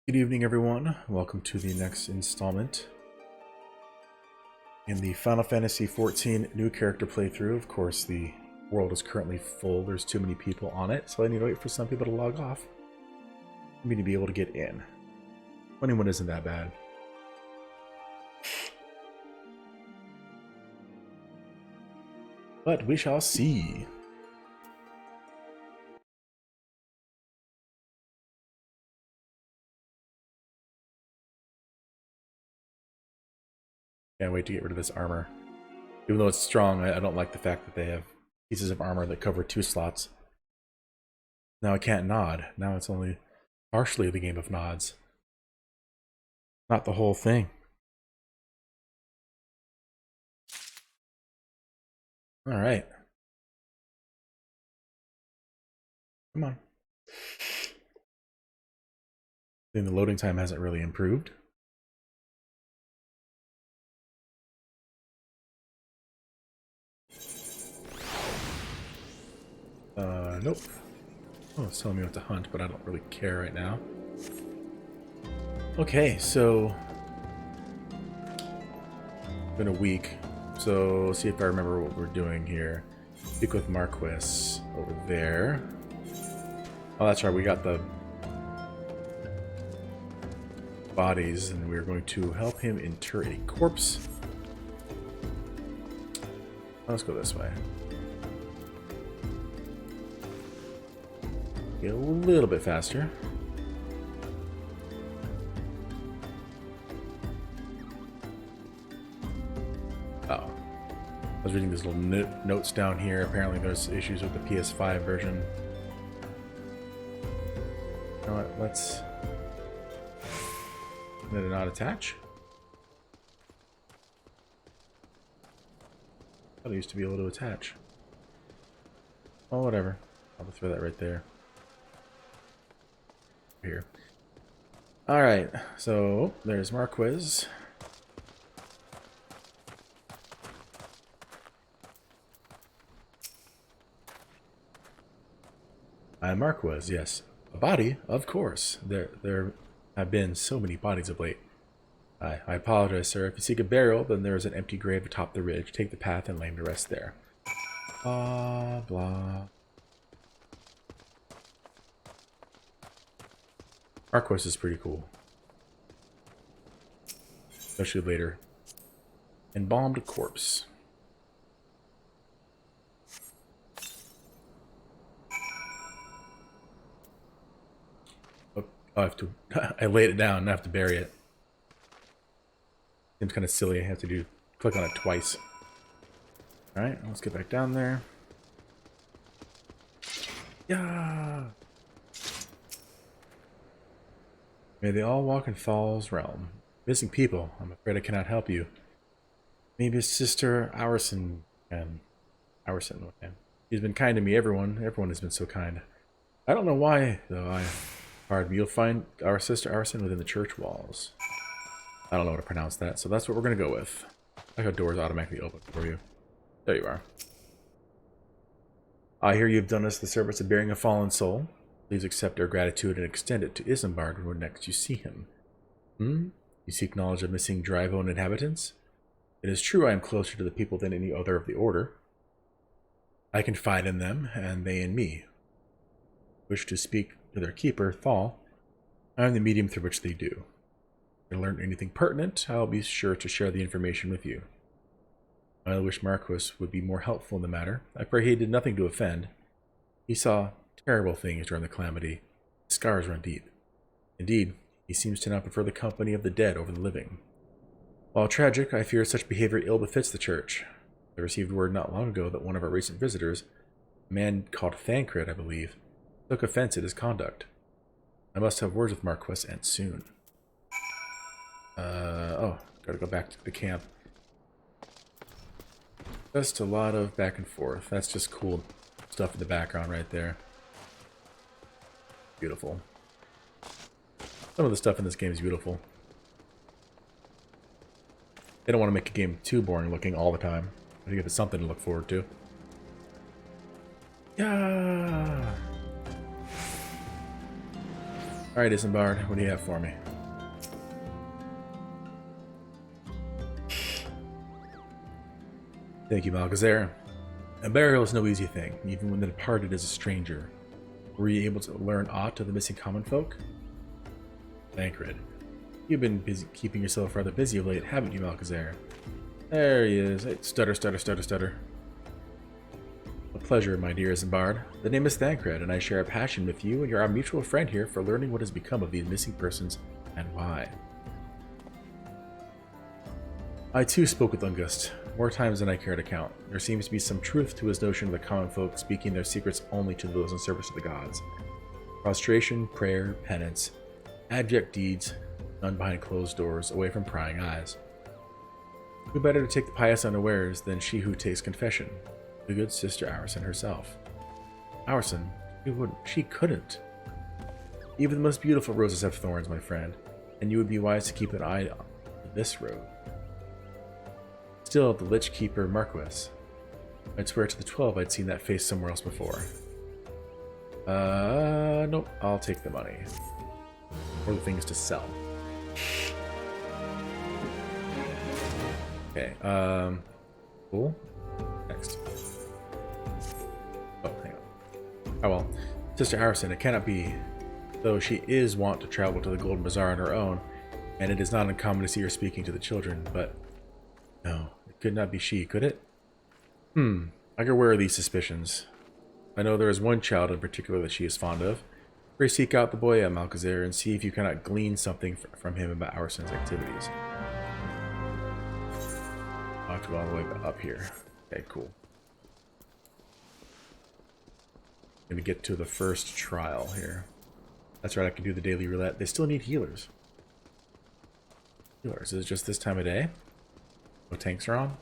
Good evening, everyone. Welcome to the next installment in the Final Fantasy XIV new character playthrough. Of course, the world is currently full. There's too many people on it, so I need to wait for some people to log off for me to be able to get in. 21 isn't that bad. But we shall see. Can't wait to get rid of this armor. Even though it's strong, I don't like the fact that they have pieces of armor that cover 2 slots. Now I can't nod. Now it's only partially the game of nods. Not the whole thing. Alright. Come on. Then the loading time hasn't really improved. Nope. Oh, it's telling me what to hunt, but I don't really care right now. Okay, so it's been a week, so let's see if I remember what we're doing here. Speak with Marquis over there. Oh, that's right, we got the bodies, and we're going to help him inter a corpse. Let's go this way. Get a little bit faster. Oh. I was reading these little notes down here. Apparently there's issues with the PS5 version. You know what? Let's... Did it not attach? I thought it used to be able to attach. Oh, whatever. I'll throw that right there. Here. Alright, so there's Marquis. I'm Marquis, yes. A body, of course. There have been so many bodies of late. I apologize, sir. If you seek a burial, then there is an empty grave atop the ridge. Take the path and lay him to rest there. Blah, blah. Marquis is pretty cool. Especially later. Embalmed corpse. Oh, I have to... I laid it down and I have to bury it. Seems kind of silly. I have to click on it twice. Alright, let's get back down there. Yeah. May they all walk in Thal's realm. Missing people. I'm afraid I cannot help you. Maybe Sister Aurson can. Aurson with him. She's been kind to me. Everyone has been so kind. I don't know why, though. Pardon me. You'll find our Sister Aurson within the church walls. I don't know how to pronounce that, so that's what we're gonna go with. Like how doors automatically open for you. There you are. I hear you've done us the service of bearing a fallen soul. Please accept our gratitude and extend it to Isambard when next you see him. You seek knowledge of missing Drybone inhabitants? It is true I am closer to the people than any other of the Order. I confide in them, and they in me. Wish to speak to their keeper, Thal. I am the medium through which they do. If I learn anything pertinent, I'll be sure to share the information with you. I wish Marquis would be more helpful in the matter. I pray he did nothing to offend. He saw terrible things during the calamity. The scars run deep. Indeed, he seems to now prefer the company of the dead over the living. While tragic, I fear such behavior ill befits the church. I received word not long ago that one of our recent visitors, a man called Thancred, I believe, took offense at his conduct. I must have words with Marquis, and soon. Oh, gotta go back to the camp. Just a lot of back and forth. That's just cool stuff in the background right there. Beautiful. Some of the stuff in this game is beautiful. They don't want to make a game too boring looking all the time. I think it's something to look forward to. Yeah. Alright, Isambard, what do you have for me? Thank you, Malgazer. A burial is no easy thing, even when the departed is a stranger. Were you able to learn aught of the missing common folk? Thancred. You've been busy keeping yourself rather busy of late, haven't you, Malgazer? There he is. Hey, stutter, stutter, stutter, stutter. A pleasure, my dear Isambard. The name is Thancred, and I share a passion with you and you're our mutual friend here for learning what has become of these missing persons and why. I too spoke with Ungust, more times than I care to count. There seems to be some truth to his notion of the common folk speaking their secrets only to those in service of the gods. Prostration, prayer, penance, abject deeds, done behind closed doors, away from prying eyes. Who better to take the pious unawares than she who takes confession, the good Sister Arison herself? Arison, she couldn't. Even the most beautiful roses have thorns, my friend, and you would be wise to keep an eye on this road. Still, the Lich Keeper Marquis. I'd swear to the 12 I'd seen that face somewhere else before. Nope, I'll take the money. Or the things to sell. Okay, cool. Next. Oh, hang on. Oh well. Sister Arison, it cannot be. Though she is wont to travel to the Golden Bazaar on her own, and it is not uncommon to see her speaking to the children, but... No, it could not be she, could it? I can wear these suspicions. I know there is one child in particular that she is fond of. Pray seek out the boy at Malgazer and see if you cannot glean something from him about Arison's activities. I'll have to go all the way up here. Okay, cool. Gonna get to the first trial here. That's right, I can do the daily roulette. They still need healers. Healers, is it just this time of day? No tanks are on?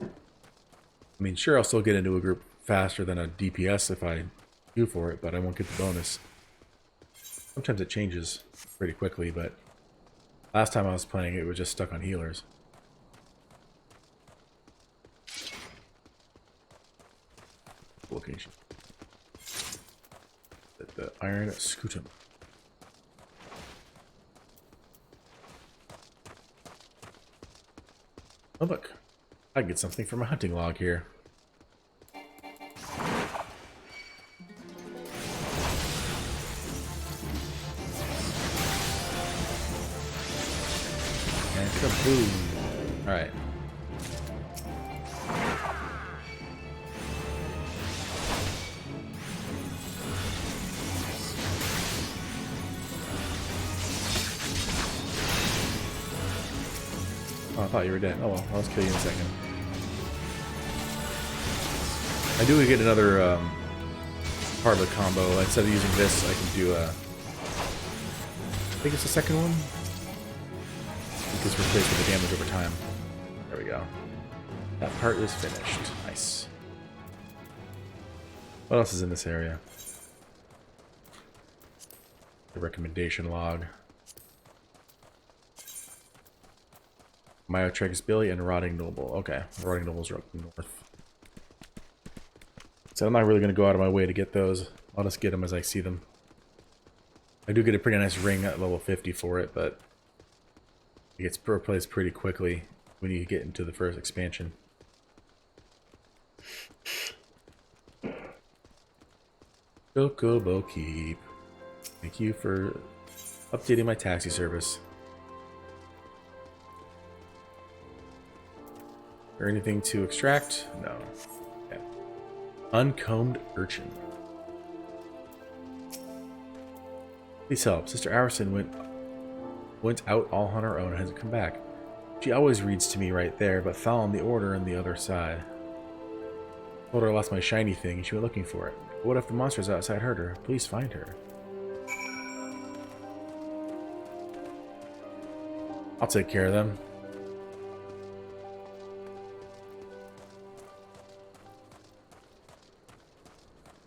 I mean, sure, I'll still get into a group faster than a DPS if I do for it, but I won't get the bonus. Sometimes it changes pretty quickly, but last time I was playing it was just stuck on healers. Location. The Iron Scutum. Oh look, I can get something from a hunting log here. And kaboom! Alright. Oh, I thought you were dead. Oh well, I'll just kill you in a second. I do get another part of the combo. Instead of using this, I can do a... I think it's the second one? Because replaced with the damage over time. There we go. That part is finished. Nice. What else is in this area? The recommendation log. Myotrex Billy and Rotting Noble. Okay, Rotting Nobles are up north. So I'm not really going to go out of my way to get those. I'll just get them as I see them. I do get a pretty nice ring at level 50 for it, but it gets replaced pretty quickly when you get into the first expansion. Chocobo Keep. Thank you for updating my taxi service. Or anything to extract? No. Okay. Uncombed urchin. Please help. Sister Arison went out all on her own and hasn't come back. She always reads to me right there, but fell on the order on the other side. Told her I lost my shiny thing and she went looking for it. But what if the monsters outside hurt her? Please find her. I'll take care of them.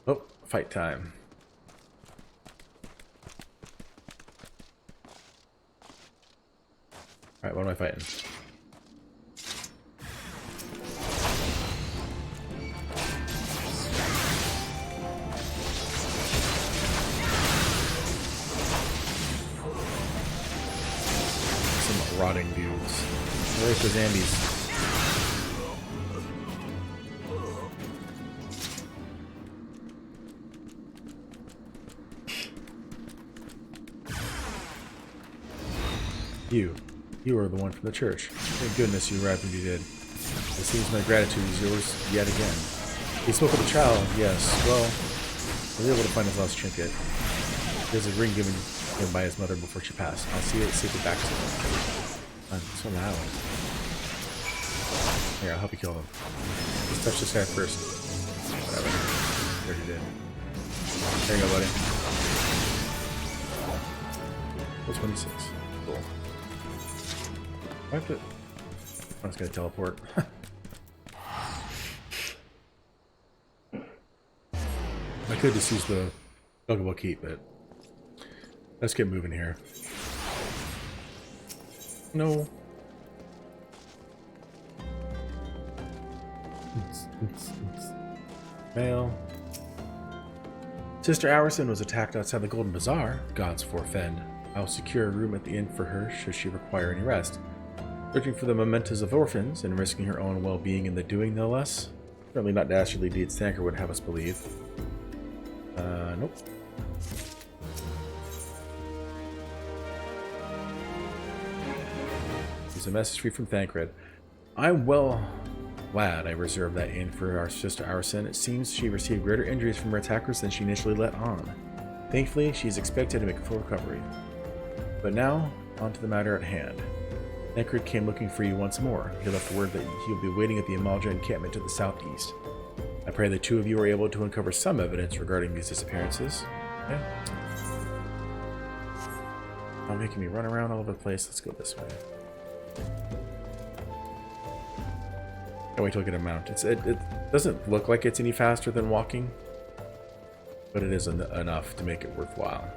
Oh, fight time. Alright, what am I fighting? rotting dudes. Where's the zombies? You are the one from the church. Thank goodness you arrived when you did. It seems my gratitude is yours yet again. He spoke of the child, yes. Well, I was able to find his lost trinket. There's a ring given him by his mother before she passed. I'll see it back to him. I'm so loud. Here, I'll help you kill him. Let's touch this guy first. Whatever. There he did. There you go, buddy. What's 26? Cool. I have to... I'm just gonna teleport. I could just use the Buggable Keep, but let's get moving here. No. Mail. Sister Awerson was attacked outside the Golden Bazaar. Gods forfend. I'll secure a room at the inn for her should she require any rest. Searching for the mementos of orphans and risking her own well-being in the doing, no less. Certainly not dastardly deeds Thanker would have us believe. Nope. Here's a message free from Thancred. I'm well glad I reserved that inn for our sister Awerson. It seems she received greater injuries from her attackers than she initially let on. Thankfully, she's expected to make a full recovery. But now, on to the matter at hand. Thancred came looking for you once more. He left word that he'll be waiting at the Amalja encampment to the southeast. I pray the two of you are able to uncover some evidence regarding these disappearances. Yeah. Not making me run around all over the place. Let's go this way. Can't wait till I get a mount. It doesn't look like it's any faster than walking, but it is enough to make it worthwhile.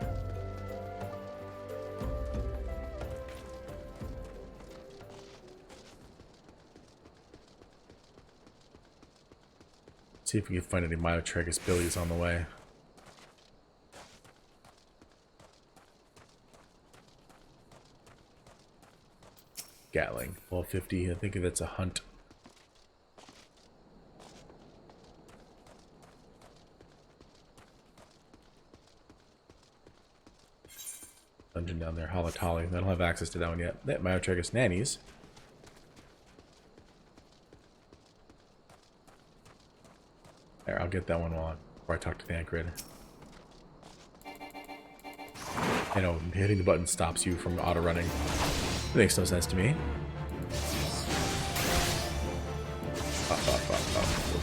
See if we can find any Myotragus billies on the way. Gatling, 1250. I think that's a hunt. Dungeon down there, Halatali. I don't have access to that one yet. That Myotragus nannies. There, I'll get that one before I talk to Thancred. I know, hitting the button stops you from auto-running. It makes no sense to me.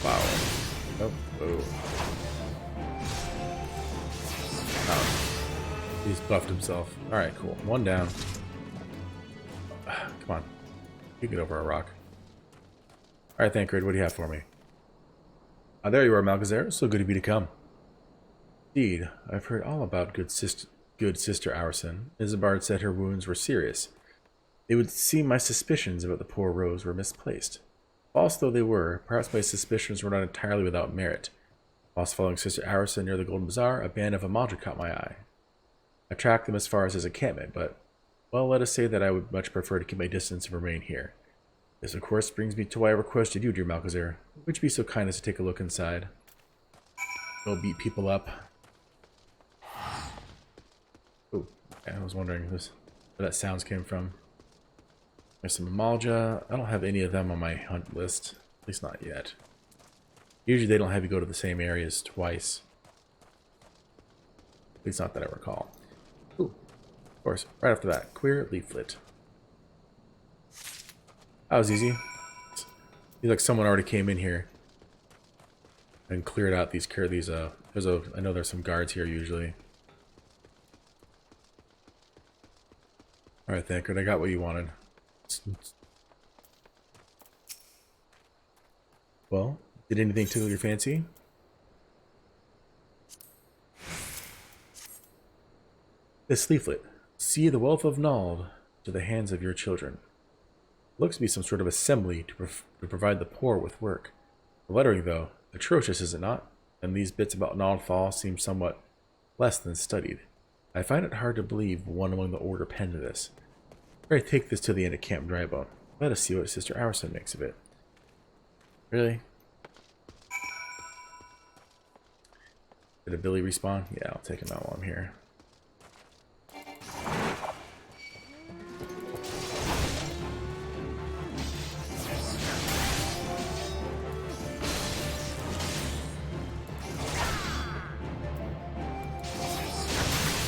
Wow. Oh, oh. Oh. He's buffed himself. Alright, cool. One down. Come on. You get over a rock. Alright, Thancred, what do you have for me? Ah, there you are, Malgazer. So good of you to come. Indeed, I've heard all about good sister Awerson. Isambard said her wounds were serious. It would seem my suspicions about the poor Rose were misplaced. False though they were, perhaps my suspicions were not entirely without merit. Whilst following Sister Awerson near the Golden Bazaar, a band of Amalja caught my eye. I tracked them as far as his encampment, but, well, let us say that I would much prefer to keep my distance and remain here. This, of course, brings me to why I requested you, dear Malgazer. Would you be so kind as to take a look inside? Go beat people up. Oh, okay, I was wondering where that sounds came from. There's some Amalja. I don't have any of them on my hunt list. At least not yet. Usually they don't have you go to the same areas twice. At least not that I recall. Ooh, of course, right after that, queer leaflet. That was easy. Seems like someone already came in here and cleared out these I know there's some guards here usually. Alright, Thancred, I got what you wanted. Well, did anything tickle your fancy? This leaflet. See the wealth of Nald to the hands of your children. Looks to be some sort of assembly to provide the poor with work. The lettering, though, atrocious, is it not? And these bits about Nald Fall seem somewhat less than studied. I find it hard to believe one among the Order penned this. Better take this to the end of Camp Drybone. Let us see what Sister Hourson makes of it. Really? Did a Billy respawn? Yeah, I'll take him out while I'm here.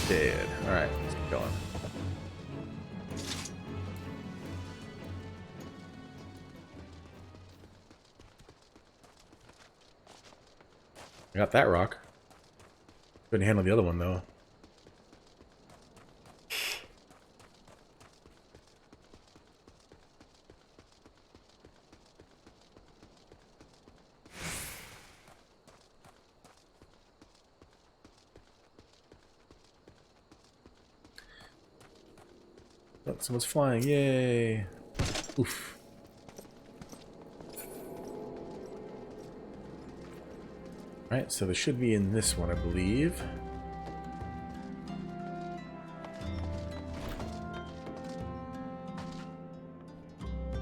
Dead. Alright, let's keep going. I got that rock. Couldn't handle the other one though. Oh, someone's flying, yay! Oof. Alright, so they should be in this one, I believe.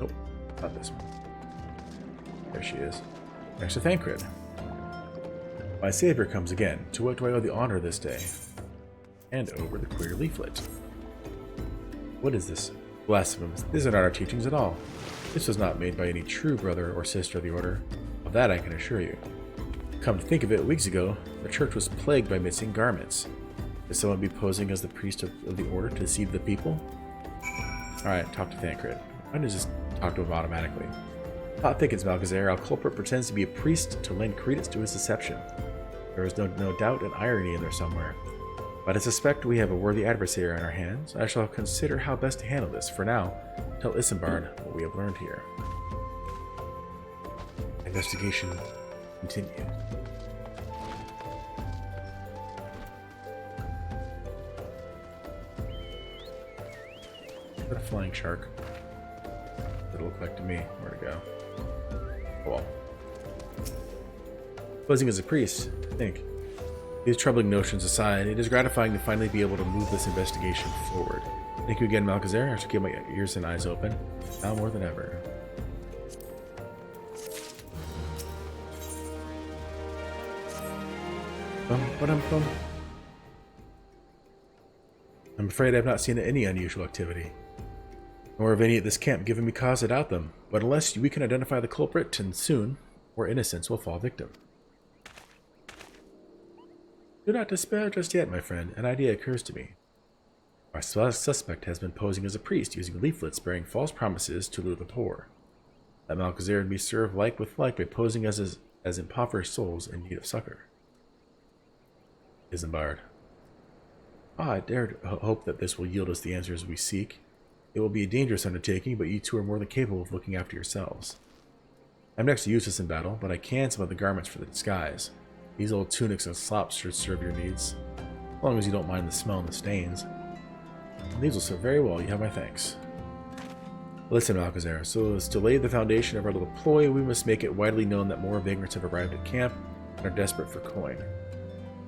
Nope, not this one. There she is. Next to Thancred. My savior comes again. To what do I owe the honor this day? Hand over the queer leaflet. What is this? Blasphemous. These are not our teachings at all. This was not made by any true brother or sister of the order. Of that I can assure you. Come to think of it, weeks ago, the church was plagued by missing garments. Could someone be posing as the priest of the order to deceive the people? Alright, talk to Thancred. Why does just talk to him automatically? Plot thickens, Malchezair. Our culprit pretends to be a priest to lend credence to his deception. There is no doubt and irony in there somewhere. But I suspect we have a worthy adversary on our hands. I shall consider how best to handle this. For now, tell Isambard what we have learned here. Investigation continued. Is that a flying shark? It'll look like to me. Where to go? Oh well. Posing as a priest, I think. These troubling notions aside, it is gratifying to finally be able to move this investigation forward. Thank you again, Malchezair. I should keep my ears and eyes open. Now more than ever. I'm afraid I've not seen any unusual activity, nor have any at this camp given me cause to doubt them. But unless we can identify the culprit, and soon, our innocence will fall victim. Do not despair just yet, my friend. An idea occurs to me. Our suspect has been posing as a priest, using leaflets bearing false promises to lure the poor. That Malchezair and me serve like with like by posing as impoverished souls in need of succor. Isambard. I dare to hope that this will yield us the answers we seek. It will be a dangerous undertaking, but you two are more than capable of looking after yourselves. I'm next to useless in battle, but I can some of the garments for the disguise. These old tunics and slops should serve your needs, as long as you don't mind the smell and the stains. And these will serve very well, you have my thanks. Listen, Malchezair, so as to lay the foundation of our little ploy, we must make it widely known that more vagrants have arrived at camp and are desperate for coin.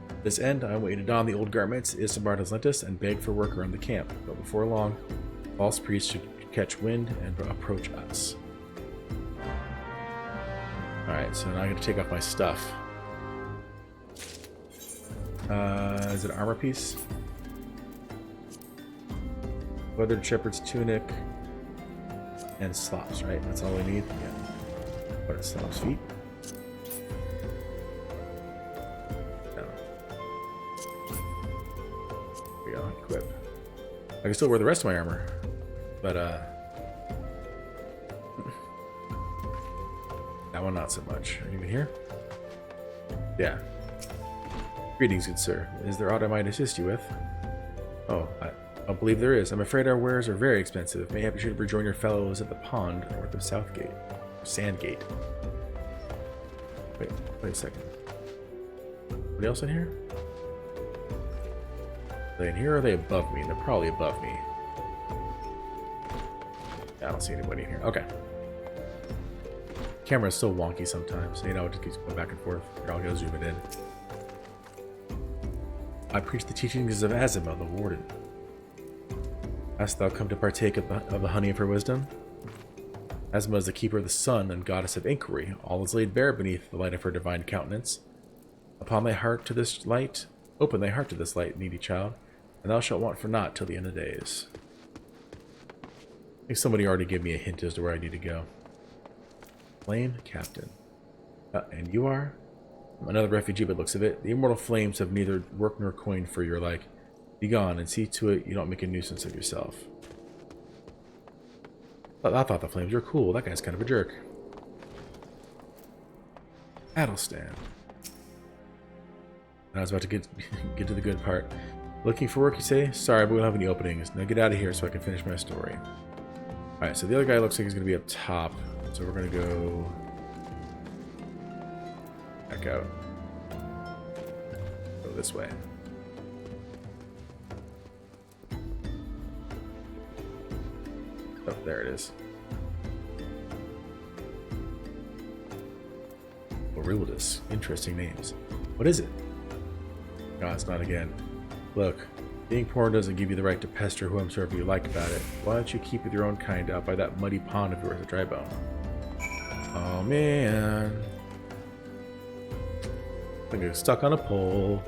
To this end, I want you to don the old garments Isambard has lent us and beg for work around the camp, but before long, false priests should catch wind and approach us. Alright, so now I'm going to take off my stuff. Is it an armor piece? Weathered shepherd's tunic and slops, right? That's all we need? Yeah. What are slops? Feet? No. Here we go. Equip. I can still wear the rest of my armor, but that one not so much. Are you even here? Yeah. Greetings, good sir. Is there aught I might assist you with? Oh, I don't believe there is. I'm afraid our wares are very expensive. Mayhap you should rejoin your fellows at the pond north of Southgate. Or Sandgate. Wait a second. Anybody else in here? Are they in here or are they above me? They're probably above me. I don't see anybody in here. Okay. Camera's so wonky sometimes. You know, it just keeps going back and forth. Here, I'll go zoom it in. I preach the teachings of Azima, the warden. Hast thou come to partake of the honey of her wisdom? Asma is the keeper of the sun and goddess of inquiry. All is laid bare beneath the light of her divine countenance. Upon thy heart to this light, open thy heart to this light, needy child, and thou shalt want for naught till the end of days. I think somebody already gave me a hint as to where I need to go. Flame Captain. And you are? Another refugee by the looks of it. The immortal flames have neither work nor coin for your like. Begone and see to it you don't make a nuisance of yourself. I thought the flames were cool. That guy's kind of a jerk. Addlestan. I was about to get to the good part. Looking for work, you say? Sorry, but we don't have any openings. Now get out of here so I can finish my story. Alright, so the other guy looks like he's going to be up top. So we're going to go back out. Go this way. Oh, there it is. Aurelius. Interesting names. What is it? No, it's not again. Look, being poor doesn't give you the right to pester whomsoever you like about it. Why don't you keep with your own kind out by that muddy pond of yours at Drybone? Oh man. I'm getting stuck on a pole.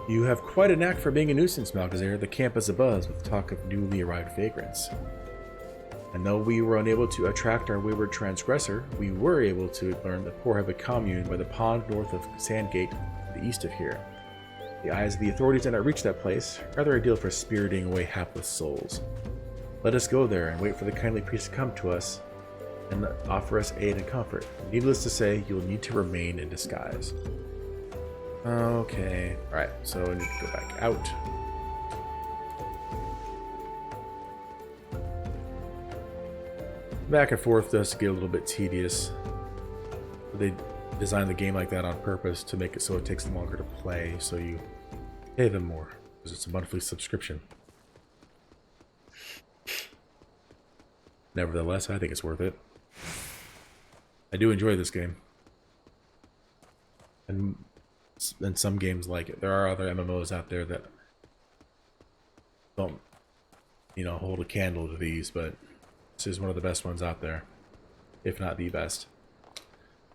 You have quite a knack for being a nuisance, Malchazar. The camp is abuzz with talk of newly arrived vagrants. And though we were unable to attract our wayward transgressor, we were able to learn the poor have a commune by the pond north of Sandgate, to the east of here. The eyes of the authorities did not reach that place, rather ideal for spiriting away hapless souls. Let us go there and wait for the kindly priest to come to us and offer us aid and comfort. Needless to say, you will need to remain in disguise. Okay. Alright, so I need to go back out. Back and forth does get a little bit tedious. They designed the game like that on purpose to make it so it takes longer to play, so you pay them more, because it's a monthly subscription. Nevertheless, I think it's worth it. I do enjoy this game. And some games like it. There are other MMOs out there that don't, you know, hold a candle to these, but this is one of the best ones out there, if not the best.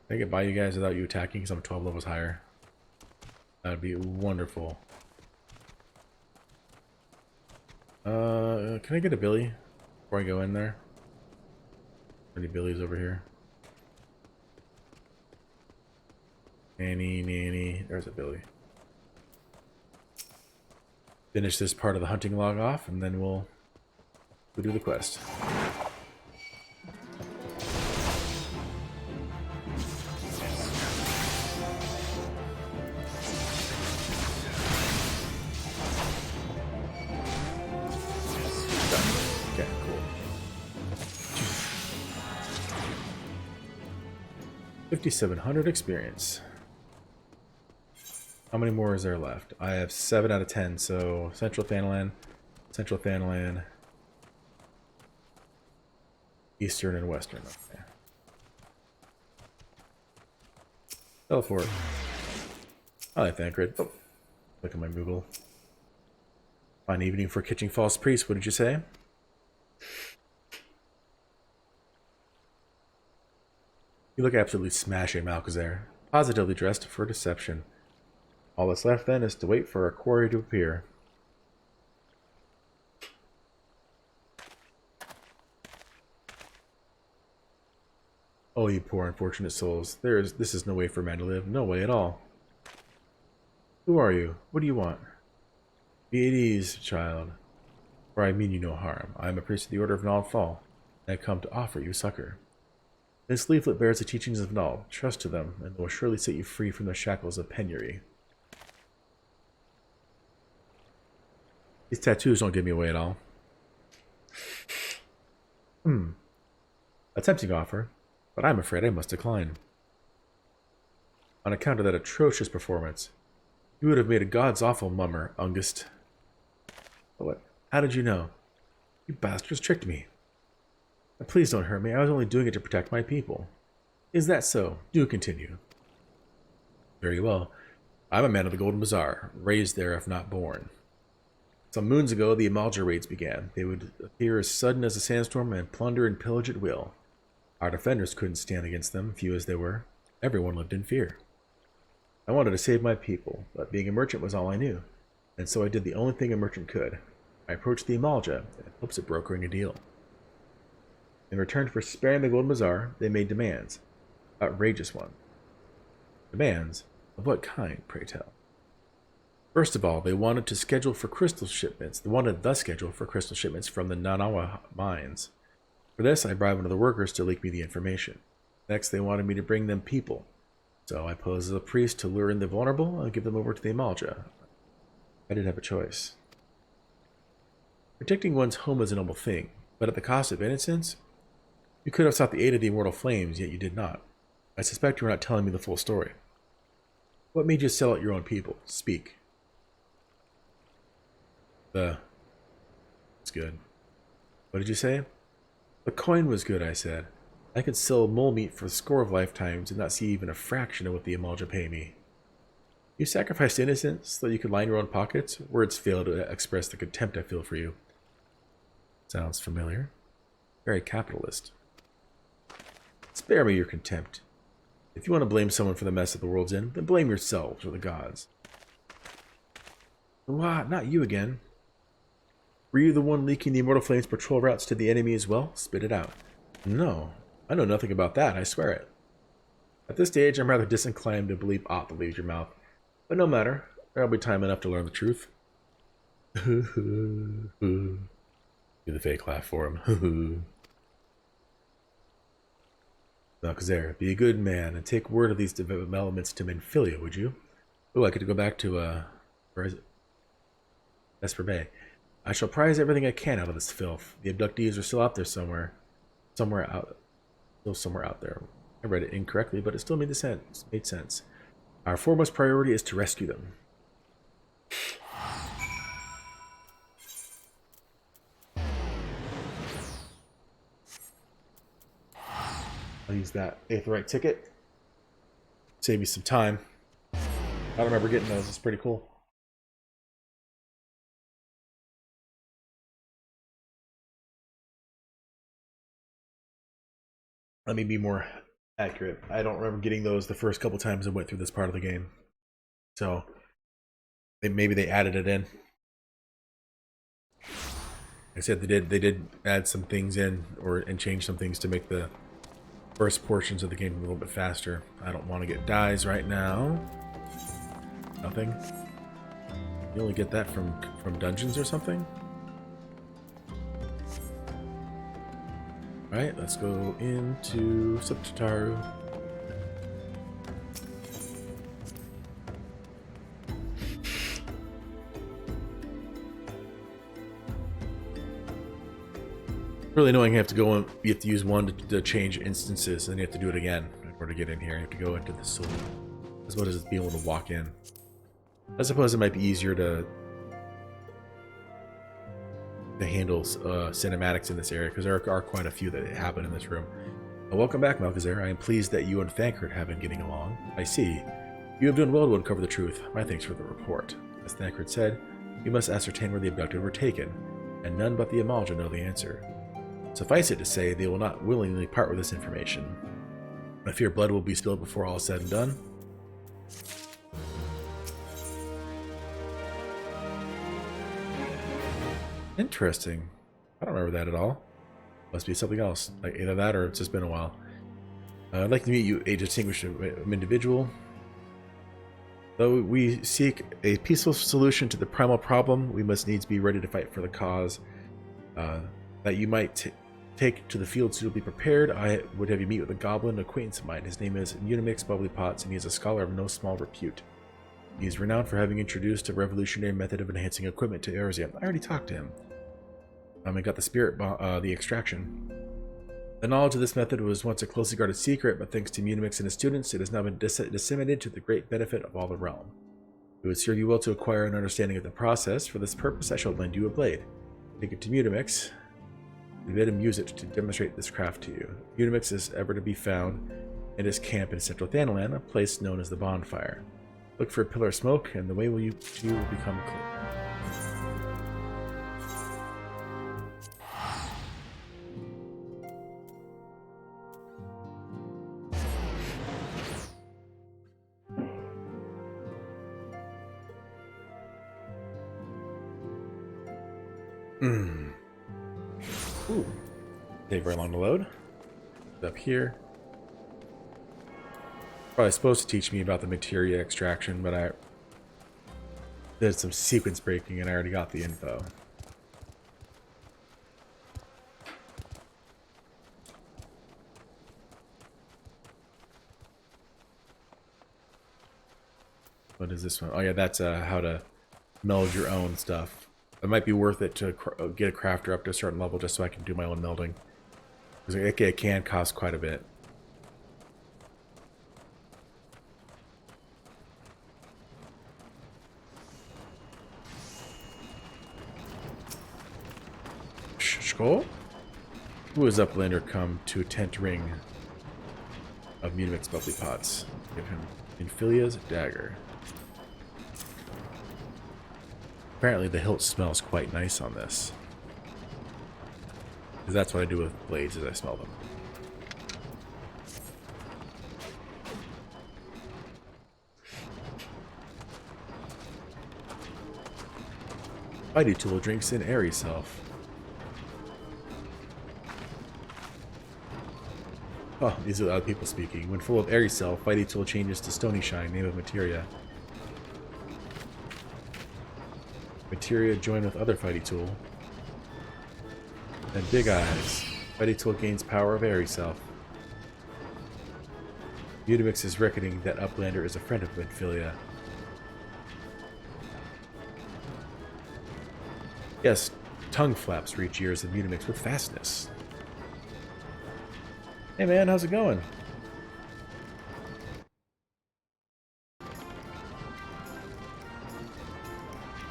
Can I get by you guys without you attacking because I'm 12 levels higher? That would be wonderful. Can I get a Billy before I go in there? Any Billies over here? Nanny. There's a Billy. Finish this part of the hunting log off, and then we'll do the quest. Okay, cool. 5,700 experience. How many more is there left? I have 7 out of 10, so Central Thanalan, Eastern and Western. Okay. Teleport. I like Thancred. Oh, look at my Moogle. Fine evening for catching false priests, what did you say? You look absolutely smashing, Malchazar. Positively dressed for deception. All that's left then is to wait for our quarry to appear. Oh, you poor unfortunate souls. This is no way for man to live. No way at all. Who are you? What do you want? Be at ease, child. For I mean you no harm. I am a priest of the Order of Nald Fall, and I come to offer you succor. This leaflet bears the teachings of Nald. Trust to them, and they will surely set you free from the shackles of penury. These tattoos don't give me away at all. A tempting offer, but I'm afraid I must decline. On account of that atrocious performance, you would have made a god's awful mummer, Ungust. What? How did you know? You bastards tricked me. Now, please don't hurt me. I was only doing it to protect my people. Is that so? Do continue. Very well. I'm a man of the Golden Bazaar, raised there if not born. Some moons ago, the Amalja raids began. They would appear as sudden as a sandstorm and plunder and pillage at will. Our defenders couldn't stand against them, few as they were. Everyone lived in fear. I wanted to save my people, but being a merchant was all I knew, and so I did the only thing a merchant could. I approached the Amalja in hopes of brokering a deal. In return for sparing the Golden Bazaar, they made demands. Outrageous ones. Demands? Of what kind, pray tell? First of all, they wanted the schedule for crystal shipments from the Nanawa mines. For this, I bribed one of the workers to leak me the information. Next, they wanted me to bring them people. So I posed as a priest to lure in the vulnerable and give them over to the Amalja. I didn't have a choice. Protecting one's home is a noble thing, but at the cost of innocence? You could have sought the aid of the immortal flames, yet you did not. I suspect you are not telling me the full story. What made you sell out your own people? Speak. It's good. What did you say? The coin was good, I said. I could sell mole meat for a score of lifetimes and not see even a fraction of what the Amalja pay me. You sacrificed innocence so that you could line your own pockets? Words fail to express the contempt I feel for you. Sounds familiar. Very capitalist. Spare me your contempt. If you want to blame someone for the mess that the world's in, then blame yourselves or the gods. What? Not you again. Were you the one leaking the Immortal Flames patrol routes to the enemy as well? Spit it out. No, I know nothing about that, I swear it. At this stage, I'm rather disinclined to believe aught that leaves your mouth. But no matter, there'll be time enough to learn the truth. Do the fake laugh for him. Malchazar, be a good man and take word of these developments to Menfilia, would you? Oh, I could go back to, where is it? Esper Bay. I shall prize everything I can out of this filth. The abductees are still out there somewhere. Somewhere out there. I read it incorrectly, but it still made sense. Our foremost priority is to rescue them. I'll use that Aetheryte ticket. Save me some time. I don't remember getting those. It's pretty cool. Let me be more accurate. I don't remember getting those the first couple times I went through this part of the game. So maybe they added it in. Like I said they did add some things in and change some things to make the first portions of the game a little bit faster. I don't want to get dyes right now. Nothing. You only get that from dungeons or something? Alright, let's go into Subtataru. Really annoying. You have to go and you have to use one to change instances, and then you have to do it again in order to get in here. You have to go into the saloon as well as being able to walk in. I suppose it might be easier to handle cinematics in this area, because there are quite a few that happen in this room. Welcome back, Malchazar. I am pleased that you and Thancred have been getting along. I see. You have done well to uncover the truth. My thanks for the report. As Thancred said, we must ascertain where the abducted were taken, and none but the Amalja know the answer. Suffice it to say, they will not willingly part with this information. I fear blood will be spilled before all is said and done. Interesting. I don't remember that at all. Must be something else. Like either that or it's just been a while. I'd like to meet you, a distinguished individual. Though we seek a peaceful solution to the primal problem, we must needs be ready to fight for the cause. That you might take to the field suitably prepared, I would have you meet with a goblin acquaintance of mine. His name is Unimix Bubbly Potts, and he is a scholar of no small repute. He is renowned for having introduced a revolutionary method of enhancing equipment to Erzia. I already talked to him. I got the spirit, the extraction. The knowledge of this method was once a closely guarded secret, but thanks to Unimix and his students, it has now been disseminated to the great benefit of all the realm. It would serve you well to acquire an understanding of the process. For this purpose, I shall lend you a blade. Take it to Unimix and bid him use it to demonstrate this craft to you. Unimix is ever to be found in his camp in Central Thanalan, a place known as the Bonfire. Look for a pillar of smoke, and the way you will become clear. Ooh. Take very long to load. Up here. Probably supposed to teach me about the materia extraction, but I did some sequence breaking and I already got the info. What is this one? Oh yeah, that's how to meld your own stuff. It might be worth it to get a crafter up to a certain level just so I can do my own melding. Because it can cost quite a bit. Skål? Who is Uplander come to a tent ring of Mudimix bubbly pots? Give him Infilea's dagger. Apparently the hilt smells quite nice on this. Because that's what I do with blades, is I smell them. Fighty Tool drinks in airy self. Oh, these are other people speaking. When full of airy self, Fighty Tool changes to Stony Shine, name of materia. Materia join with other Fighty Tool. And Big Eyes. Fighty Tool gains power of airy self. Mudimix is reckoning that Uplander is a friend of Infilia. Yes, tongue flaps reach ears of Mudimix with fastness. Hey man, how's it going?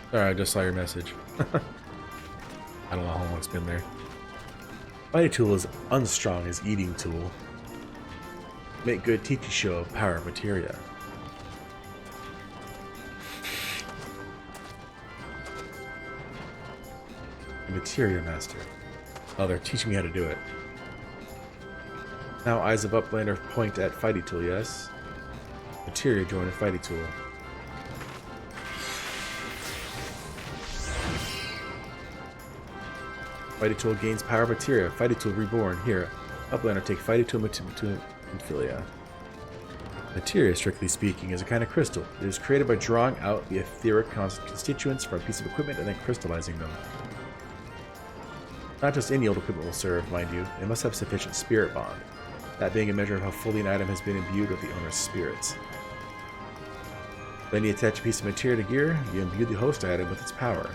Sorry, I just saw your message. I don't know how long it's been there. Fighting tool is unstrong as eating tool. Make good Tiki show of power materia. Materia master. Oh, they're teaching me how to do it. Now eyes of Uplander point at Fighty Tool, yes? Materia join a Fighty Tool. Fighty Tool gains power of materia. Fighty Tool reborn. Here, Uplander take Fighty Tool to Infilia. Materia, strictly speaking, is a kind of crystal. It is created by drawing out the etheric constituents from a piece of equipment and then crystallizing them. Not just any old equipment will serve, mind you. It must have sufficient spirit bond. That being a measure of how fully an item has been imbued with the owner's spirits. Then you attach a piece of materia to gear, you imbue the host item with its power.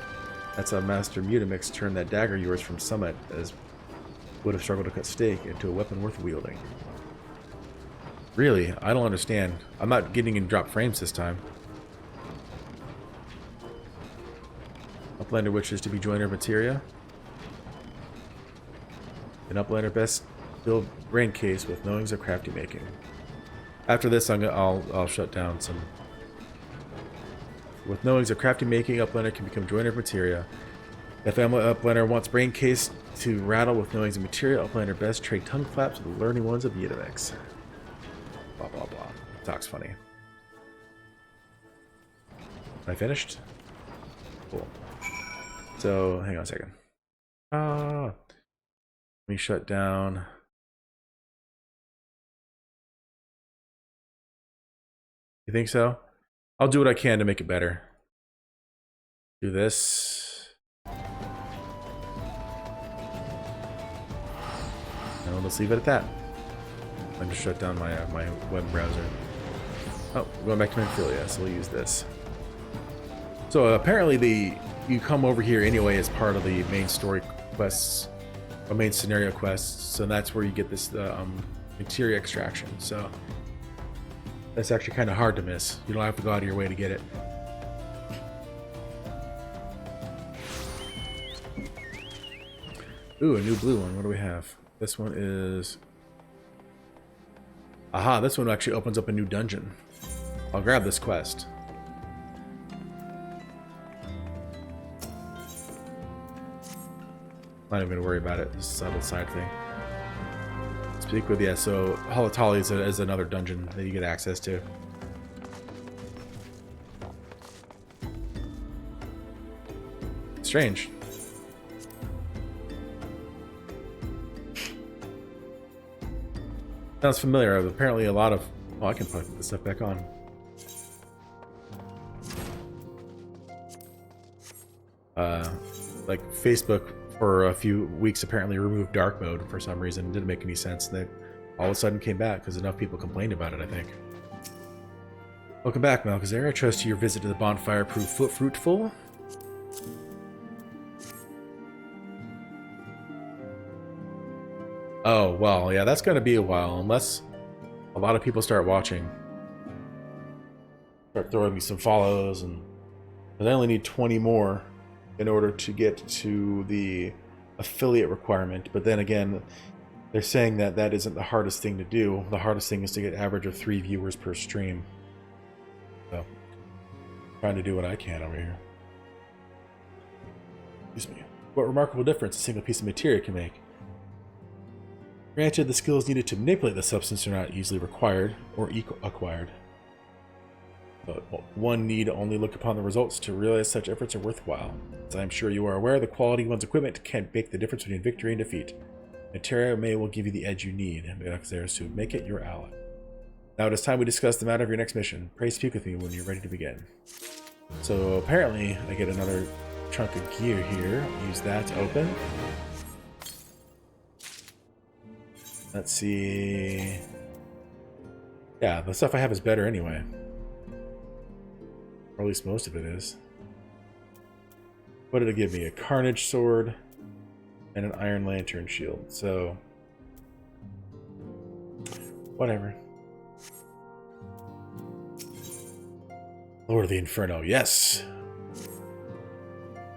That's how Master Mudimix turned that dagger of yours from Summit, as would have struggled to cut steak, into a weapon worth wielding. Really? I don't understand. I'm not getting in drop frames this time. Uplander wishes to be joiner of materia. An Uplander best build brain case with knowings of crafty making. After this, I'll shut down some. With knowings of crafty making, Uplander can become joiner of materia. If Uplander wants brain case to rattle with knowings of materia, Uplander best trade tongue flaps with the learning ones of Mudimix. Blah blah blah. Talk's funny. I finished? Cool. So hang on a second. Let me shut down. You think so? I'll do what I can to make it better. Do this. And let's leave it at that. I'm just shut down my my web browser. Oh, going back to Infilia, so we'll use this. So apparently you come over here anyway as part of the main story quests, or main scenario quests. So that's where you get this materia extraction. So that's actually kind of hard to miss. You don't have to go out of your way to get it. Ooh, a new blue one. What do we have? This one is... Aha, this one actually opens up a new dungeon. I'll grab this quest. Not even gonna worry about it. This is a little side thing. Speak with, yeah, so Halatali is another dungeon that you get access to. Strange. Sounds familiar. Apparently a lot of... Oh, I can put this stuff back on. Like Facebook for a few weeks apparently removed dark mode for some reason. It didn't make any sense. They all of a sudden came back because enough people complained about it, I think. Welcome back, Malchazar. I trust your visit to the bonfire proved fruitful. Oh, well, yeah, that's going to be a while, unless a lot of people start watching. Start throwing me some follows, and I only need 20 more in order to get to the affiliate requirement. But then again, they're saying that that isn't the hardest thing to do. The hardest thing is to get an average of 3 viewers per stream. So, trying to do what I can over here. Excuse me. What remarkable difference a single piece of material can make. Granted, the skills needed to manipulate the substance are not easily required or acquired. But one need only look upon the results to realize such efforts are worthwhile. As I am sure you are aware, the quality of one's equipment can make the difference between victory and defeat. Materia may will give you the edge you need, so make it your ally. Now it is time we discuss the matter of your next mission. Pray speak with me when you're ready to begin. So apparently I get another chunk of gear here. I'll use that to open. Let's see. Yeah, the stuff I have is better anyway. Or at least most of it is. What did it give me? A Carnage Sword and an Iron Lantern Shield. So, whatever. Lord of the Inferno. Yes!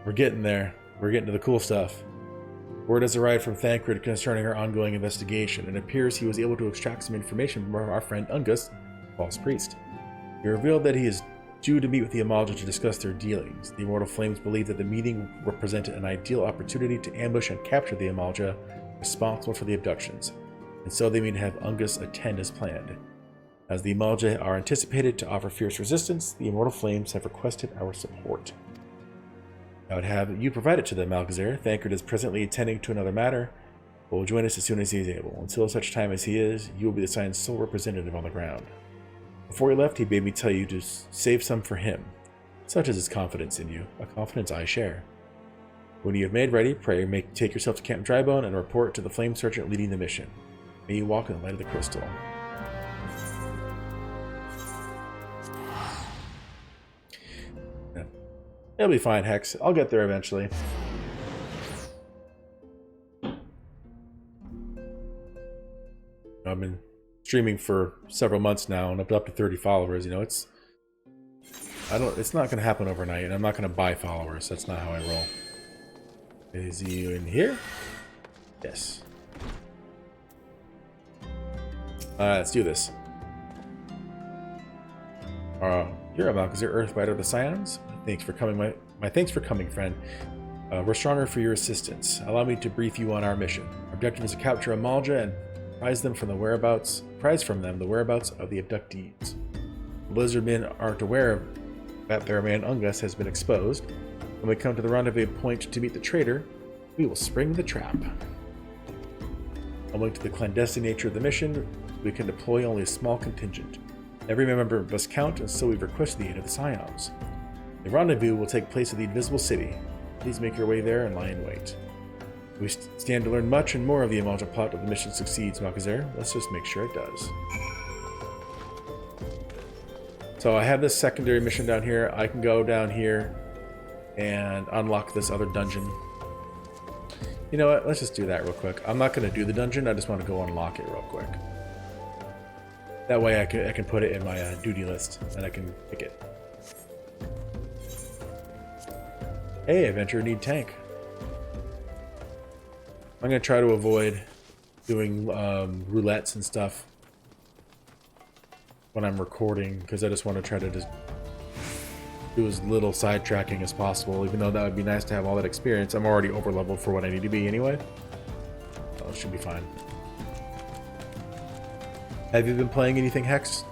We're getting there. We're getting to the cool stuff. Word has arrived from Thancred concerning our ongoing investigation. It appears he was able to extract some information from our friend Ungus, false priest. He revealed that he is due to meet with the Amalja to discuss their dealings. The Immortal Flames believe that the meeting represented an ideal opportunity to ambush and capture the Amalja responsible for the abductions, and so they mean to have Ungus attend as planned. As the Amalja are anticipated to offer fierce resistance, the Immortal Flames have requested our support. I would have you provide it to them, Malchazar. Thancred is presently attending to another matter, but will join us as soon as he is able. Until such time as he is, you will be assigned sole representative on the ground. Before he left, he bade me tell you to save some for him. Such is his confidence in you, a confidence I share. When you have made ready, pray take yourself to Camp Drybone and report to the Flame Sergeant leading the mission. May you walk in the light of the crystal. Yeah. It'll be fine, Hex. I'll get there eventually. I've been streaming for several months now and up to 30 followers. You know, it's not going to happen overnight, and I'm not going to buy followers. That's not how I roll. Is he in here? Yes. Let's do this. You're a Malchazar, Earthbiter of the Scions. Thanks for coming, my thanks for coming, friend. We're stronger for your assistance. Allow me to brief you on our mission. Our objective is to capture Amalja and prize from them the whereabouts of the abductees. The Blizzardmen aren't aware that their man Ungus has been exposed. When we come to the rendezvous point to meet the traitor, we will spring the trap. Owing to the clandestine nature of the mission, we can deploy only a small contingent. Every member must count, and so we've requested the aid of the Scions. The rendezvous will take place at the Invisible City. Please make your way there and lie in wait. We stand to learn much and more of the Amalja plot if the mission succeeds, Malchazar. Let's just make sure it does. So I have this secondary mission down here. I can go down here and unlock this other dungeon. You know what? Let's just do that real quick. I'm not going to do the dungeon. I just want to go unlock it real quick. That way I can put it in my duty list and I can pick it. Hey, adventurer need tank. I'm going to try to avoid doing roulettes and stuff when I'm recording, because I just want to try to just do as little sidetracking as possible, even though that would be nice to have all that experience. I'm already over leveled for what I need to be anyway, so it should be fine. Have you been playing anything, Hex?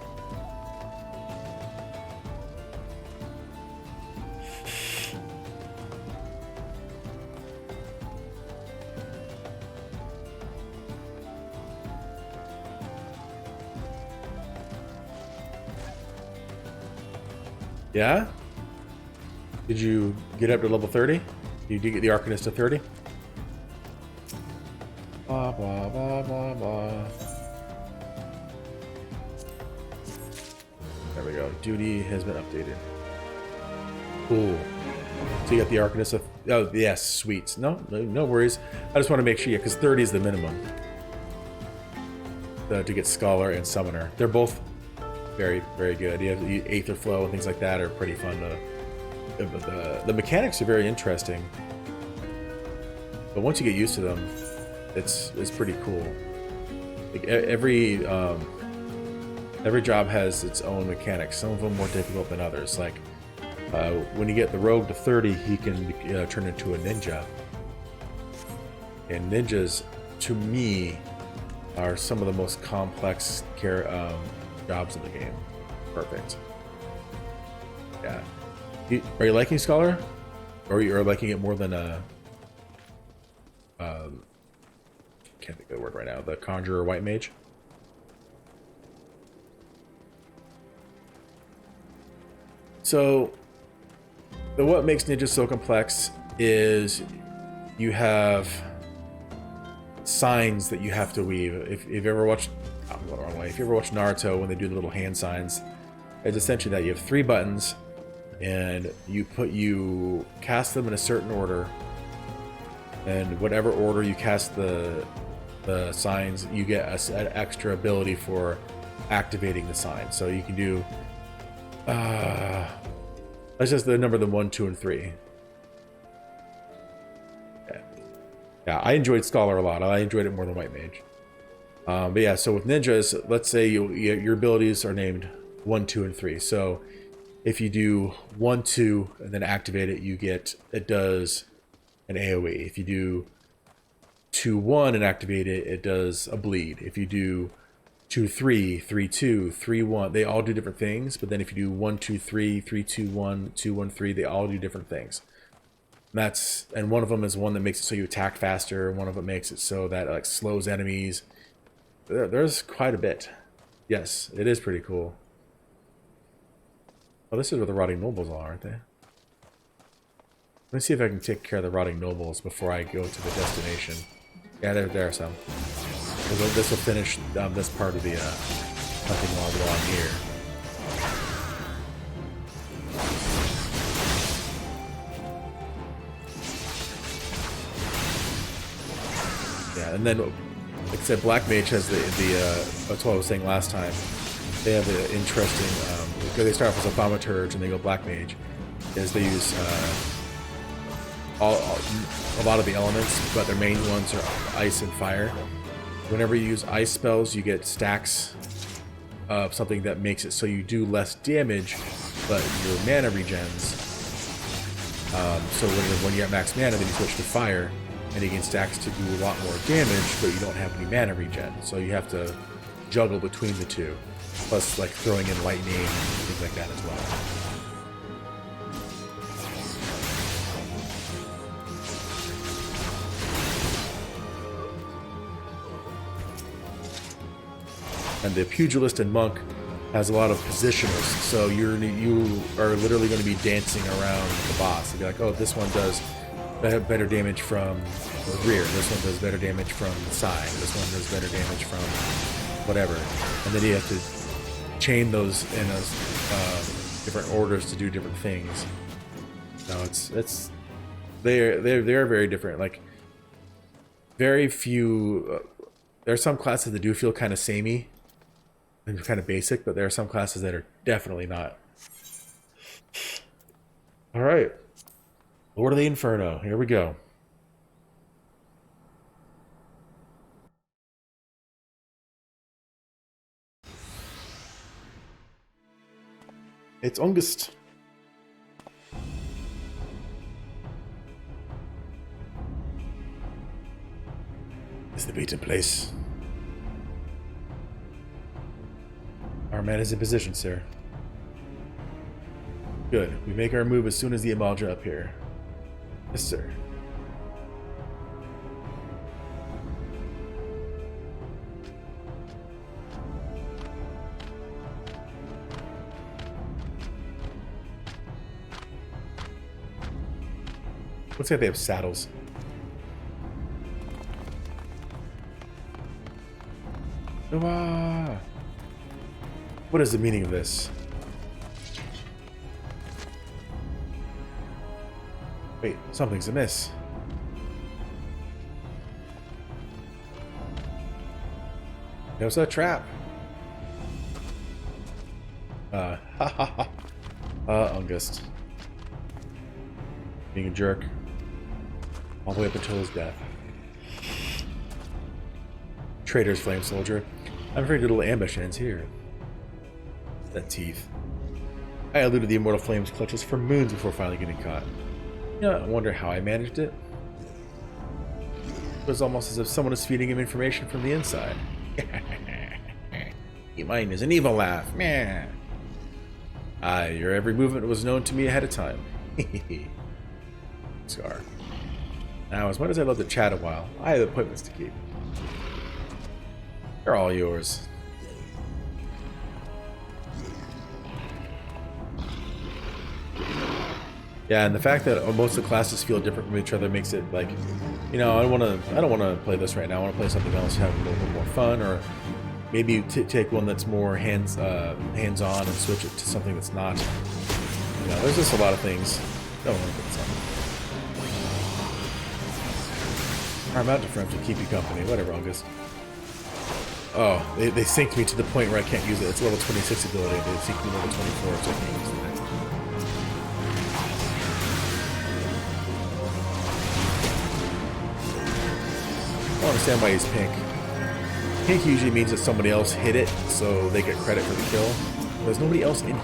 Yeah? Did you get up to level 30? Did you get the Arcanist to 30? Blah, blah, blah, blah, blah. There we go. Duty has been updated. Cool. So you got the Arcanist of... Oh, yes, sweet. No worries. I just want to make sure, yeah, because 30 is the minimum. To get Scholar and Summoner. They're both very, very good. You have the Aether Flow and things like that are pretty fun. The mechanics are very interesting. But once you get used to them, it's pretty cool. Like every job has its own mechanics. Some of them more difficult than others. Like when you get the Rogue to 30, he can turn into a ninja. And ninjas, to me, are some of the most complex jobs in the game. Perfect. Yeah. Are you liking Scholar? Or are you liking it more than can't think of the word right now. The Conjurer White Mage? So, what makes ninjas so complex is you have signs that you have to weave. If you've ever watched, I'm going the wrong way. If you ever watched Naruto when they do the little hand signs, it's essentially that you have 3 buttons, and you cast them in a certain order, and whatever order you cast the signs, you get an extra ability for activating the sign. So you can do let's just the number them 1, 2, and 3. Yeah, I enjoyed Scholar a lot. I enjoyed it more than White Mage. But yeah, so with ninjas, let's say your abilities are named 1, 2, and 3. So if you do 1, 2, and then activate it, it does an AoE. If you do 2, 1 and activate it, it does a bleed. If you do 2, 3, 3, 2, 3, 1, they all do different things. But then if you do 1, 2, 3, 3, 2, 1, 2, 1, 3, they all do different things. And one of them is one that makes it so you attack faster. One of them makes it so that it like slows enemies. There's quite a bit. Yes, it is pretty cool. Oh, this is where the Rotting Nobles are, aren't they? Let me see if I can take care of the Rotting Nobles before I go to the destination. Yeah, there are some. This will finish this part of the hunting log while I'm here. Yeah, and then, like I said, Black Mage has that's what I was saying last time. They have an interesting, because they start off as a Thaumaturge and they go Black Mage, is they use a lot of the elements, but their main ones are ice and fire. Whenever you use ice spells, you get stacks of something that makes it so you do less damage, but your mana regens. So when you're at max mana, then you switch to fire, and you gain stacks to do a lot more damage, but you don't have any mana regen. So you have to juggle between the two. Plus, like, throwing in lightning and things like that as well. And the Pugilist and Monk has a lot of positionals, so you are literally going to be dancing around the boss. You'll be like, oh, this one does better damage from the rear, this one does better damage from the side, this one does better damage from whatever. And then you have to chain those in different orders to do different things. No, they're very different. Like, very few. There are some classes that do feel kind of samey and kind of basic, but there are some classes that are definitely not. All right, Lord of the Inferno. Here we go. It's August. Is the beat in place? Our man is in position, sir. Good. We make our move as soon as the Imadra appear. Yes, sir. Looks like they have saddles. Ah! What is the meaning of this? Wait, something's amiss. There's a trap. Ha ha ha. Ungust. Being a jerk. All the way up until his death. Traitor's flame soldier. I'm afraid your little ambush ends here. That teeth. I eluded the immortal flame's clutches for moons before finally getting caught. Yeah, I wonder how I managed it. It was almost as if someone was feeding him information from the inside. Mine is an evil laugh. Meh. Aye, your every movement was known to me ahead of time. Scar. Now, as much as I'd love to chat a while, I have appointments to keep. They're all yours. Yeah, and the fact that most of the classes feel different from each other makes it like, you know, I don't want to play this right now. I want to play something else, have a little more fun, or maybe take one that's more hands-on and switch it to something that's not. You know, there's just a lot of things. Don't want to put something. Our mountain friends will keep you company. Whatever, August. Oh, they synced me to the point where I can't use it. It's a level 26 ability. They synced me to level 24, so I can't use it. I don't understand why he's pink. Pink usually means that somebody else hit it, so they get credit for the kill. There's nobody else in here.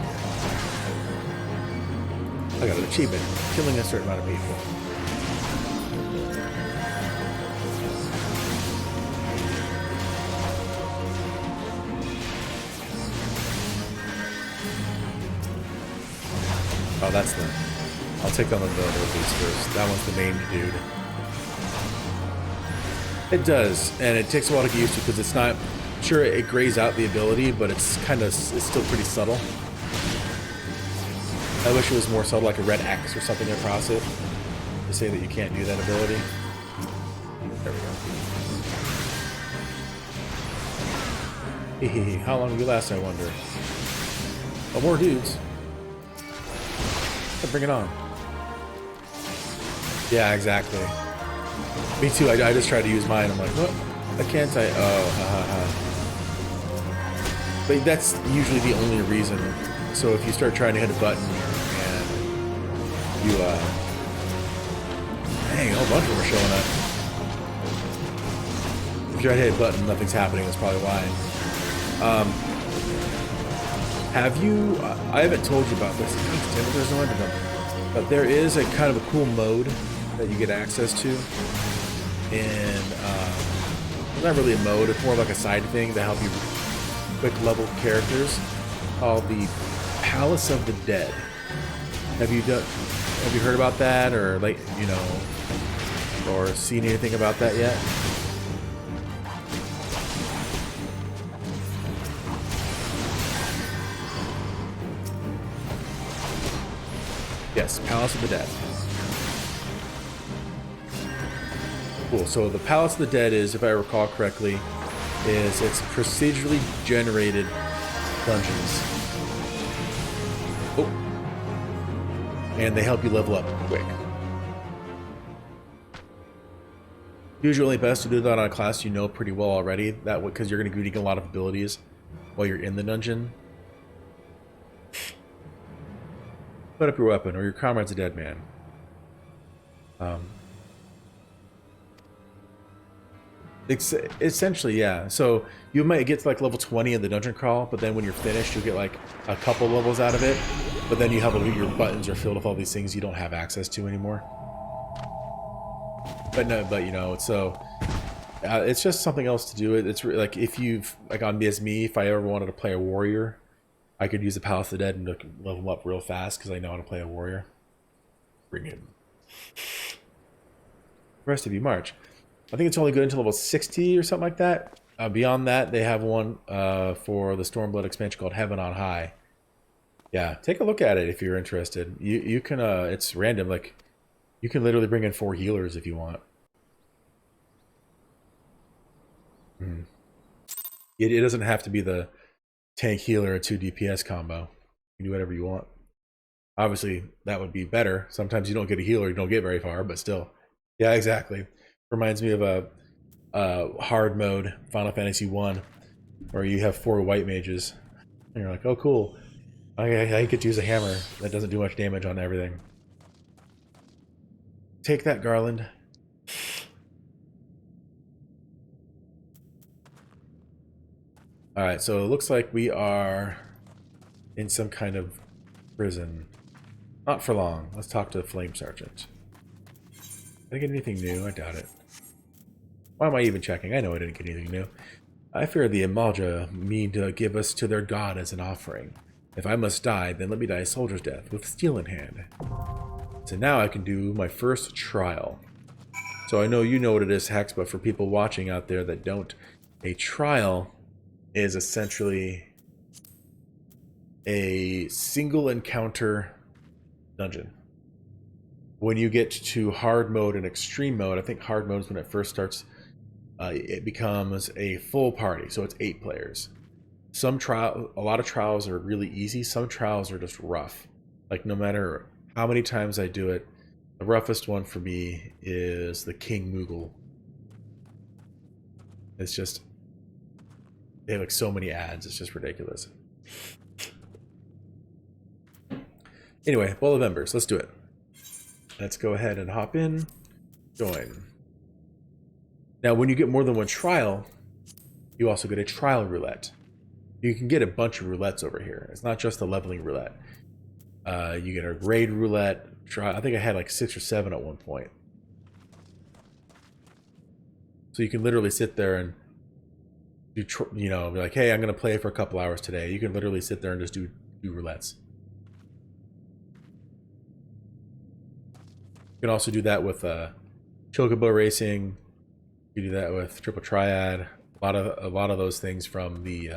I got an achievement, killing a certain amount of people. Oh, that's the... I'll take down the beast first. That one's the main dude. It does, and it takes a while to get used to because it's not... Sure, it grays out the ability, but it's still pretty subtle. I wish it was more subtle, like a red X or something across it, to say that you can't do that ability. There we go. Hehehe, how long will you last, I wonder? Oh, more dudes. Bring it on. Yeah, exactly. Me too, I just tried to use mine, I'm like, what? I can't I? Oh, ha. But that's usually the only reason. So if you start trying to hit a button and you, dang, a whole bunch of them are showing up. If you try to hit a button, nothing's happening, that's probably why. Have you, I haven't told you about this, there's no end to them, but there is a kind of a cool mode that you get access to, and it's not really a mode, it's more like a side thing to help you quick level characters, called the Palace of the Dead. Have you heard about that, or like, you know, or seen anything about that yet? Yes, Palace of the Dead. Cool, so the Palace of the Dead is, if I recall correctly, it's procedurally generated dungeons. Oh. And they help you level up quick. Usually best to do that on a class you know pretty well already, that way, because you're going to be getting a lot of abilities while you're in the dungeon. Put up your weapon, or your comrade's a dead man. Essentially, yeah. So you might get to like level 20 in the dungeon crawl, but then when you're finished, you'll get like a couple levels out of it. But then you have your buttons are filled with all these things you don't have access to anymore. But no, but you know, so it's just something else to do. It's like if you've like on me, if I ever wanted to play a warrior, I could use the Palace of the Dead and level them up real fast because I know how to play a warrior. Bring it. The rest of you march. I think it's only good until level 60 or something like that. Beyond that, they have one for the Stormblood expansion called Heaven on High. Yeah, take a look at it if you're interested. You can, it's random. Like, You can literally bring in 4 healers if you want. It doesn't have to be the tank healer or 2 DPS combo. You can do whatever you want. Obviously, that would be better. Sometimes you don't get a healer, you don't get very far, but still. Yeah, exactly. Reminds me of a hard mode, Final Fantasy I, where you have 4 white mages. And you're like, oh cool. I get to use a hammer that doesn't do much damage on everything. Take that, Garland. Alright, so it looks like we are in some kind of prison. Not for long. Let's talk to the Flame Sergeant. Did I get anything new? I doubt it. Why am I even checking? I know I didn't get anything new. I fear the Imalja mean to give us to their god as an offering. If I must die, then let me die a soldier's death, with steel in hand. So now I can do my first trial. So I know you know what it is, Hex, but for people watching out there that don't, a trial is essentially a single encounter dungeon. When you get to hard mode and extreme mode, I think hard mode is when it first starts, it becomes a full party, so it's 8 players. A lot of trials are really easy, some trials are just rough. Like no matter how many times I do it, the roughest one for me is the King Moogle. It's just, they have like so many ads, it's just ridiculous. Anyway, Bowl of Embers, let's do it. Let's go ahead and hop in, join. Now when you get more than one trial, you also get a trial roulette. You can get a bunch of roulettes over here. It's not just a leveling roulette. You get a raid roulette. I think I had like 6 or 7 at one point. So you can literally sit there and do, you know, be like, hey, I'm going to play for a couple hours today. You can literally sit there and just do roulettes. You can also do that with Chocobo Racing. You do that with Triple Triad. A lot of those things from the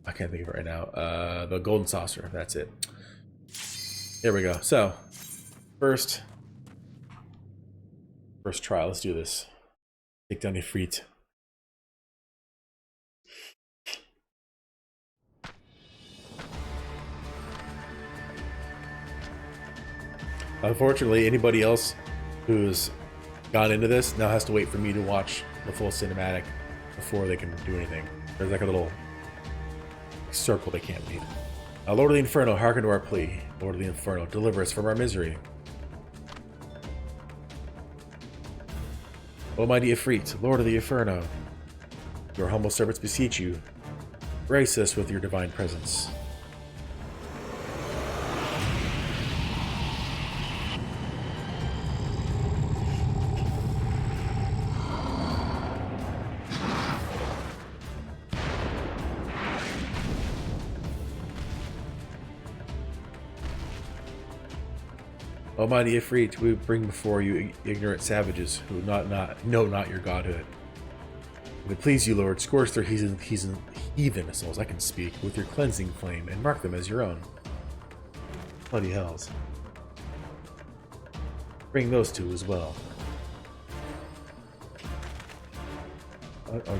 I can't think of it right now. The Golden Saucer. That's it. There we go. So first trial. Let's do this. Take down Ifrit. Unfortunately, anybody else who's gone into this now has to wait for me to watch the full cinematic before they can do anything. There's like a little circle they can't leave. Lord of the Inferno, hearken to our plea. Lord of the Inferno, deliver us from our misery. O mighty Ifrit, Lord of the Inferno, your humble servants beseech you, grace us with your divine presence. Almighty Ifrit, we bring before you ignorant savages who know not your godhood. If it please you, Lord, scorch their heathen souls, I can speak, with your cleansing flame, and mark them as your own. Bloody hells. Bring those two as well.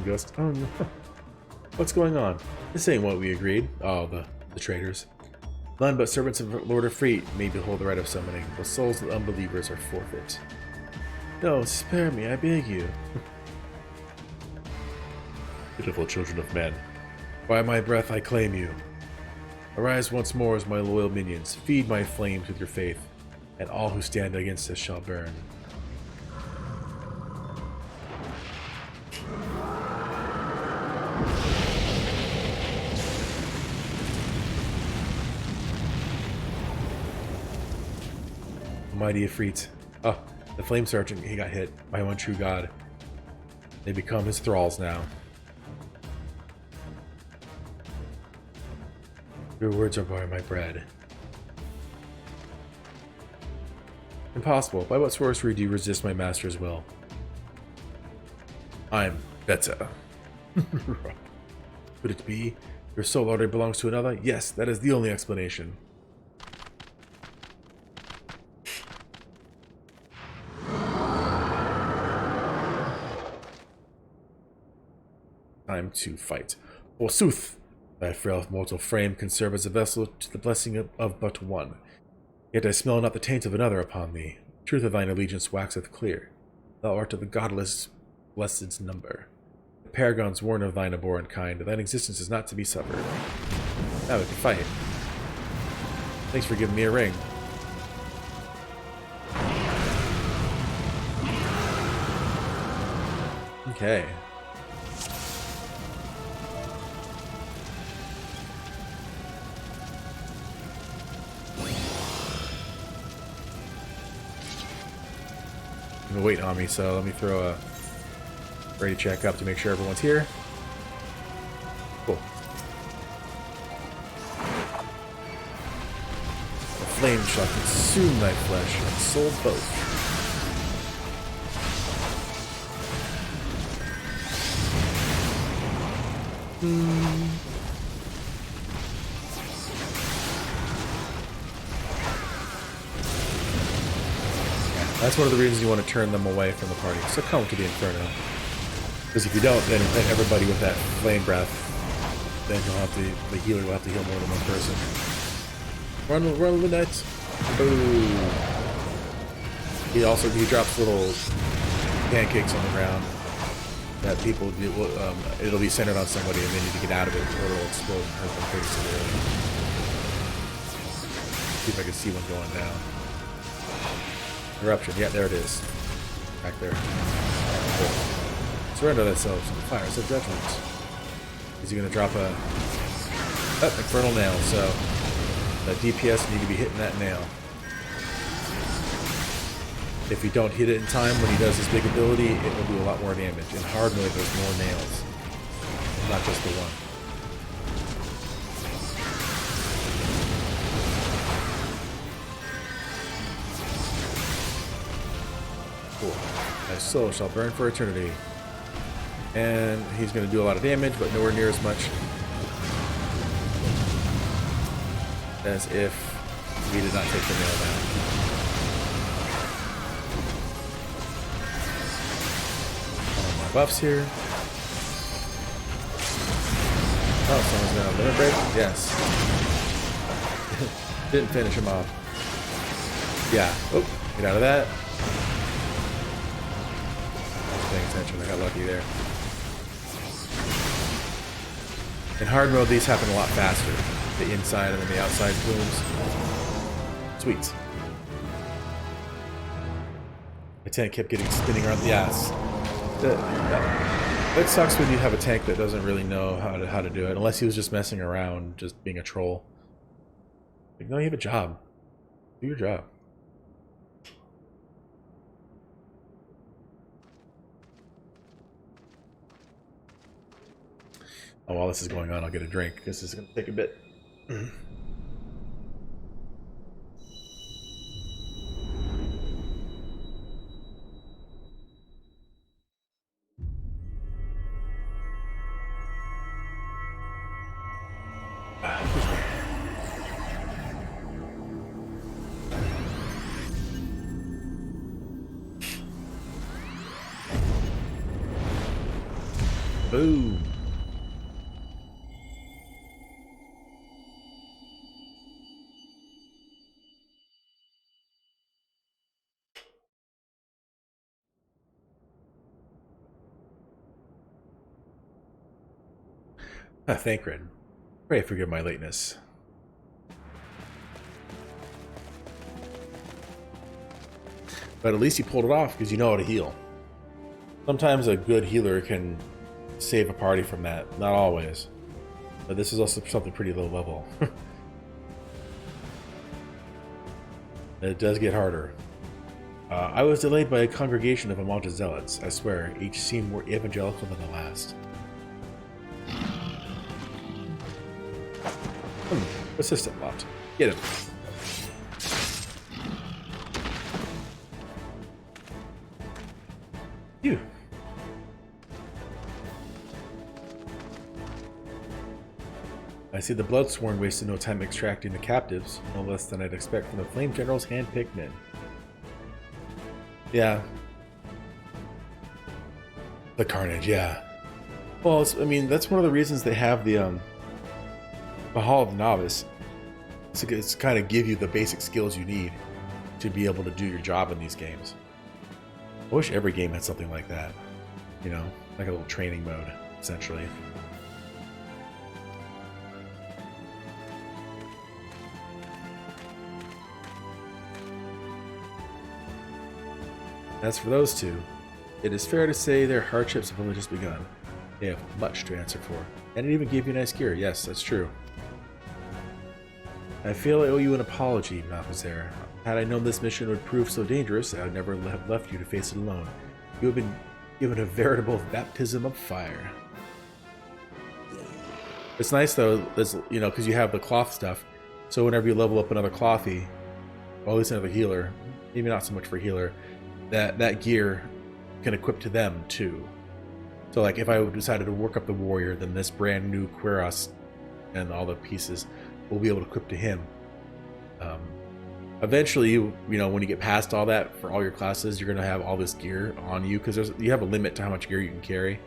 Ghost. Oh no. What's going on? This ain't what we agreed. Oh, the traitors. None but servants of Lord Ifrit may behold the rite of summoning. The souls of the unbelievers are forfeit. No, spare me, I beg you. Pitiful children of men, by my breath I claim you. Arise once more as my loyal minions, feed my flames with your faith, and all who stand against us shall burn. Mighty Ifrit. Oh, the Flame Sergeant, he got hit by one true god. They become his thralls now. Your words are by my bread. Impossible. By what sorcery do you resist my master's will? I'm better. Could it be? Your soul already belongs to another? Yes, that is the only explanation. time to fight. Forsooth, thy frail mortal frame can serve as a vessel to the blessing of but one. Yet I smell not the taint of another upon thee. The truth of thine allegiance waxeth clear. Thou art of the godless blessed's number. The paragons warn of thine abhorrent kind. Thine existence is not to be suffered. Now we can fight. Thanks for giving me a ring. Okay. You're waiting on me, so let me throw a ready check up to make sure everyone's here. Cool. The flame shall consume thy flesh and soul both. That's one of the reasons you want to turn them away from the party. So come to the Inferno. Because if you don't, then everybody with that flame breath, then you'll have to, the healer will have to heal more than one person. Run the nuts. Boom. He drops little pancakes on the ground that people do, it'll be centered on somebody and they need to get out of it or it'll explode and hurt them pretty severely. See if I can see one going down. Eruption, yeah, there it is. Back there. Cool. Surrender thyself to the fires of judgment. Is he going to drop a infernal nail? So the DPS need to be hitting that nail. If you don't hit it in time when he does his big ability, it will do a lot more damage. In hard mode, there's more nails, not just the one. Cool. My soul shall burn for eternity. And he's going to do a lot of damage, but nowhere near as much as if we did not take the nail down. All my buffs here. Oh, someone's going to limit break? Yes. Didn't finish him off. Yeah. Oh, get out of that. Paying attention, I got lucky there. In hard mode, these happen a lot faster. The inside and then the outside plumes. Sweet. My tank kept getting spinning around the ass. That sucks when you have a tank that doesn't really know how to do it, unless he was just messing around, just being a troll. Like, no, you have a job. Do your job. Oh, while this is going on, I'll get a drink. This is going to take a bit. Boom. Thancred, pray forgive my lateness. But at least you pulled it off because you know how to heal. Sometimes a good healer can save a party from that. Not always. But this is also something pretty low level. It does get harder. I was delayed by a congregation of Amalta zealots. I swear, each seemed more evangelical than the last. Assistant lot. Get him. You. I see the Bloodsworn wasted no time extracting the captives, no less than I'd expect from the Flame General's hand-picked men. Yeah. The carnage, yeah. Well, I mean, that's one of the reasons they have the Hall of the Novice. It's kind of give you the basic skills you need to be able to do your job in these games. I wish every game had something like that. You know, like a little training mode, essentially. As for those two, it is fair to say their hardships have only just begun. They have much to answer for. And it even gave you nice gear. Yes, that's true. I feel I owe you an apology, Malphazar. Had I known this mission would prove so dangerous, I would never have left you to face it alone. You have been given a veritable baptism of fire. It's nice though, you know, because you have the cloth stuff. So whenever you level up another clothy, or at least another healer, maybe not so much for healer, that gear can equip to them too. So like if I decided to work up the warrior, then this brand new cuirass and all the pieces will be able to equip to him. Eventually, you know, when you get past all that for all your classes, you're going to have all this gear on you because you have a limit to how much gear you can carry,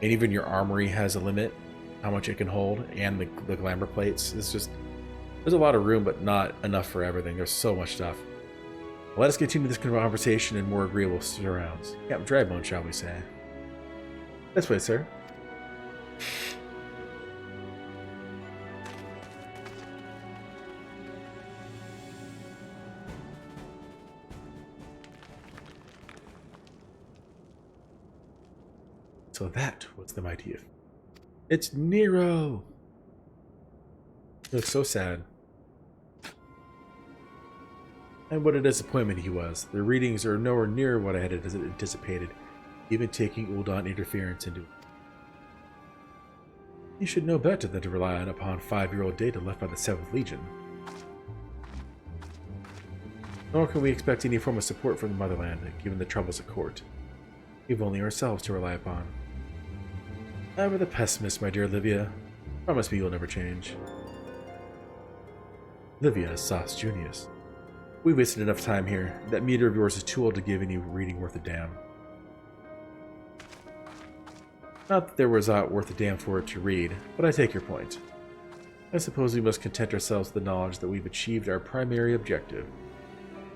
and even your armory has a limit how much it can hold, and the glamour plates. It's just there's a lot of room, but not enough for everything. There's so much stuff. Let us continue this conversation in more agreeable surrounds. Captain Drybone, shall we say? This way, sir. So that was the mighty. It's Nero! He looks so sad. And what a disappointment he was. The readings are nowhere near what I had anticipated, even taking Uldan interference into it. You should know better than to rely upon 5-year-old data left by the 7th Legion. Nor can we expect any form of support from the motherland, given the troubles at court. We have only ourselves to rely upon. Ever the pessimist, my dear Livia. Promise me you'll never change. Livia Sas Junius. We've wasted enough time here. That meter of yours is too old to give any reading worth a damn. Not that there was aught worth a damn for it to read, but I take your point. I suppose we must content ourselves with the knowledge that we've achieved our primary objective.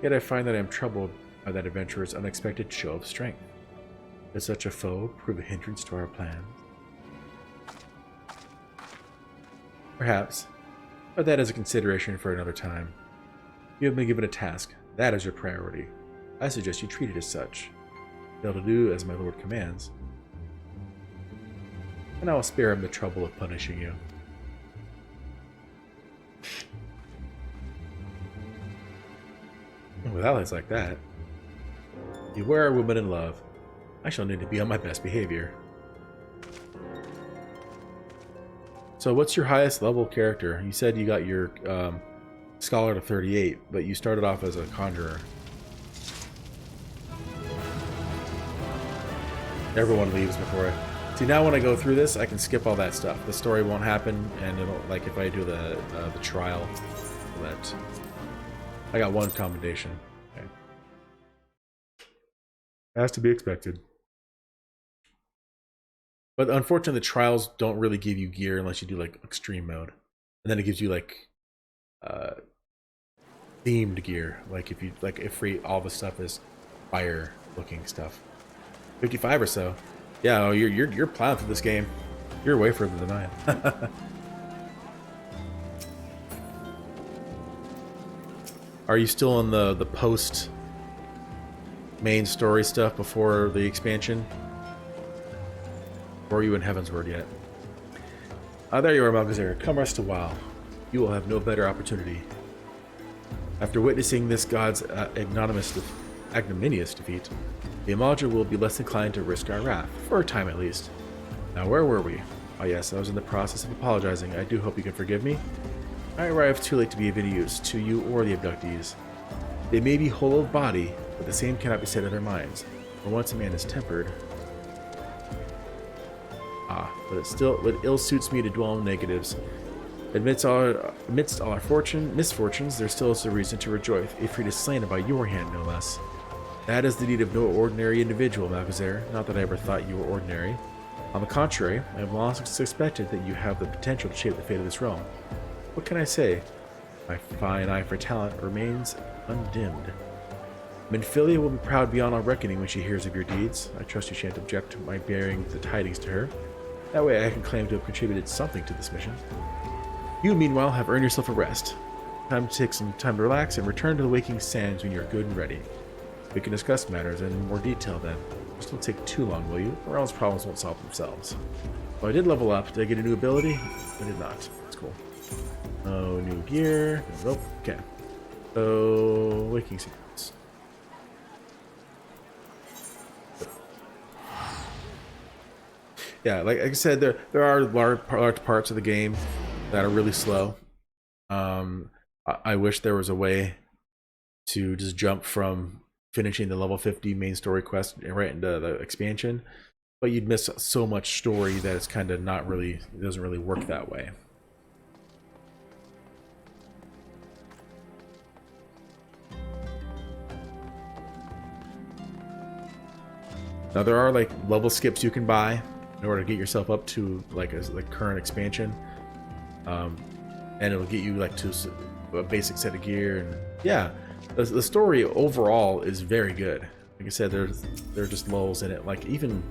Yet I find that I am troubled by that adventurer's unexpected show of strength. Does such a foe prove a hindrance to our plans? Perhaps, but that is a consideration for another time. You have been given a task. That is your priority. I suggest you treat it as such. Fail to do as my lord commands, and I will spare him the trouble of punishing you. With allies like that, beware a woman in love. I shall need to be on my best behavior. So what's your highest level character? You said you got your Scholar to 38, but you started off as a Conjurer. Everyone leaves before I... See, now when I go through this, I can skip all that stuff. The story won't happen, and it'll, like if I do the trial, that... I got one commendation. Okay. Has to be expected. But unfortunately, the trials don't really give you gear unless you do like extreme mode, and then it gives you like themed gear. Like if all the stuff is fire looking stuff. 55 or so. Yeah, you're plowing through this game. You're way further than I am. Are you still in the post main story stuff before the expansion? Or are you in Heavensward yet? There you are, Malphazar. Come rest a while. You will have no better opportunity. After witnessing this god's ignominious defeat, the Imaja will be less inclined to risk our wrath, for a time at least. Now, where were we? Oh yes, I was in the process of apologizing. I do hope you can forgive me. I arrived too late to be of any use to you or the abductees. They may be whole of body, but the same cannot be said of their minds. For once a man is tempered... but it ill suits me to dwell on negatives. Amidst all our misfortunes, there still is a reason to rejoice. Ifrit is slain by your hand, no less. That is the deed of no ordinary individual, Malphazar. Not that I ever thought you were ordinary. On the contrary, I have long suspected that you have the potential to shape the fate of this realm. What can I say? My fine eye for talent remains undimmed. Minfilia will be proud beyond all reckoning when she hears of your deeds. I trust you shan't object to my bearing the tidings to her. That way I can claim to have contributed something to this mission. You, meanwhile, have earned yourself a rest. Time to take some time to relax and return to the waking sands when you're good and ready. We can discuss matters in more detail then. Just don't take too long, will you? Or else problems won't solve themselves. Well, I did level up. Did I get a new ability? I did not. That's cool. Oh, new gear. Nope. Okay. So, waking sands. Yeah, like I said, there are large parts of the game that are really slow. I wish there was a way to just jump from finishing the level 50 main story quest right into the expansion, but you'd miss so much story that it's kind of not really, it doesn't really work that way. Now there are like level skips you can buy in order to get yourself up to like a current expansion, and it'll get you like to a basic set of gear. And yeah, the story overall is very good. Like I said, there are just lulls in it. Like even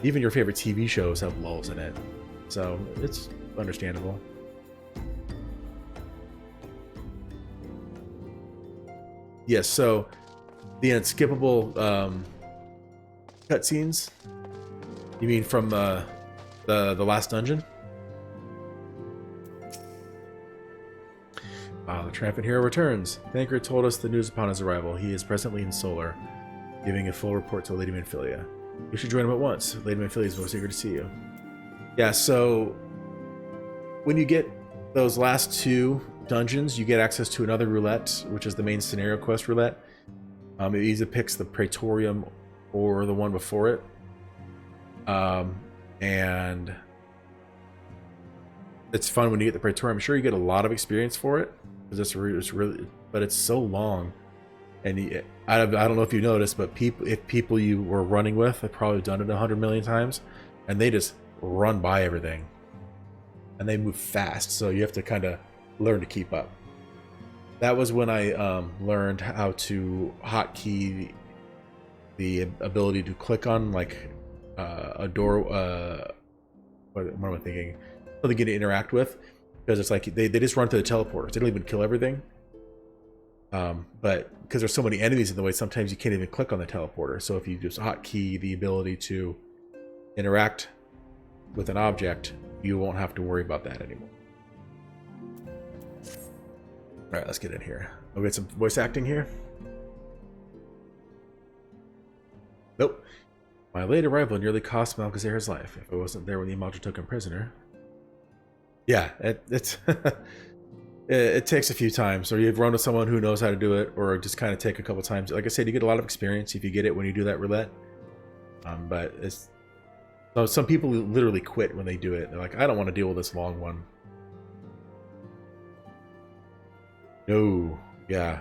your favorite TV shows have lulls in it, so it's understandable. Yes, so the unskippable cutscenes. You mean from the last dungeon? The triumphant hero returns. Thancred told us the news upon his arrival. He is presently in Solar, giving a full report to Lady Minfilia. You should join him at once. Lady Minfilia is most eager to see you. Yeah, so when you get those last two dungeons, you get access to another roulette, which is the main scenario quest roulette. It either picks the Praetorium or the one before it. And it's fun when you get the Praetorium. I'm sure you get a lot of experience for it, because it's really, but it's so long. And I don't know if you noticed, but people you were running with have probably done it 100 million times, and they just run by everything, and they move fast. So you have to kind of learn to keep up. That was when I learned how to hotkey the ability to click on like a door. What am I thinking? Something to interact with, because it's like they just run to the teleporters. They don't even kill everything. But because there's so many enemies in the way, sometimes you can't even click on the teleporter. So if you just hotkey the ability to interact with an object, you won't have to worry about that anymore. All right, let's get in here. We'll get some voice acting here. Nope. My late arrival nearly cost Malgazer's life. If I wasn't there when the Imalja took him prisoner. Yeah, it's it takes a few times, or you'd run with someone who knows how to do it, or just kind of take a couple times. Like I said, you get a lot of experience if you get it when you do that roulette. But it's so some people literally quit when they do it. They're like, I don't want to deal with this long one. No, yeah.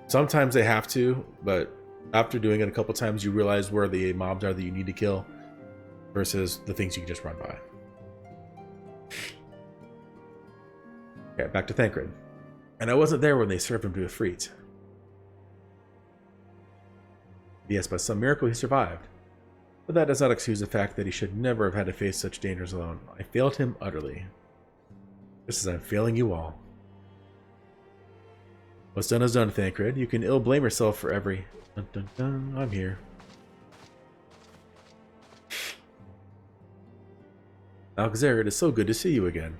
Sometimes they have to, but after doing it a couple times, you realize where the mobs are that you need to kill versus the things you can just run by. Okay, back to Thancred. And I wasn't there when they served him to Ifrit. Yes, by some miracle he survived. But that does not excuse the fact that he should never have had to face such dangers alone. I failed him utterly. Just as I'm failing you all. What's done is done, Thancred. You can ill blame yourself for every... Dun, dun, dun, I'm here. Alexander, it is so good to see you again.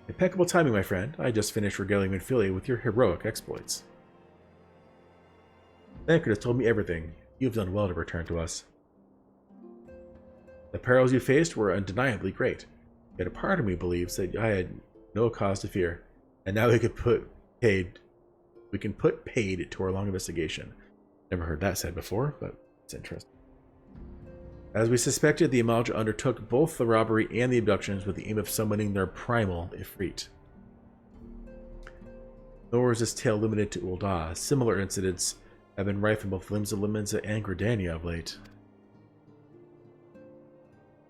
Impeccable timing, my friend. I just finished regaling Minfilia with your heroic exploits. Thancred has told me everything. You have done well to return to us. The perils you faced were undeniably great, yet a part of me believes that I had no cause to fear, and now we can put paid to our long investigation. Never heard that said before, but it's interesting. As we suspected, the Imalja undertook both the robbery and the abductions with the aim of summoning their primal Ifrit. Nor is this tale limited to Ul'dah. Similar incidents have been rife in both Limsa and Gridania of late.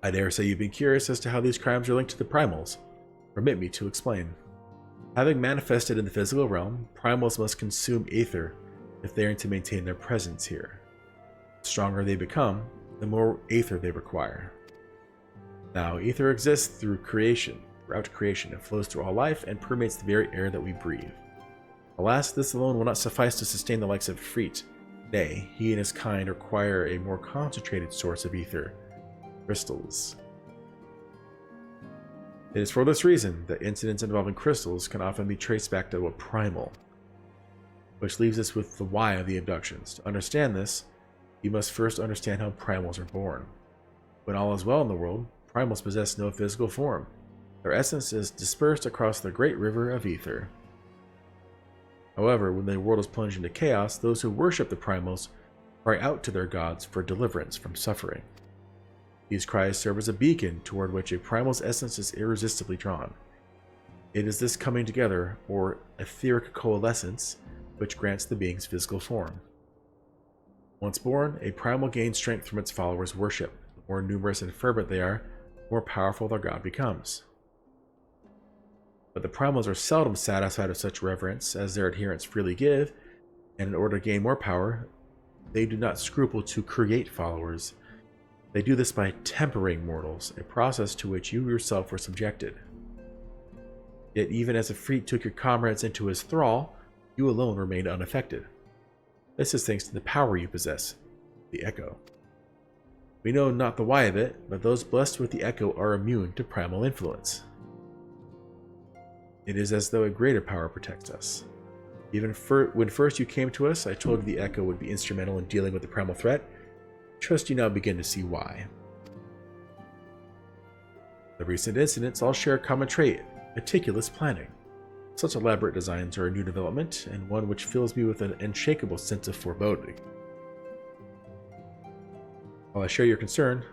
I dare say you've been curious as to how these crimes are linked to the primals. Permit me to explain. Having manifested in the physical realm, primals must consume aether if they are to maintain their presence here. The stronger they become, the more aether they require. Now, ether exists throughout creation, and flows through all life and permeates the very air that we breathe. Alas, this alone will not suffice to sustain the likes of Freet. Nay, he and his kind require a more concentrated source of ether, crystals. It is for this reason that incidents involving crystals can often be traced back to a primal, which leaves us with the why of the abductions. To understand this, you must first understand how primals are born. When all is well in the world, primals possess no physical form. Their essence is dispersed across the great river of ether. However, when the world is plunged into chaos, those who worship the primals cry out to their gods for deliverance from suffering. These cries serve as a beacon toward which a primal's essence is irresistibly drawn. It is this coming together, or etheric coalescence, which grants the being's physical form. Once born, a primal gains strength from its followers' worship. The more numerous and fervent they are, the more powerful their god becomes. But the primals are seldom satisfied with such reverence as their adherents freely give, and in order to gain more power, they do not scruple to create followers. They do this by tempering mortals, a process to which you yourself were subjected. Yet even as Efreet took your comrades into his thrall, you alone remained unaffected. This is thanks to the power you possess, the Echo. We know not the why of it, but those blessed with the Echo are immune to primal influence. It is as though a greater power protects us. Even when first you came to us, I told you the Echo would be instrumental in dealing with the primal threat. Trust you now begin to see why. The recent incidents all share a common trait: meticulous planning. Such elaborate designs are a new development, and one which fills me with an unshakable sense of foreboding. While I share your concern,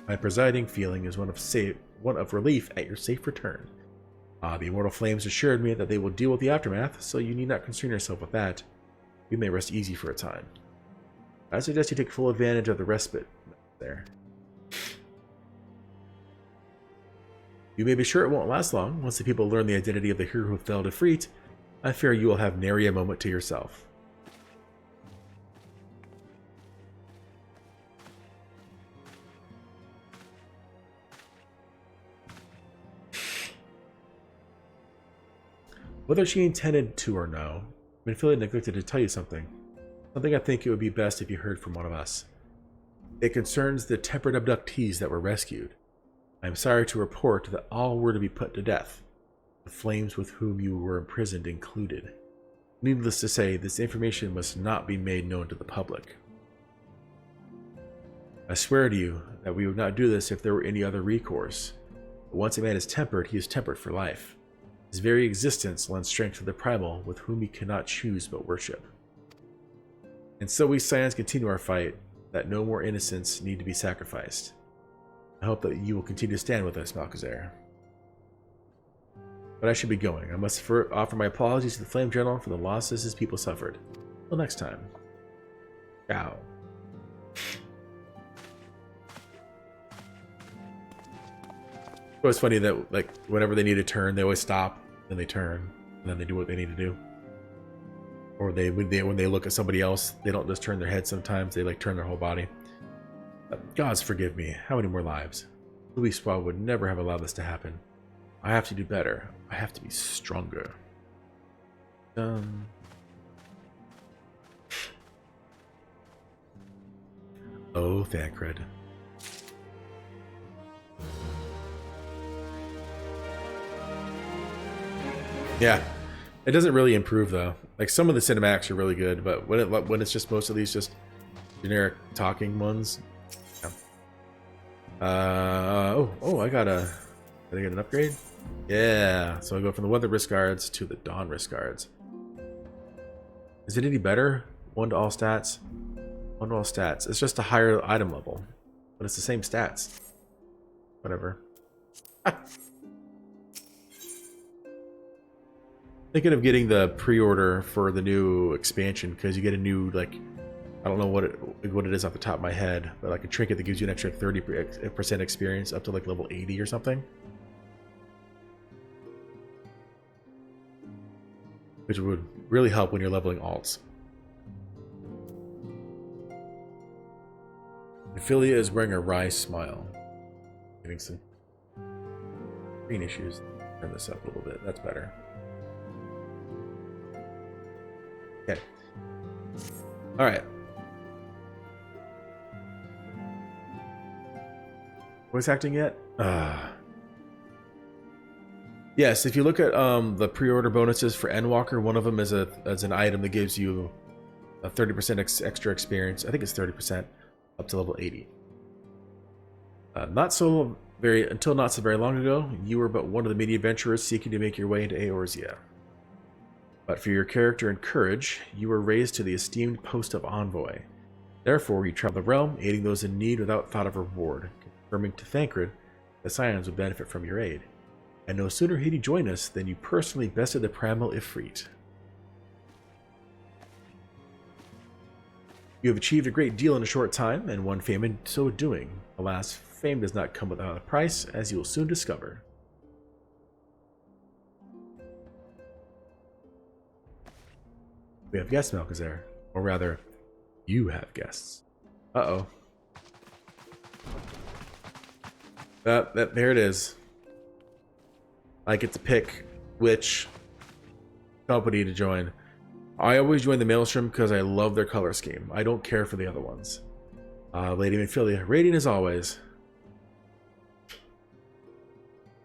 my presiding feeling is one of relief at your safe return. The immortal flames assured me that they will deal with the aftermath, so you need not concern yourself with that. You may rest easy for a time. I suggest you take full advantage of the respite there. You may be sure it won't last long. Once the people learn the identity of the hero who fell to Freet, I fear you will have nary a moment to yourself. Whether she intended to or no, I've been feeling neglected to tell you something. Something I think it would be best if you heard from one of us. It concerns the tempered abductees that were rescued. I am sorry to report that all were to be put to death, the flames with whom you were imprisoned included. Needless to say, this information must not be made known to the public. I swear to you that we would not do this if there were any other recourse. But once a man is tempered, he is tempered for life. His very existence lends strength to the primal with whom he cannot choose but worship. And so we Scions continue our fight, that no more innocents need to be sacrificed. I hope that you will continue to stand with us, Malchezair. But I should be going. I must offer my apologies to the Flame General for the losses his people suffered. Till next time. Ciao. It's always funny that, like, whenever they need to turn, they always stop, then they turn, and then they do what they need to do. Or when they look at somebody else, they don't just turn their head sometimes, they like turn their whole body. Gods forgive me, how many more lives? Louis Swa would never have allowed this to happen. I have to do better. I have to be stronger. Oh, Thancred. Yeah, it doesn't really improve though. Like some of the cinematics are really good, but when it's just most of these just generic talking ones. Yeah. I got an upgrade. Yeah, so I go from the Weather Risk Guards to the Dawn Risk Guards. Is it any better? 1 to all stats. 1 to all stats. It's just a higher item level, but it's the same stats. Whatever. Thinking of getting the pre-order for the new expansion because you get a new I don't know what it is off the top of my head, but like a trinket that gives you an extra 30% experience up to like level 80 or something. Which would really help when you're leveling alts. Ophelia is wearing a wry smile. Getting some screen issues. Turn this up a little bit. That's better. Okay. Alright. Voice acting yet? Yes, if you look at the pre-order bonuses for Endwalker, one of them is an item that gives you a 30% extra experience. I think it's 30% up to level 80. Until not so very long ago, you were but one of the many adventurers seeking to make your way into Eorzea. But for your character and courage, you were raised to the esteemed post of envoy. Therefore, you travel the realm, aiding those in need without thought of reward, confirming to Thancred that Scions would benefit from your aid. And no sooner had he joined us than you personally bested the Parental Ifrit. You have achieved a great deal in a short time, and won fame in so doing. Alas, fame does not come without a price, as you will soon discover. We have guests, Malchezaar. Or rather, you have guests. Uh-oh. There it is. I get to pick which company to join. I always join the Maelstrom because I love their color scheme. I don't care for the other ones. Lady Ophelia, radiant as always.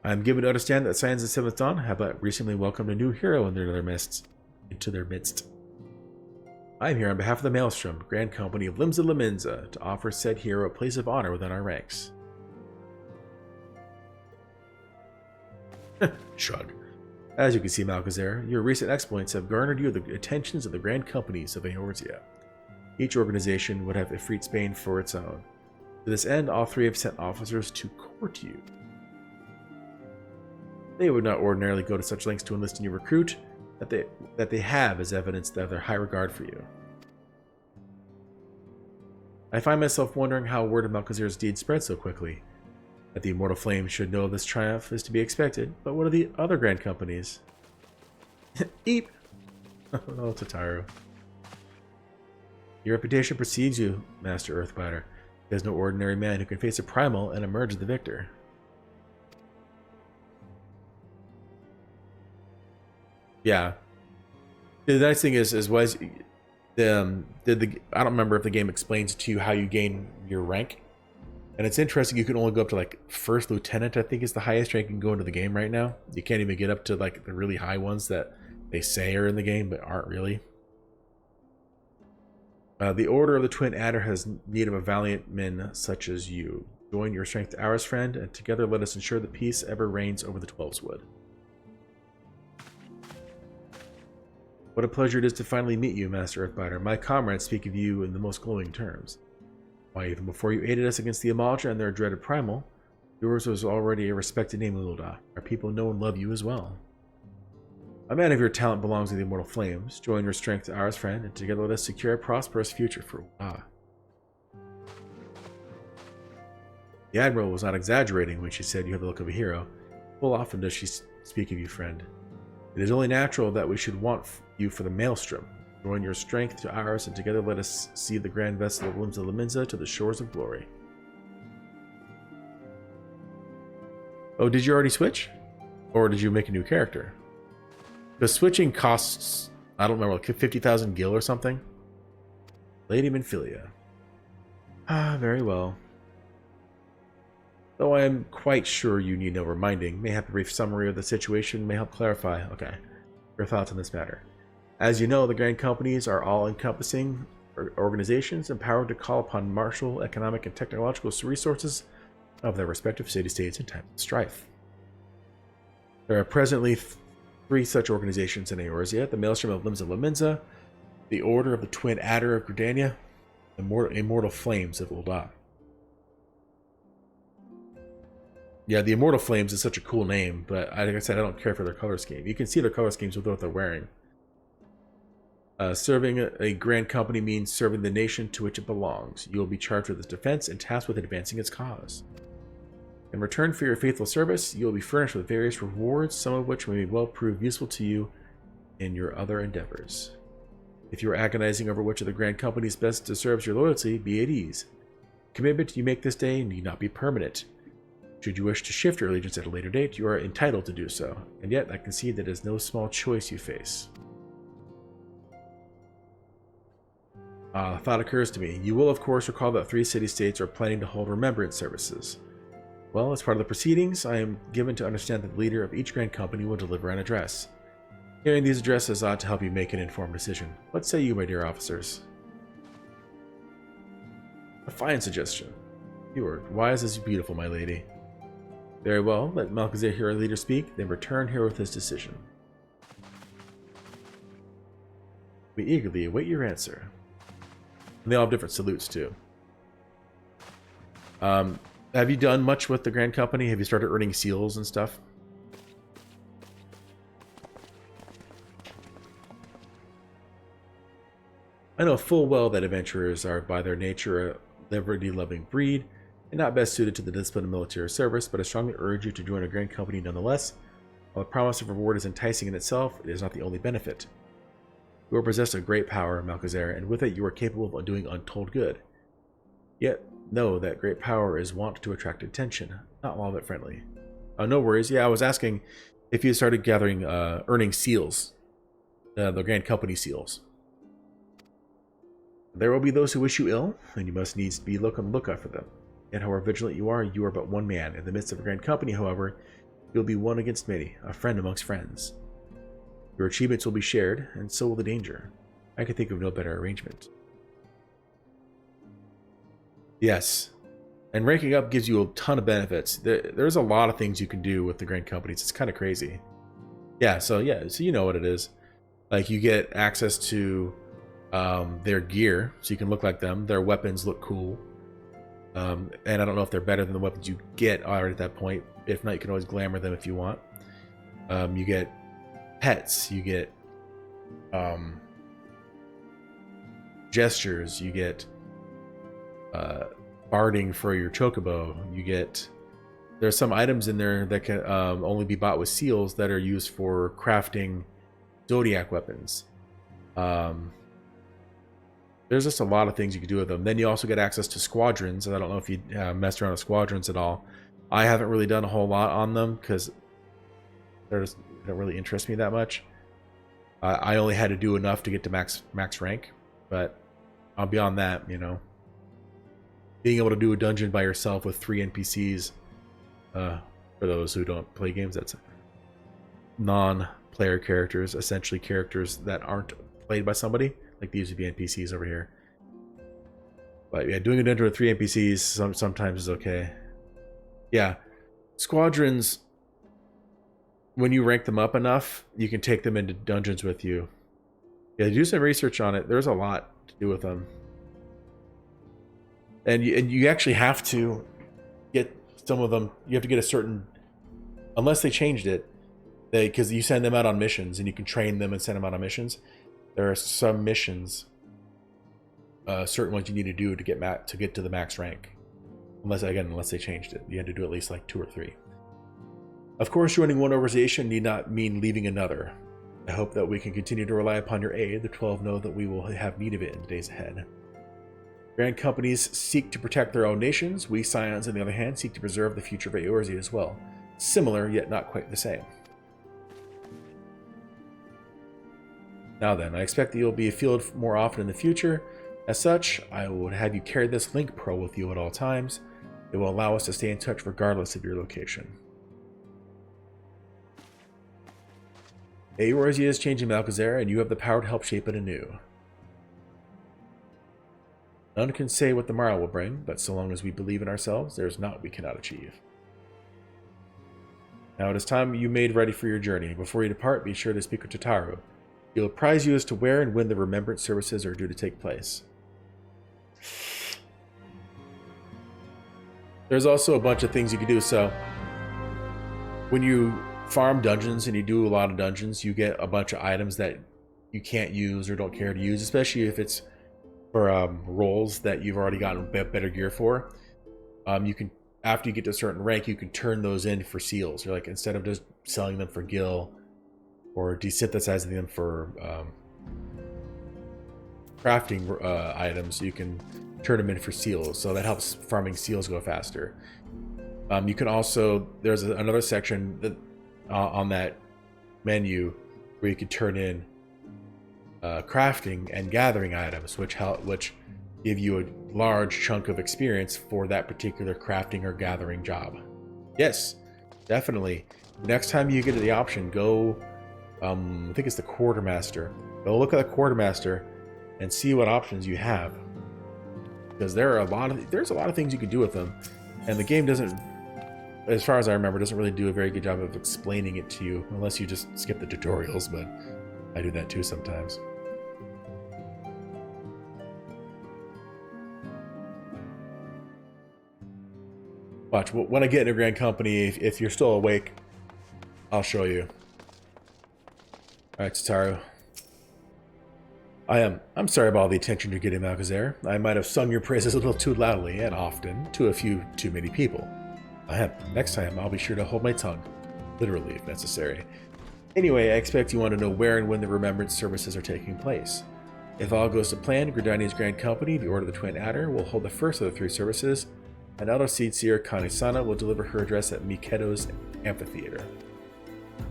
I am given to understand that Scions of Seventh Dawn have but recently welcomed a new hero into their midst. I am here on behalf of the Maelstrom, Grand Company of Limbs of Leminza, to offer said hero a place of honor within our ranks. Shrug. As you can see, Malchezaar, your recent exploits have garnered you the attentions of the grand companies of Eorzea. Each organization would have Ifrit's bane for its own. To this end, all three have sent officers to court you. They would not ordinarily go to such lengths to enlist a new recruit that they have as evidence of their high regard for you. I find myself wondering how word of Malchezaar's deed spread so quickly. That the Immortal Flame should know this triumph is to be expected, but what are the other grand companies? Eep! Oh, Tataru. Your reputation precedes you, Master Earthbiter. There's no ordinary man who can face a primal and emerge the victor. Yeah. The nice thing is I don't remember if the game explains to you how you gain your rank. And it's interesting, you can only go up to like first lieutenant, I think is the highest rank you can go into the game right now. You can't even get up to like the really high ones that they say are in the game, but aren't really. The Order of the Twin Adder has need of a valiant men such as you. Join your strength to ours, friend, and together let us ensure that peace ever reigns over the Twelveswood. What a pleasure it is to finally meet you, Master Earthbiter. My comrades speak of you in the most glowing terms. Why, even before you aided us against the Amalja and their dreaded primal, yours was already a respected name in Ul'dah. Our people know and love you as well. A man of your talent belongs to the Immortal Flames. Join your strength to ours, friend, and together let us secure a prosperous future for Ul'dah. The Admiral was not exaggerating when she said you have the look of a hero. Full often does she speak of you, friend. It is only natural that we should want you for the Maelstrom. Join your strength to ours, and together let us see the grand vessel of Limbs of Leminza to the shores of glory. Oh, did you already switch? Or did you make a new character? Because switching costs, I don't remember, like 50,000 gil or something? Lady Minfilia. Ah, very well. Though I am quite sure you need no reminding, mayhap a brief summary of the situation may help clarify. Okay, your thoughts on this matter. As you know, the grand companies are all-encompassing organizations empowered to call upon martial, economic, and technological resources of their respective city-states in times of strife. There are presently three such organizations in Eorzea: the Maelstrom of Limbs of Leminza, the Order of the Twin Adder of Gridania, and the Immortal Flames of Ul'dah. Yeah, the Immortal Flames is such a cool name, but like I said, I don't care for their color scheme. You can see their color schemes with what they're wearing. Serving a grand company means serving the nation to which it belongs. You will be charged with its defense and tasked with advancing its cause. In return for your faithful service, you will be furnished with various rewards, some of which may well prove useful to you in your other endeavors. If you are agonizing over which of the grand companies best deserves your loyalty, be at ease. The commitment you make this day need not be permanent. Should you wish to shift your allegiance at a later date, you are entitled to do so, and yet I concede that it is no small choice you face. A thought occurs to me. You will, of course, recall that 3 city-states are planning to hold remembrance services. Well, as part of the proceedings, I am given to understand that the leader of each grand company will deliver an address. Hearing these addresses ought to help you make an informed decision. What say you, my dear officers? A fine suggestion. You are wise as beautiful, my lady. Very well, let Malchazar hear our leader speak, then return here with his decision. We eagerly await your answer. And they all have different salutes, too. Have you done much with the Grand Company? Have you started earning seals and stuff? I know full well that adventurers are by their nature a liberty-loving breed, and not best suited to the discipline of military service, but I strongly urge you to join a Grand Company nonetheless. While the promise of reward is enticing in itself, it is not the only benefit. You are possessed of great power, Malchazar, and with it you are capable of doing untold good. Yet, know that great power is wont to attract attention, not all of it friendly. No worries. Yeah, I was asking if you started gathering, earning seals. The Grand Company seals. There will be those who wish you ill, and you must needs be on the lookout for them. Yet, however vigilant you are but one man. In the midst of a Grand Company, however, you'll be one against many, a friend amongst friends. Your achievements will be shared, and so will the danger. I can think of no better arrangement. Yes. And ranking up gives you a ton of benefits. There's a lot of things you can do with the Grand Companies. It's kind of crazy. So you know what it is. Like, you get access to their gear, so you can look like them. Their weapons look cool. And I don't know if they're better than the weapons you get already at that point. If not, you can always glamour them if you want. You get pets. You get gestures. You get barding for your chocobo. There's some items in there that can only be bought with seals that are used for crafting zodiac weapons. There's just a lot of things you can do with them. Then you also get access to squadrons. I don't know if you messed around with squadrons at all. I haven't really done a whole lot on them because they don't really interest me that much. I only had to do enough to get to max rank, but beyond that, being able to do a dungeon by yourself with 3 NPCs, for those who don't play games, that's non-player characters, essentially characters that aren't played by somebody. Like, these would be NPCs over here. But yeah, doing a dungeon with 3 NPCs sometimes is okay. Yeah, squadrons, when you rank them up enough, you can take them into dungeons with you. Yeah, do some research on it. There's a lot to do with them. And you actually have to get some of them. You have to get a certain, unless they changed it, because you send them out on missions and you can train them and send them out on missions. There are some missions, certain ones you need to do to get to the max rank. Unless they changed it, you had to do at least like 2 or 3. Of course, joining one organization need not mean leaving another. I hope that we can continue to rely upon your aid. The 12 know that we will have need of it in the days ahead. Grand companies seek to protect their own nations. We Scions, on the other hand, seek to preserve the future of Eorzea as well. Similar, yet not quite the same. Now then, I expect that you'll be afield more often in the future. As such, I will have you carry this link pearl with you at all times. It will allow us to stay in touch regardless of your location. Eorzea is changing, Malchazar, and you have the power to help shape it anew. None can say what the morrow will bring, but so long as we believe in ourselves, there is naught we cannot achieve. Now it is time you made ready for your journey. Before you depart, be sure to speak with Tataru. He'll apprise you as to where and when the remembrance services are due to take place. There's also a bunch of things you can do. So, when you farm dungeons and you do a lot of dungeons, you get a bunch of items that you can't use or don't care to use, especially if it's for roles that you've already gotten better gear for. You can, after you get to a certain rank, you can turn those in for seals. You're like, instead of just selling them for gil or desynthesizing them for crafting items, you can turn them in for seals. So that helps farming seals go faster. You can also, there's another section that on that menu where you can turn in crafting and gathering items, which give you a large chunk of experience for that particular crafting or gathering job. Yes, definitely. Next time you get the option, go, I think it's the quartermaster. Go look at the quartermaster and see what options you have, because there's a lot of things you can do with them, and the game doesn't, as far as I remember, doesn't really do a very good job of explaining it to you, unless you just skip the tutorials, but I do that too sometimes. Watch, when I get in a grand company, if you're still awake, I'll show you. Alright, Tataru. I'm sorry about all the attention you're getting, Malkazair. I might have sung your praises a little too loudly and often to a few too many people. Next time, I'll be sure to hold my tongue. Literally, if necessary. Anyway, I expect you want to know where and when the Remembrance services are taking place. If all goes to plan, Gridania's Grand Company, the Order of the Twin Adder, will hold the first of the 3 services, and Elder Seedseer Kanisana will deliver her address at Mikedo's Amphitheater.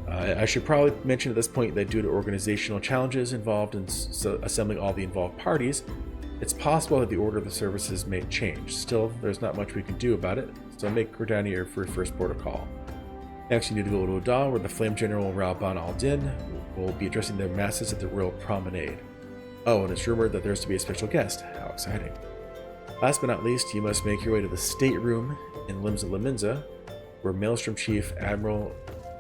I should probably mention at this point that due to organizational challenges involved in assembling all the involved parties, it's possible that the order of the services may change. Still, there's not much we can do about it, so make Gridania your first port of call. Next, you need to go to Oda, where the Flame General Ralban al-Din will be addressing the masses at the Royal Promenade. Oh, and it's rumored that there's to be a special guest. How exciting. Last but not least, you must make your way to the stateroom in Limsa Laminza, where Maelstrom Chief Admiral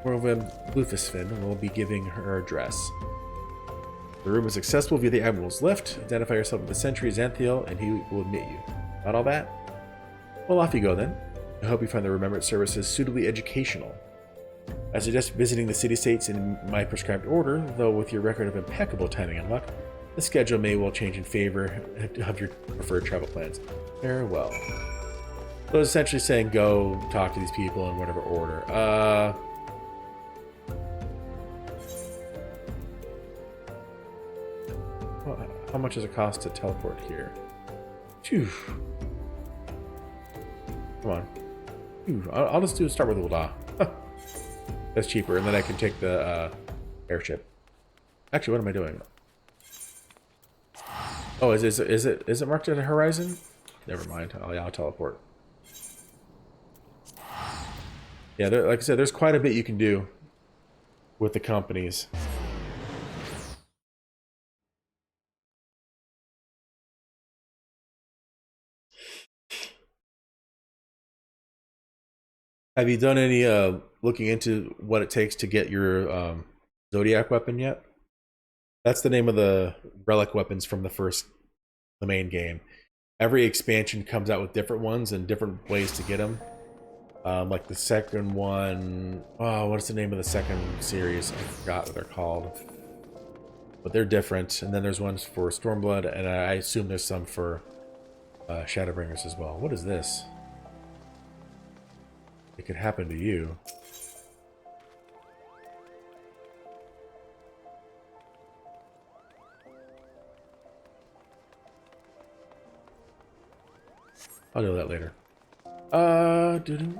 Morvem Lufusfin will be giving her address. The room is accessible via the Admiral's lift. Identify yourself with the Sentry Xanthiel, and he will admit you. Not all that? Well, off you go then. I hope you find the Remembrance services suitably educational. I suggest visiting the city-states in my prescribed order, though with your record of impeccable timing and luck, the schedule may well change in favor of your preferred travel plans. Farewell. So it's essentially saying go talk to these people in whatever order. How much does it cost to teleport here? Phew. Come on. Phew. I'll just start with Ulda. That's cheaper, and then I can take the airship. Actually, what am I doing? Oh, is it marked at a horizon? Never mind. I'll teleport. Yeah, like I said, there's quite a bit you can do with the companies. Have you done any looking into what it takes to get your Zodiac weapon yet? That's the name of the relic weapons from the main game. Every expansion comes out with different ones and different ways to get them. Like the second one, oh, what's the name of the second series? I forgot what they're called. But they're different. And then there's ones for Stormblood, and I assume there's some for Shadowbringers as well. What is this? It could happen to you. I'll do that later. Okay.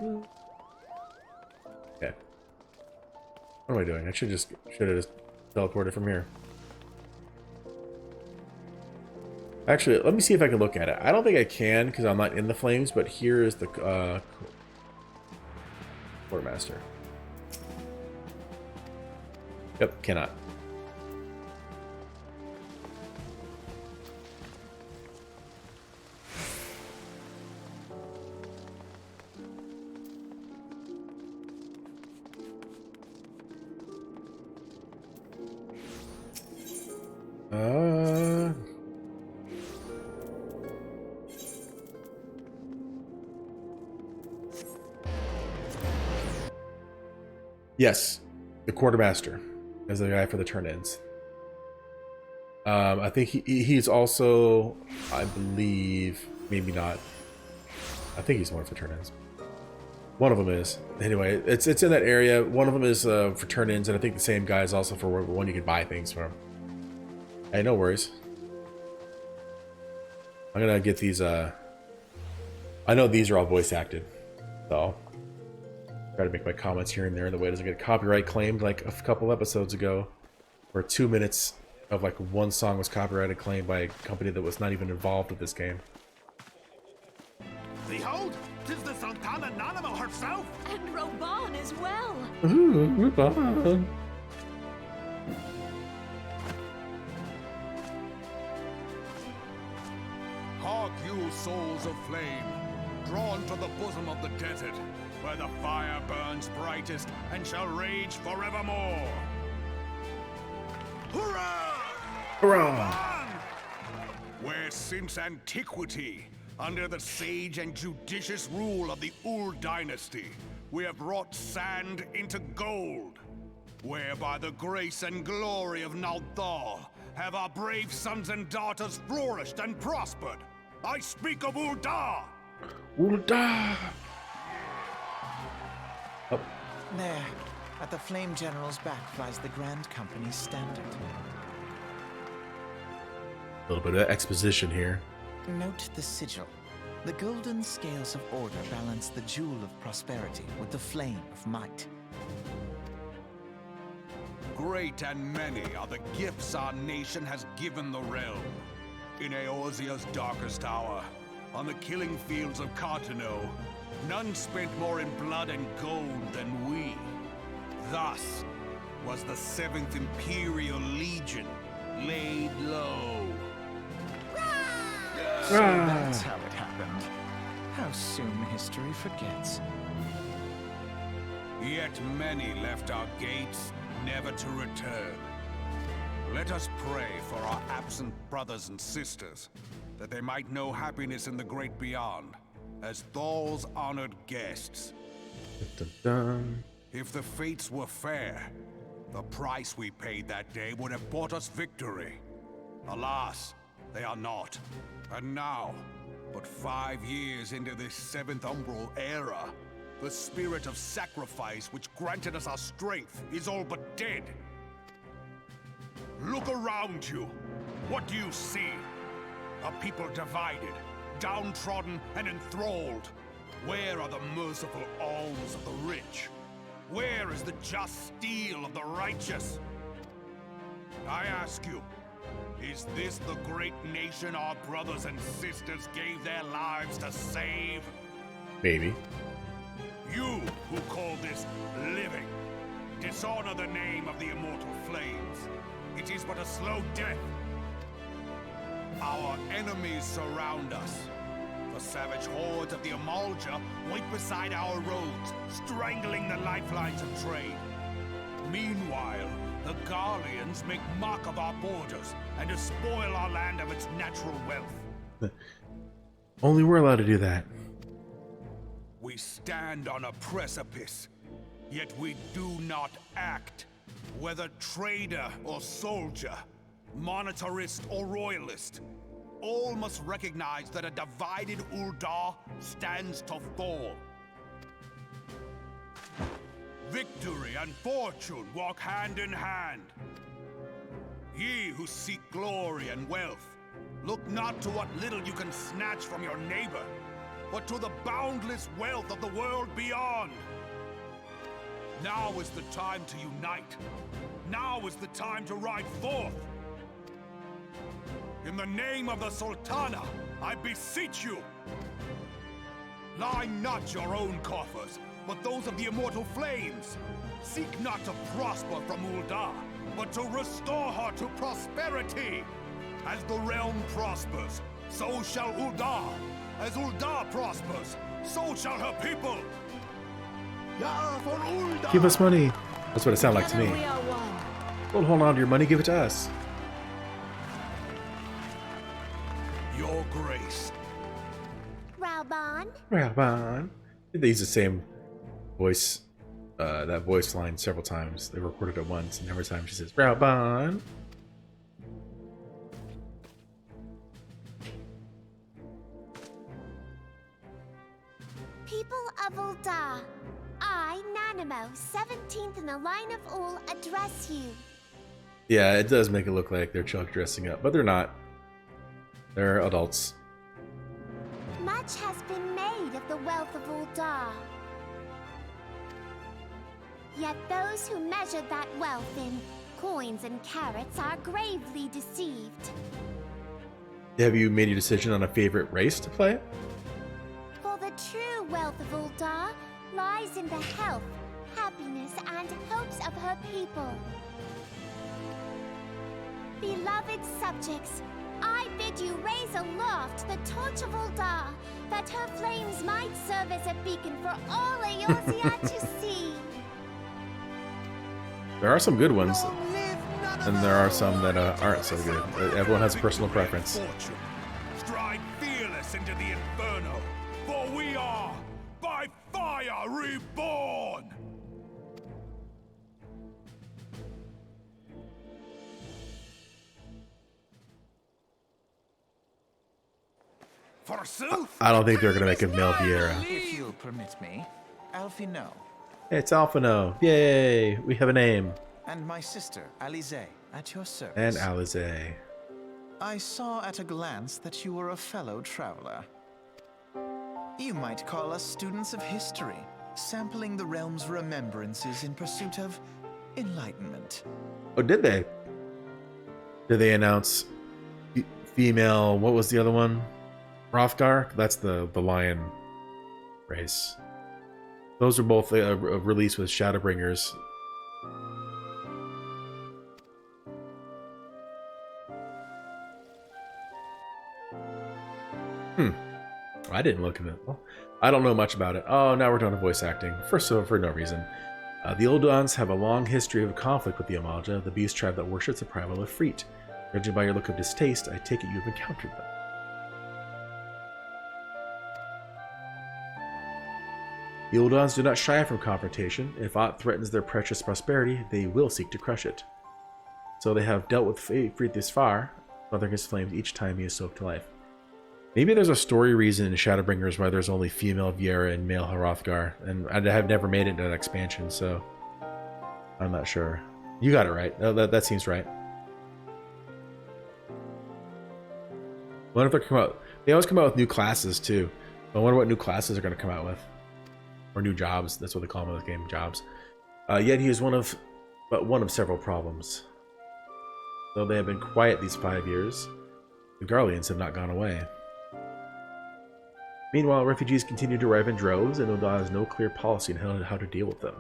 What am I doing? I should have just teleported from here. Actually, let me see if I can look at it. I don't think I can because I'm not in the flames, but here is the Quartermaster. Yep, cannot. Yes, the Quartermaster is the guy for the turn-ins. I think he's also, I believe, maybe not. I think he's one for turn-ins. One of them is. Anyway, it's in that area. One of them is for turn-ins, and I think the same guy is also for one you can buy things from. Hey, no worries. I'm gonna get these. I know these are all voice acted, so try to make my comments here and there in the way it doesn't get copyright claimed like a couple episodes ago, where 2 minutes of like one song was copyrighted claimed by a company that was not even involved with this game. Behold, 'tis the Sultana Nanimo herself! And Roban as well! Ooh, Ruban. Hark you, souls of flame, drawn to the bosom of the desert, where the fire burns brightest and shall rage forevermore! Hurrah! Hurrah! Where since antiquity, under the sage and judicious rule of the Ul dynasty, we have wrought sand into gold. Where by the grace and glory of Naldar have our brave sons and daughters flourished and prospered. I speak of Ul'dah! Ul'dah! Oh. There, at the Flame General's back flies the Grand Company's standard. A little bit of exposition here. Note the sigil. The golden scales of order balance the jewel of prosperity with the flame of might. Great and many are the gifts our nation has given the realm. In Eorzea's darkest hour, on the killing fields of Cartano, none spent more in blood and gold than we. Thus was the 7th Imperial Legion laid low. So that's how it happened. How soon history forgets. Yet many left our gates, never to return. Let us pray for our absent brothers and sisters, that they might know happiness in the great beyond, as Thal's honored guests. Dun, dun. If the fates were fair, the price we paid that day would have bought us victory. Alas, they are not. And now, but 5 years into this 7th Umbral era, the spirit of sacrifice which granted us our strength is all but dead. Look around you. What do you see? A people divided, downtrodden and enthralled. Where are the merciful alms of the rich? Where is the just steel of the righteous? I ask you, is this the great nation our brothers and sisters gave their lives to save? Maybe. You who call this living, dishonor the name of the immortal flames. It is but a slow death. Our enemies surround us. The savage hordes of the Amalja wait beside our roads, strangling the lifelines of trade. Meanwhile, the Garleans make mock of our borders and despoil our land of its natural wealth. Only we're allowed to do that. We stand on a precipice, yet we do not act. Whether trader or soldier, monetarist or royalist, all must recognize that a divided Ul'dah stands to fall. Victory and fortune walk hand in hand. Ye who seek glory and wealth, look not to what little you can snatch from your neighbor, but to the boundless wealth of the world beyond. Now is the time to unite. Now is the time to ride forth. In the name of the Sultana, I beseech you, line not your own coffers, but those of the immortal flames. Seek not to prosper from Ul'dah, but to restore her to prosperity. As the realm prospers, so shall Ul'dah. As Ul'dah prospers, so shall her people. Yeah, for Ul'dah. Give us money. That's what it sounded like to me. Together we are one. Don't hold on to your money, give it to us. Your grace. Raubon? Raban. They use the same voice, that voice line several times. They recorded it once, and every time she says, Raban. People of Uldar, I, Nanimo, 17th in the line of Ul, address you. Yeah, it does make it look like they're children dressing up, but they're not. They're adults. Much has been made of the wealth of Uldar. Yet those who measure that wealth in coins and carats are gravely deceived. Have you made your decision on a favorite race to play? For the true wealth of Uldar lies in the health, happiness, and hopes of her people. Beloved subjects, I bid you raise aloft the torch of Uldar, that her flames might serve as a beacon for all Eorzea to see. There are some good ones, and there are some that aren't so good. Everyone has a personal preference. Fortune. Stride fearless into the inferno, for we are by fire reborn. Forsooth. I don't think they're gonna make a male Vieira. If you'll permit me, Alfino, It's Alphino. Yay! We have a name. and my sister, Alize, at your service. And Alize. I saw at a glance that you were a fellow traveler. You might call us students of history, sampling the realm's remembrances in pursuit of enlightenment. Oh, did they? Did they announce female? What was the other one? Hrothgar? That's the lion race. Those are both released with Shadowbringers. I didn't look at it. Well, I don't know much about it. Oh, now we're done with voice acting. For no reason. The Uldans have a long history of conflict with the Amalja, the beast tribe that worships the primal Ifrit. Judging by your look of distaste, I take it you've encountered them. The Uldans do not shy from confrontation. If aught threatens their precious prosperity, they will seek to crush it. So they have dealt with Ifrit this far, smothering his flames each time he is soaked to life. Maybe there's a story reason in Shadowbringers why there's only female Vieira and male Hrothgar, and I have never made it into an expansion, so I'm not sure. You got it right. That seems right. I wonder if they're come out. They always come out with new classes too. I wonder what new classes are going to come out with, or new jobs. That's what they call them in the game, jobs. Yet he is one of several problems. Though they have been quiet these 5 years, the Garleans have not gone away. Meanwhile, refugees continue to arrive in droves, and Uldar has no clear policy on how to deal with them.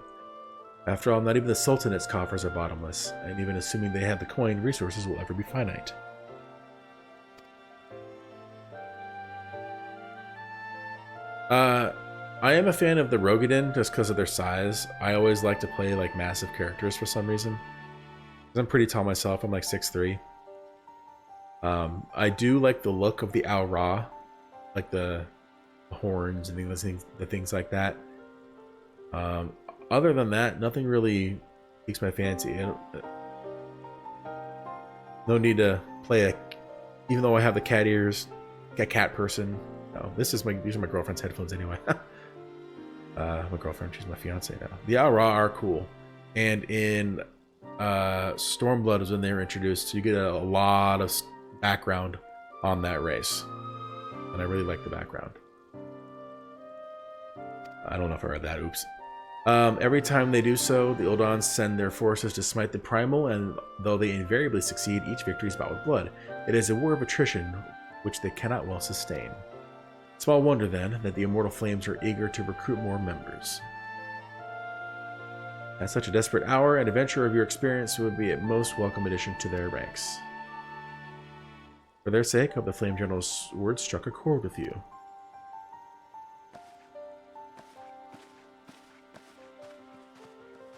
After all, not even the Sultanate's coffers are bottomless, and even assuming they have the coin, resources will ever be finite. I am a fan of the Rogadin just because of their size. I always like to play like massive characters for some reason. I'm pretty tall myself. I'm like 6'3". I do like the look of the Au Ra, like the horns and the things like that. Other than that, nothing really piques my fancy. No need to play even though I have the cat ears, a cat person. No, these are my girlfriend's headphones anyway. My girlfriend, she's my fiance now. The Au Ra are cool, and in Stormblood is when they were introduced, so you get a lot of background on that race, and I really like the background. I don't know if I read that. Oops. Every time they do so, the Uldans send their forces to smite the primal, and though they invariably succeed, each victory is bought with blood. It is a war of attrition which they cannot well sustain. Small wonder, then, that the Immortal Flames are eager to recruit more members. At such a desperate hour, an adventurer of your experience would be a most welcome addition to their ranks. For their sake, I hope the Flame General's words struck a chord with you.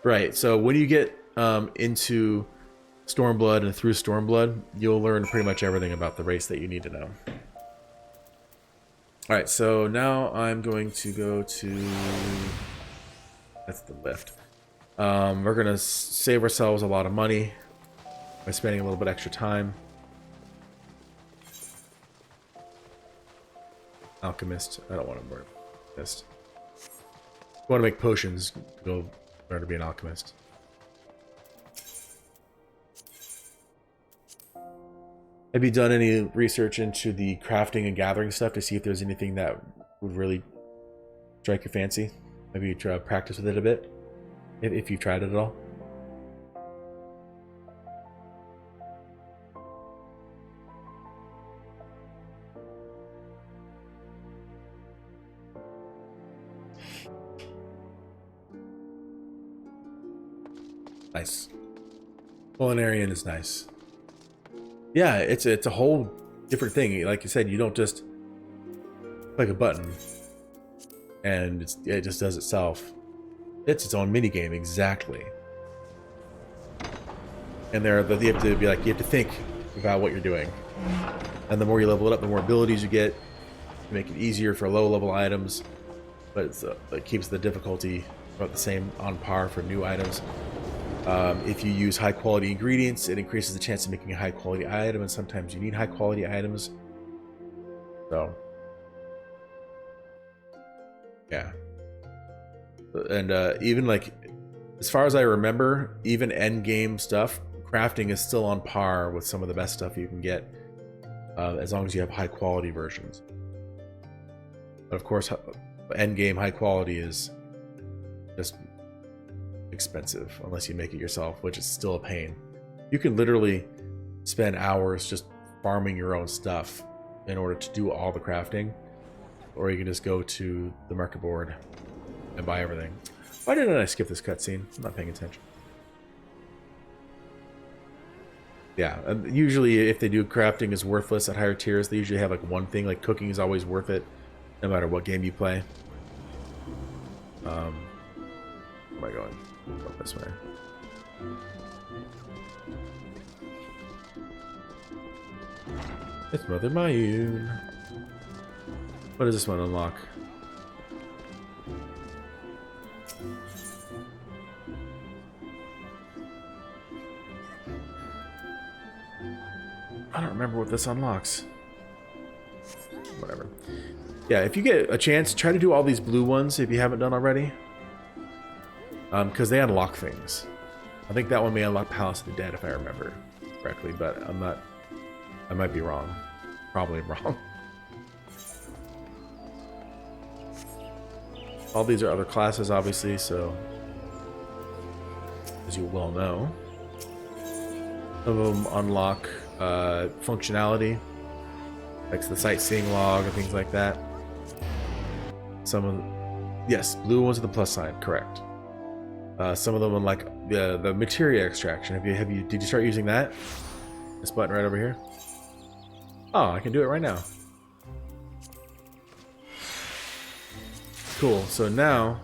Right, so when you get into Stormblood and through Stormblood, you'll learn pretty much everything about the race that you need to know. Alright, so now I'm going to go to... That's the lift. We're going to save ourselves a lot of money by spending a little bit extra time. Alchemist. I don't want to work. Alchemist. want to make potions, go learn to be an alchemist. Have you done any research into the crafting and gathering stuff to see if there's anything that would really strike your fancy? Maybe you try to practice with it a bit, if you've tried it at all. Nice. Culinarian is nice. Yeah, it's a whole different thing. Like you said, you don't just click a button and it just does itself. It's its own mini game, exactly. And you have to be like, you have to think about what you're doing. And the more you level it up, the more abilities you get. You make it easier for low-level items, but it keeps the difficulty about the same, on par for new items. If you use high-quality ingredients, it increases the chance of making a high-quality item, and sometimes you need high-quality items. So, yeah. And even like, as far as I remember, even end-game stuff, crafting is still on par with some of the best stuff you can get, as long as you have high-quality versions. But of course, end-game high-quality is just expensive unless you make it yourself, which is still a pain. You can literally spend hours just farming your own stuff in order to do all the crafting, or you can just go to the market board and buy everything. Why didn't I skip this cutscene? I'm not paying attention. Yeah, and usually if they do crafting is worthless at higher tiers, they usually have like one thing, like cooking is always worth it no matter what game you play. Where am I going? Go this way. It's Mother Mayun. What does this one unlock? I don't remember what this unlocks. Whatever. Yeah, if you get a chance, try to do all these blue ones if you haven't done already. Because they unlock things. I think that one may unlock Palace of the Dead if I remember correctly, but I'm not. I might be wrong. Probably wrong. All these are other classes, obviously, so as you well know, some of them unlock functionality, like the sightseeing log and things like that. Some of them, yes, blue ones with the plus sign, correct. Some of them unlock the materia extraction. Did you start using that? This button right over here. Oh, I can do it right now. Cool. So now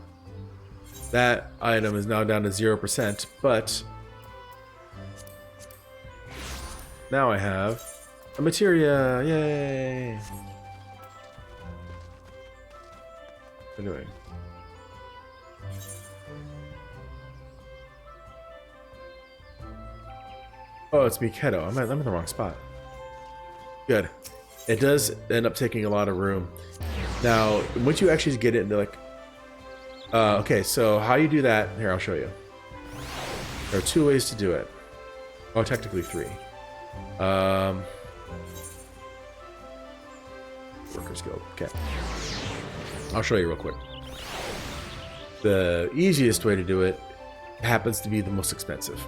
that item is now down to 0%, but now I have a materia. Yay! What am I doing? Oh, it's Mikado. I'm in the wrong spot. Good. It does end up taking a lot of room. Now, once you actually get it into like... okay, so how you do that... Here, I'll show you. There are two ways to do it. Oh, technically three. Workers Guild. Okay. I'll show you real quick. The easiest way to do it happens to be the most expensive.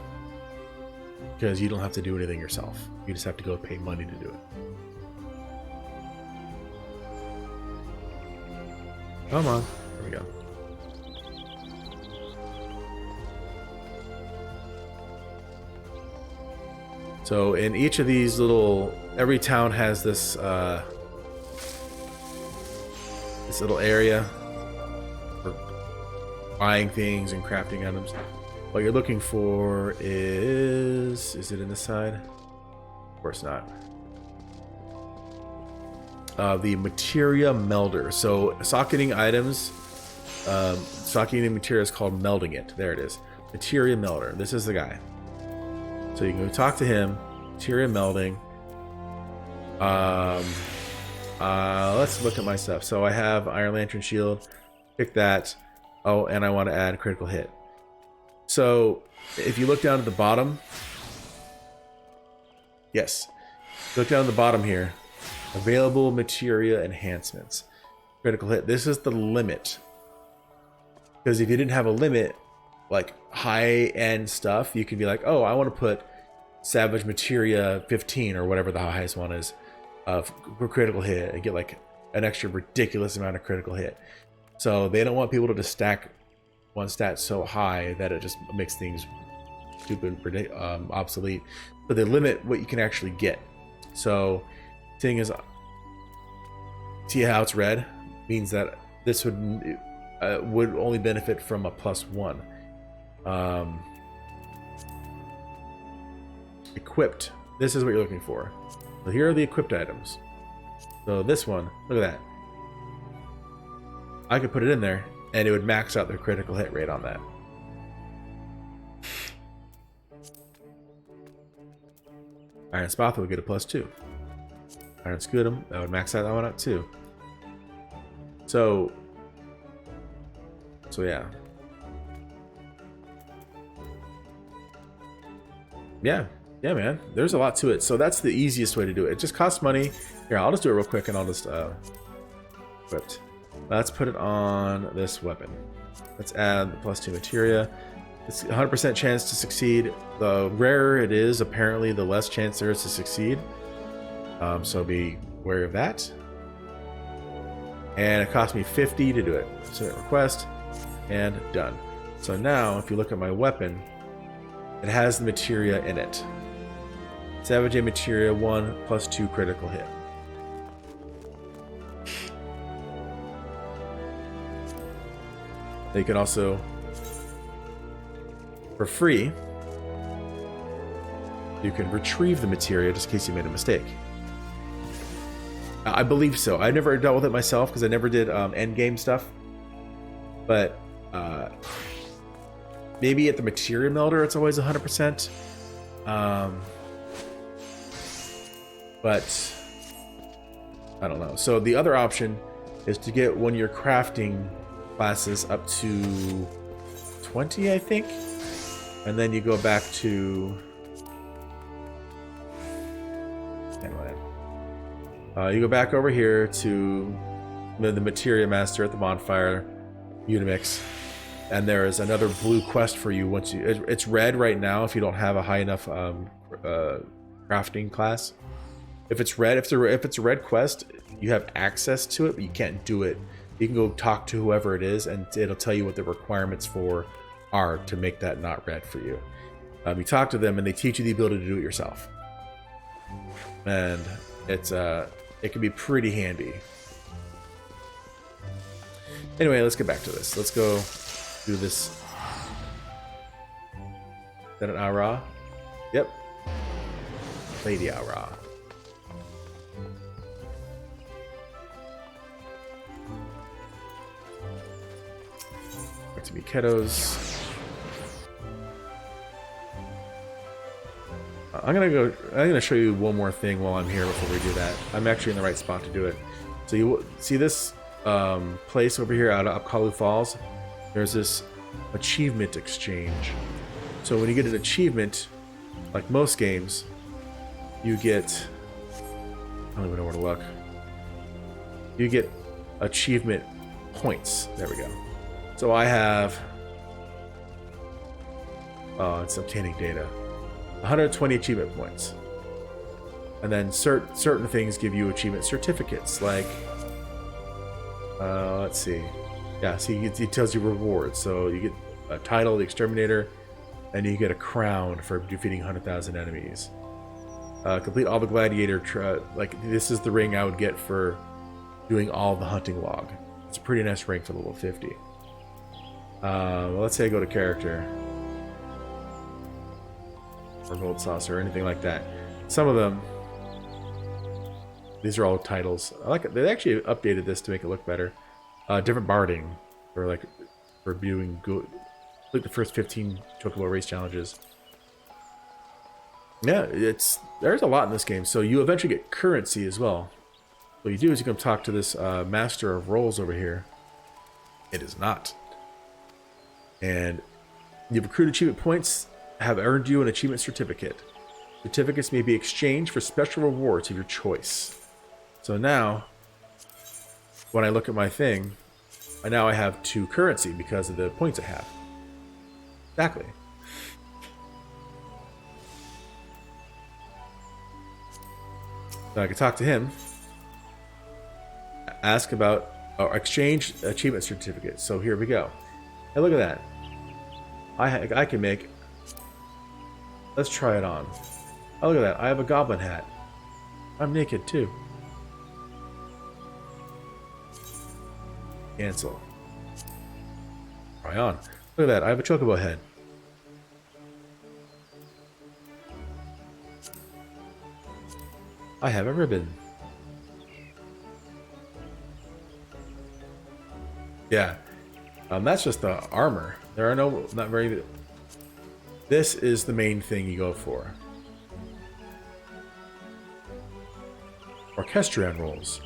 Because you don't have to do anything yourself. You just have to go pay money to do it. Come on. There we go. So in each of these little... Every town has this... this little area for buying things and crafting items. What you're looking for is it in this side? Of course not. The materia melder. So socketing items, socketing materia is called melding it. There it is. Materia melder. This is the guy. So you can go talk to him. Materia melding. Let's look at my stuff. So I have Iron Lantern Shield. Pick that. Oh, and I want to add critical hit. So if you look down at the bottom, yes, look down at the bottom here, available materia enhancements, critical hit. This is the limit. Because if you didn't have a limit, like high-end stuff, you could be like, oh, I want to put Savage Materia 15 or whatever the highest one is for critical hit and get like an extra ridiculous amount of critical hit. So they don't want people to just stack one stat so high that it just makes things stupid, obsolete. But they limit what you can actually get. So thing is, see how it's red? Means that this would only benefit from a +1. Equipped. This is what you're looking for. So here are the equipped items. So this one, look at that. I could put it in there and it would max out the critical hit rate on that. Iron Spatha would get a +2. Iron Scutum, that would max out that one out too. So yeah. Yeah, man. There's a lot to it. So that's the easiest way to do it. It just costs money. Here, I'll just do it real quick and I'll just equipped. Let's put it on this weapon. Let's add the +2 materia. It's 100% chance to succeed. The rarer it is, apparently, the less chance there is to succeed. So be wary of that. And it cost me 50 to do it. Submit request, and done. So now, if you look at my weapon, it has the materia in it. Savage A materia 1 +2 critical hit. You can also, for free, you can retrieve the materia just in case you made a mistake. I believe so. I never dealt with it myself because I never did end game stuff. But maybe at the materia melter it's always 100%. But I don't know. So the other option is to get one of your crafting classes up to 20, I think, and then you go back to you go back over here to the materia master at the bonfire, Unimix, and there is another blue quest for you. Once you, it's red right now if you don't have a high enough crafting class. If it's red, if it's a red quest, you have access to it, but you can't do it. You can go talk to whoever it is, and it'll tell you what the requirements are to make that not red for you. You talk to them, and they teach you the ability to do it yourself, and it can be pretty handy. Anyway, let's get back to this. Let's go do this. Is that an Aura? Yep. Lady Aura. Back to Miketos. I'm gonna show you one more thing while I'm here before we do that. I'm actually in the right spot to do it. So you see this place over here out of Upkalu Falls? There's this achievement exchange. So when you get an achievement, like most games, you get, I don't even know where to look. You get achievement points. There we go. So I have, it's obtaining data. 120 achievement points. And then certain things give you achievement certificates, like, let's see. Yeah, see, it tells you rewards. So you get a title, the Exterminator, and you get a crown for defeating 100,000 enemies. Complete all the gladiator, like, this is the ring I would get for doing all the hunting log. It's a pretty nice ring for level 50. Well, let's say I go to character. Or gold saucer or anything like that. Some of them, these are all titles. I like it. They actually updated this to make it look better. Different barding for viewing good, like the first 15 Chocobo race challenges. Yeah, there's a lot in this game. So you eventually get currency as well. What you do is you come talk to this master of rolls over here. It is not. And you've accrued achievement points, have earned you an achievement certificate. Certificates may be exchanged for special rewards of your choice. So now, when I look at my thing, now I have 2 currency because of the points I have. Exactly. So I can talk to him, ask about, or exchange achievement certificates. So here we go. Hey, look at that. I can make. Let's try it on. Oh, look at that. I have a goblin hat. I'm naked too. Cancel. Try on. Look at that. I have a chocobo head. I have a ribbon. Yeah. That's just the armor. There are not very... This is the main thing you go for. Orchestrion rolls.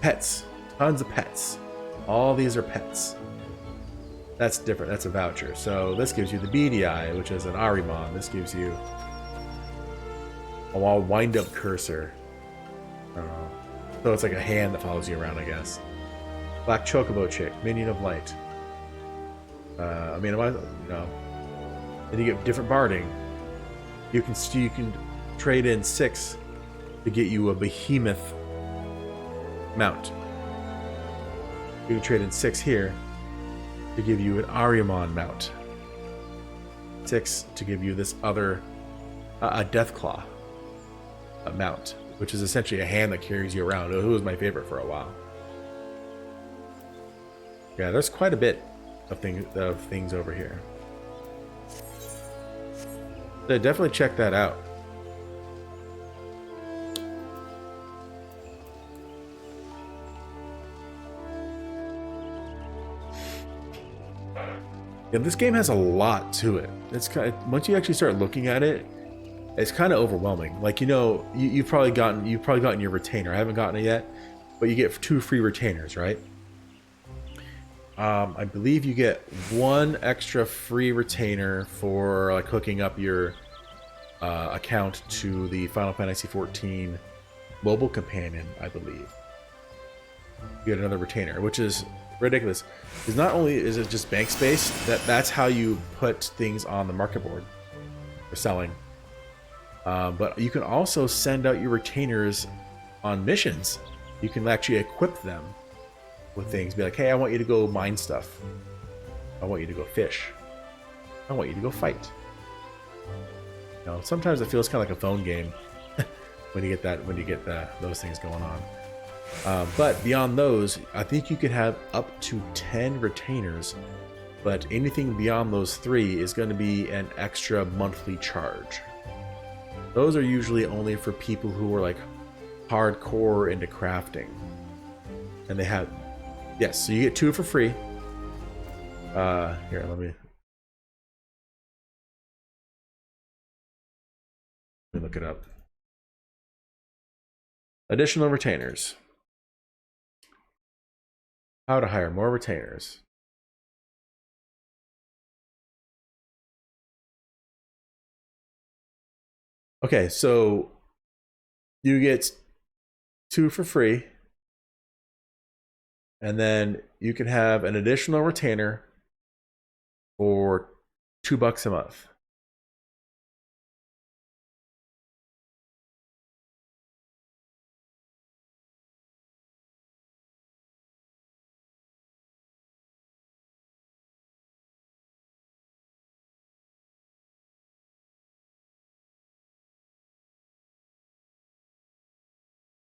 Pets. Tons of pets. All these are pets. That's different. That's a voucher. So this gives you the beady eye, which is an Ahriman. This gives you a wind-up cursor. I don't know. So it's like a hand that follows you around, I guess. Black chocobo chick, minion of light. I mean, you know. Then you get different barding. You can trade in 6 to get you a behemoth mount. You can trade in 6 here to give you an Ahriman mount. 6 to give you this other a Deathclaw mount, which is essentially a hand that carries you around. It was my favorite for a while. Yeah, there's quite a bit of things over here. So definitely check that out. Yeah, this game has a lot to it. It's kind of, once you actually start looking at it, it's kind of overwhelming. Like, you know, you've probably gotten your retainer. I haven't gotten it yet, but you get 2 free retainers, right? I believe you get 1 extra free retainer for like hooking up your account to the Final Fantasy XIV mobile companion. I believe you get another retainer, which is ridiculous. Because not only is it just bank space, that's how you put things on the market board for selling. But you can also send out your retainers on missions. You can actually equip them with things. Be like, hey, I want you to go mine stuff. I want you to go fish. I want you to go fight. You know, sometimes it feels kind of like a phone game when you get those things going on. But beyond those, I think you could have up to 10 retainers. But anything beyond those 3 is going to be an extra monthly charge. Those are usually only for people who are like hardcore into crafting. And they have, yes, so you get 2 for free. Here, let me look it up. Additional retainers. How to hire more retainers. Okay, so you get 2 for free, and then you can have an additional retainer for $2 a month.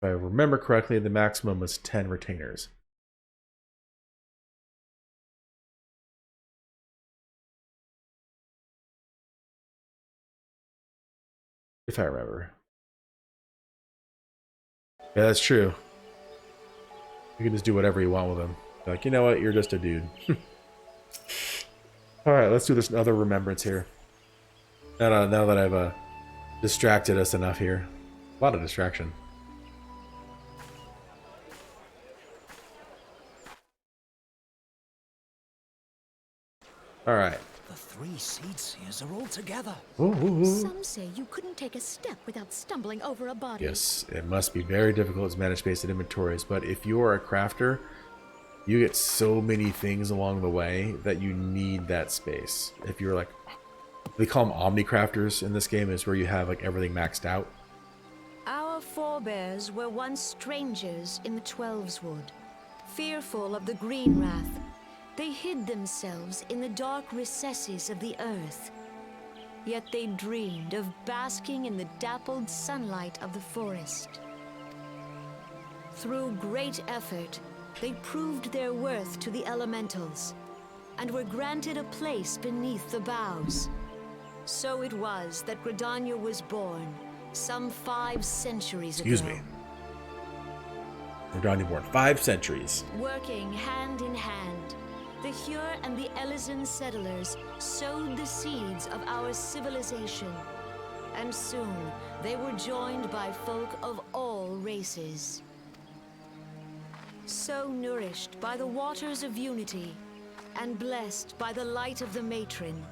If I remember correctly, the maximum was 10 retainers. If I remember. Yeah, that's true. You can just do whatever you want with them. Like, you know what? You're just a dude. Alright, let's do this other remembrance here. Now that I've distracted us enough here. A lot of distraction. Alright. The 3 seed seers are all together. Some say you couldn't take a step without stumbling over a body. Yes, it must be very difficult to manage space and inventories, but if you are a crafter, you get so many things along the way that you need that space. If you're like, they call them omni-crafters in this game, is where you have like everything maxed out. Our forebears were once strangers in the Twelveswood, fearful of the Green Wrath. They hid themselves in the dark recesses of the earth. Yet they dreamed of basking in the dappled sunlight of the forest. Through great effort, they proved their worth to the elementals, and were granted a place beneath the boughs. So it was that Gridania was born, some 5 centuries ago. Excuse me. Gridania born 5 centuries. Working hand in hand, the Hyur and the Elysian settlers sowed the seeds of our civilization, and soon they were joined by folk of all races. So nourished by the waters of unity, and blessed by the light of the matron,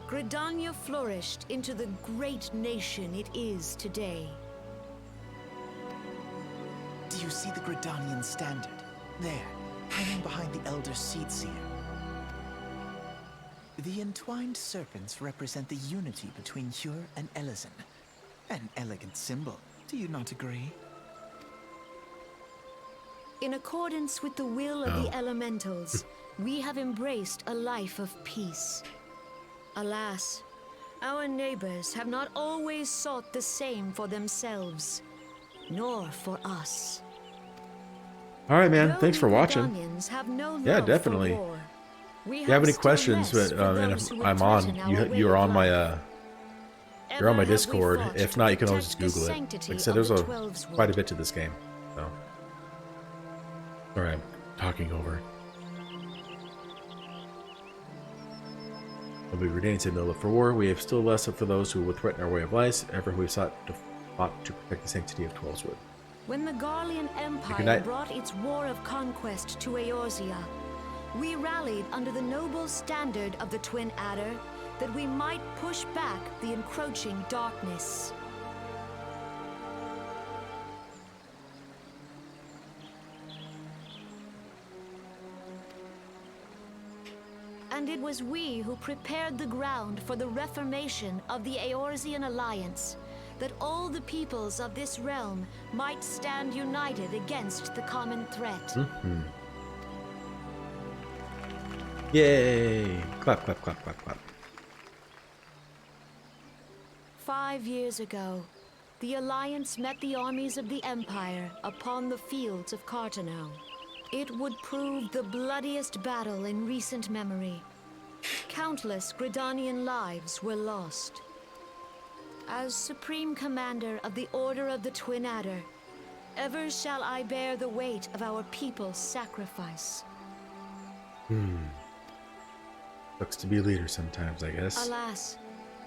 Gridania flourished into the great nation it is today. Do you see the Gridanian standard? There, hanging behind the Elder Seed Seer. The entwined serpents represent the unity between Hyur and Elysian. An elegant symbol, do you not agree? In accordance with the will of the elementals, we have embraced a life of peace. Alas, our neighbors have not always sought the same for themselves, nor for us. Alright, man. Though Thanks for the watching. Gridanians have no Yeah, love for definitely. war, we If you have any still questions, less but for and those if who would I'm on, threaten our way you're of on my life. you're on my Ever have we Discord. fought If to not, you can always protect just the Google it. sanctity Like I said, of there's the a Twelveswood. quite a bit to this game. So, sorry, I'm talking over. We'll be redeeming to no look for war. We have still less for those who would threaten our way of life. Ever we fought to protect the sanctity of Twelveswood. When the Garlean Good Empire night. brought its war of conquest to Eorzea, we rallied under the noble standard of the Twin Adder that we might push back the encroaching darkness. And it was we who prepared the ground for the reformation of the Eorzean Alliance, that all the peoples of this realm might stand united against the common threat. Yay! Clap, clap, clap, clap, clap. 5 years ago, the Alliance met the armies of the Empire upon the fields of Cartano. It would prove the bloodiest battle in recent memory. Countless Gridanian lives were lost. As Supreme Commander of the Order of the Twin Adder, ever shall I bear the weight of our people's sacrifice. Sucks to be a leader sometimes, I guess. Alas,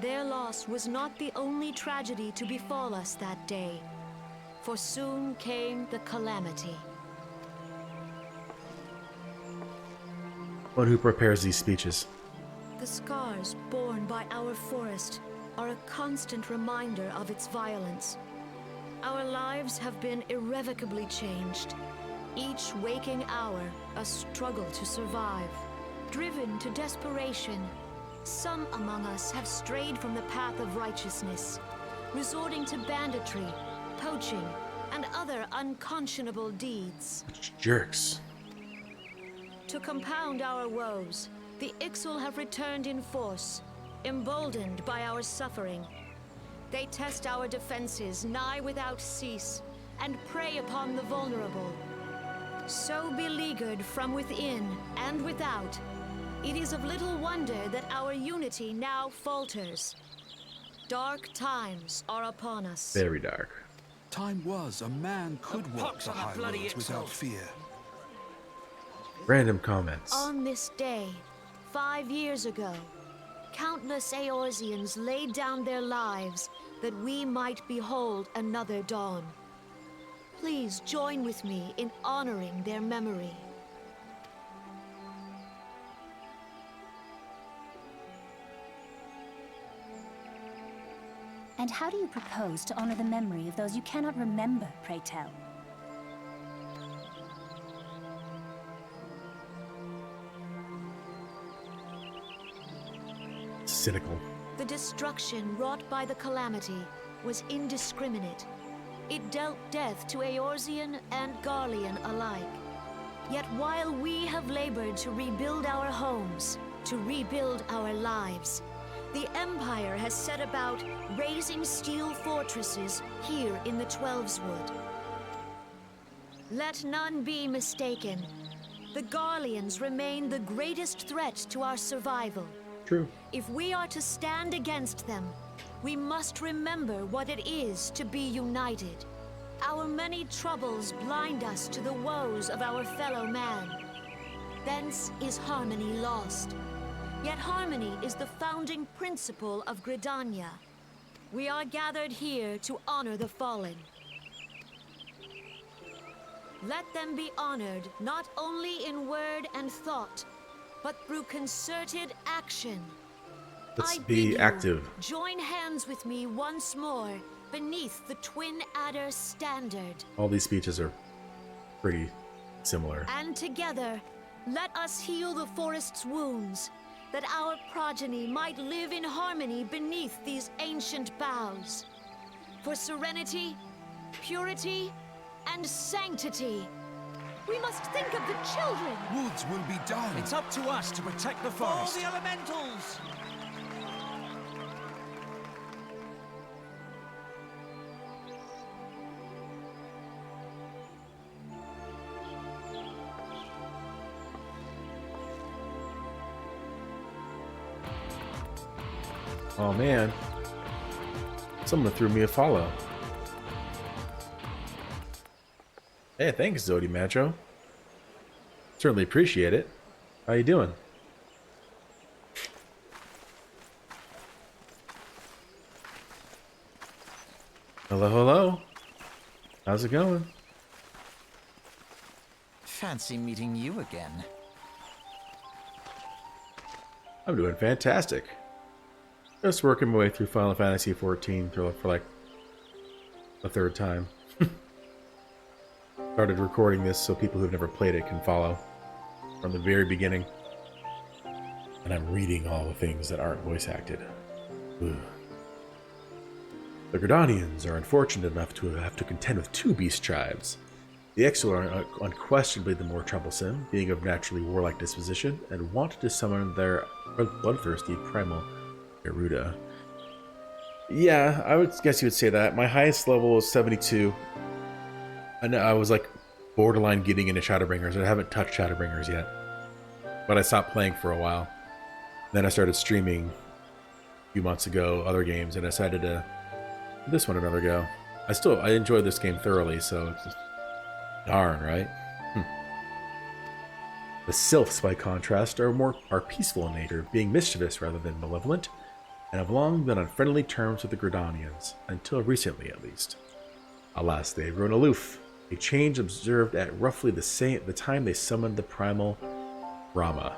their loss was not the only tragedy to befall us that day, for soon came the calamity. One who prepares these speeches. The scars borne by our forest are a constant reminder of its violence. Our lives have been irrevocably changed. Each waking hour, a struggle to survive. Driven to desperation, some among us have strayed from the path of righteousness, resorting to banditry, poaching, and other unconscionable deeds. Jerks. To compound our woes, the Ixal have returned in force, emboldened by our suffering. They test our defenses nigh without cease, and prey upon the vulnerable. So beleaguered from within and without, it is of little wonder that our unity now falters. Dark times are upon us. Very dark. Time was a man could walk pox the on the high bloody roads without Ixals. fear. Random comments. On this day, 5 years ago, countless Eorzeans laid down their lives that we might behold another dawn. Please join with me in honoring their memory. And how do you propose to honor the memory of those you cannot remember, pray tell? Cynical. The destruction wrought by the calamity was indiscriminate. It dealt death to Eorzean and Garlean alike. Yet while we have labored to rebuild our homes, to rebuild our lives, the Empire has set about raising steel fortresses here in the Twelveswood. Let none be mistaken. The Garleans remain the greatest threat to our survival. True. If we are to stand against them, we must remember what it is to be united. Our many troubles blind us to the woes of our fellow man. Thence is harmony lost. Yet harmony is the founding principle of Gridania. We are gathered here to honor the fallen. Let them be honored not only in word and thought, but through concerted action. Let's I be bid you active. join hands with me once more beneath the Twin Adder standard. All these speeches are pretty similar. And together, let us heal the forest's wounds, that our progeny might live in harmony beneath these ancient boughs. For serenity, purity, and sanctity. We must think of the children. Woods will be done. It's up to us to protect the For forest. the elementals! Oh man. Someone threw me a follow. Hey, thanks, Zodi Macho. Certainly appreciate it. How you doing? Hello, hello. How's it going? Fancy meeting you again. I'm doing fantastic. Just working my way through Final Fantasy XIV for like a third time. Started recording this so people who've never played it can follow from the very beginning. And I'm reading all the things that aren't voice acted. Ugh. The Gridanians are unfortunate enough to have to contend with two beast tribes. The Exil are unquestionably the more troublesome, being of naturally warlike disposition, and wanted to summon their bloodthirsty primal Garuda. Yeah, I would guess you would say that. My highest level was 72. And I was like borderline getting into Shadowbringers. I haven't touched Shadowbringers yet. But I stopped playing for a while. Then I started streaming a few months ago, other games, and I decided to give this one another go. I enjoyed this game thoroughly, so it's just darn, right? The Sylphs, by contrast, are peaceful in nature, being mischievous rather than malevolent, and have long been on friendly terms with the Gridanians, until recently at least. Alas, they have grown aloof, a change observed at roughly the time they summoned the primal Brahma.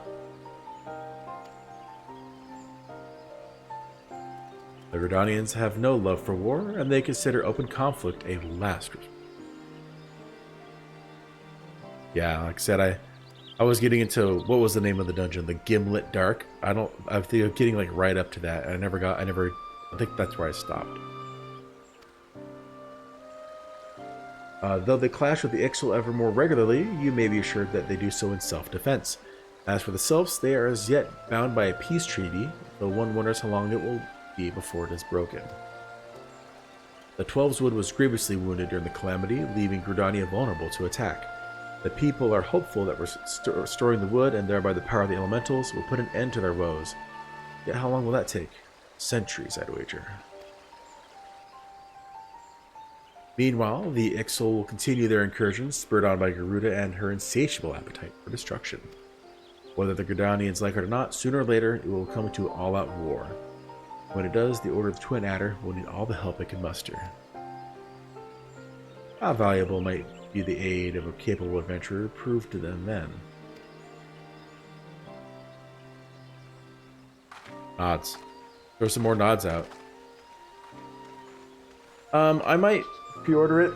The Gridanians have no love for war, and they consider open conflict a last resort. Yeah, like I said, I was getting into, what was the name of the dungeon? The Gimlet Dark? I think I'm getting like right up to that. And I think that's where I stopped. Though they clash with the Ixal ever more regularly, you may be assured that they do so in self-defense. As for the Sylphs, they are as yet bound by a peace treaty, though one wonders how long it will be before it is broken. The Twelveswood was grievously wounded during the calamity, leaving Gridania vulnerable to attack. The people are hopeful that restoring the wood, and thereby the power of the elementals, will put an end to their woes. Yet how long will that take? Centuries, I'd wager. Meanwhile, the Ixal will continue their incursions, spurred on by Garuda and her insatiable appetite for destruction. Whether the Gridanians like it or not, sooner or later it will come to all-out war. When it does, the Order of the Twin Adder will need all the help it can muster. How valuable might be the aid of a capable adventurer prove to them then? Nods. Throw some more nods out. I might pre-order it,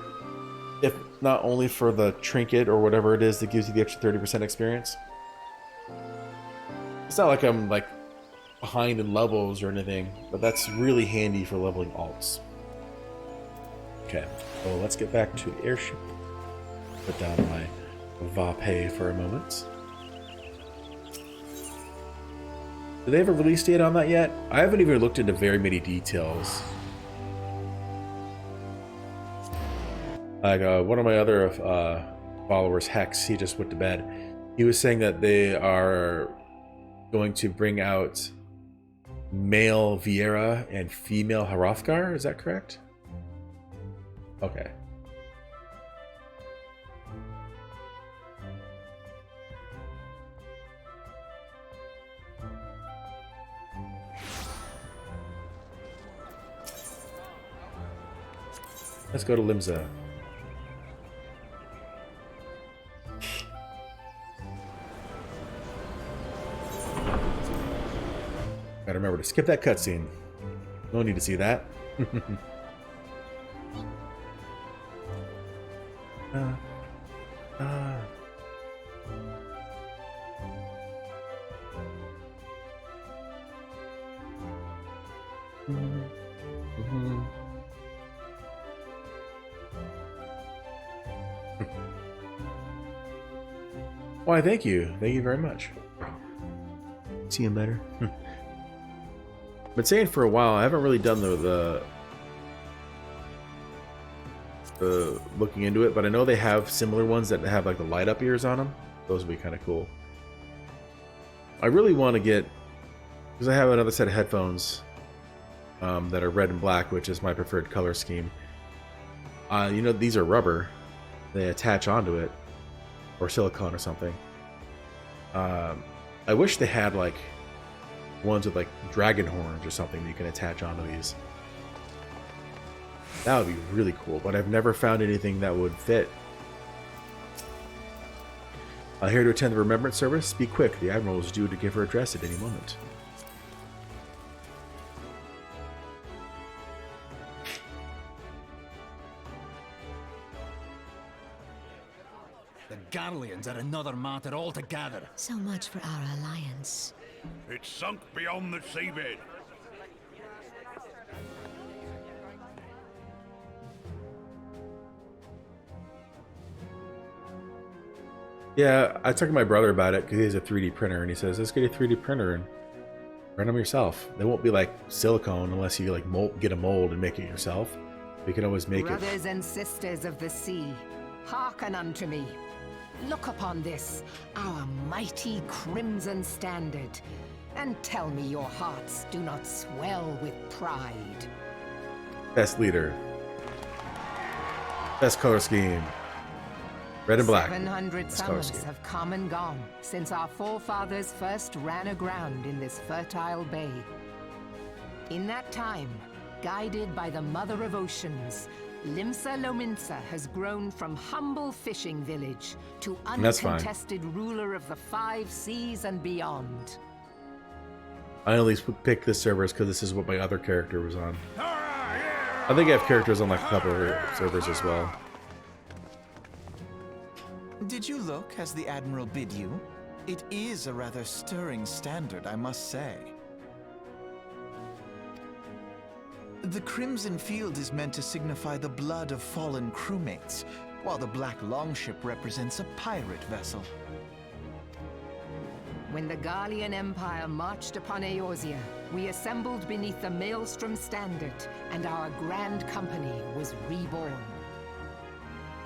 if not only for the trinket or whatever it is that gives you the extra 30% experience. It's not like I'm like behind in levels or anything, but that's really handy for leveling alts. Okay, well let's get back to the airship. Put down my Vape for a moment. Do they have a release date on that yet? I haven't even looked into very many details. Like one of my other followers, Hex, he just went to bed. He was saying that they are going to bring out male Viera and female Hrothgar. Is that correct? Okay. Let's go to Limsa. Gotta remember to skip that cutscene. No need to see that. Why, thank you. Thank you very much. See you later. Been saying for a while, I haven't really done the looking into it, but I know they have similar ones that have like the light up ears on them. Those would be kind of cool. I really want to get, because I have another set of headphones that are red and black, which is my preferred color scheme. You know, these are rubber. They attach onto it, or silicone or something. I wish they had like ones with like dragon horns or something that you can attach onto these. That would be really cool, but I've never found anything that would fit. Here to attend the remembrance service. Be quick, the Admiral is due to give her address at any moment. The Garleans are another matter altogether. So much for our alliance. It's sunk beyond the seabed. Yeah, I talked to my brother about it because he has a 3D printer, and he says, let's get a 3D printer and print them yourself. They won't be like silicone unless you like get a mold and make it yourself. You can always make it. Brothers and sisters of the sea, hearken unto me. Look upon this, our mighty crimson standard, and tell me your hearts do not swell with pride. Best leader. Best color scheme. Red and black. 700 Best color summers scheme. have come and gone since our forefathers first ran aground in this fertile bay. In that time, guided by the Mother of Oceans, Limsa Lominsa has grown from humble fishing village to That's fine. uncontested ruler of the 5 seas and beyond. I only picked this server because this is what my other character was on. I think I have characters on like a couple of servers as well. Did you look as the Admiral bid you? It is a rather stirring standard, I must say. The crimson field is meant to signify the blood of fallen crewmates, while the black longship represents a pirate vessel. When the Garlean Empire marched upon Eorzea, we assembled beneath the Maelstrom standard, and our grand company was reborn.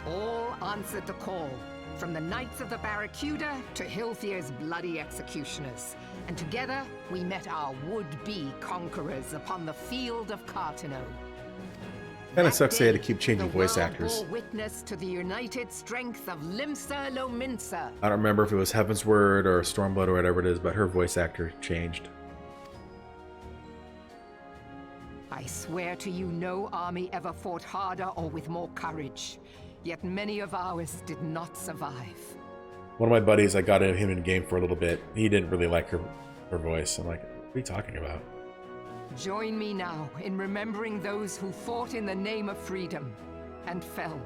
All answered the call, from the Knights of the Barracuda to Hilthier's bloody executioners. And together, we met our would-be conquerors upon the field of Cartano. Kinda sucks they had to keep changing the voice world actors. bore witness to the united strength of Limsa Lominsa. I don't remember if it was Heaven's Word or Stormblood or whatever it is, but her voice actor changed. I swear to you, no army ever fought harder or with more courage. Yet many of ours did not survive. One of my buddies, I got him in game for a little bit. He didn't really like her voice. I'm like, what are you talking about? Join me now in remembering those who fought in the name of freedom and fell.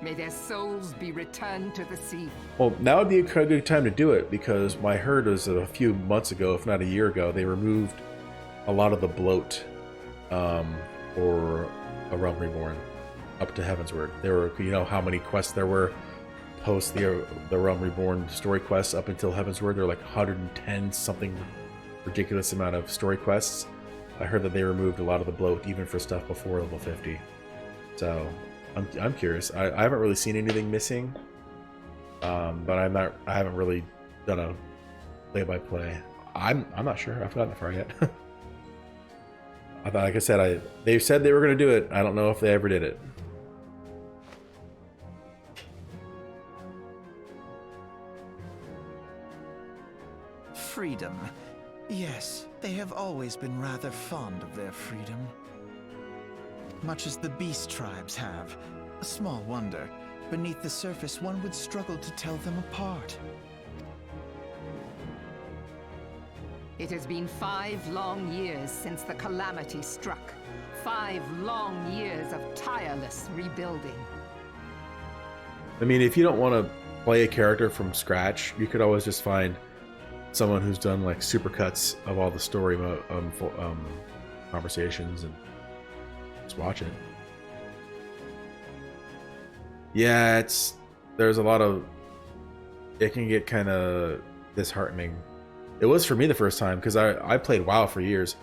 May their souls be returned to the sea. Well, now would be a good time to do it, because what I heard was that a few months ago, if not a year ago, they removed a lot of the bloat for A Realm Reborn up to Heavensward. There were, you know how many quests there were post the Realm Reborn story quests up until Heavensward? There were like 110 something ridiculous amount of story quests. I heard that they removed a lot of the bloat even for stuff before level 50. So I'm curious. I haven't really seen anything missing, but I haven't really done a play-by-play. I'm not sure. I've gotten that far yet. I thought, like I said, they said they were going to do it. I don't know if they ever did it. Freedom. Yes, they have always been rather fond of their freedom. Much as the beast tribes have. A small wonder. Beneath the surface, one would struggle to tell them apart. It has been 5 long years since the calamity struck. 5 long years of tireless rebuilding. I mean, if you don't want to play a character from scratch, you could always just find someone who's done like supercuts of all the story conversations and just watch it. Yeah, there's a lot of, it can get kind of disheartening. It was for me the first time, because I played WoW for years,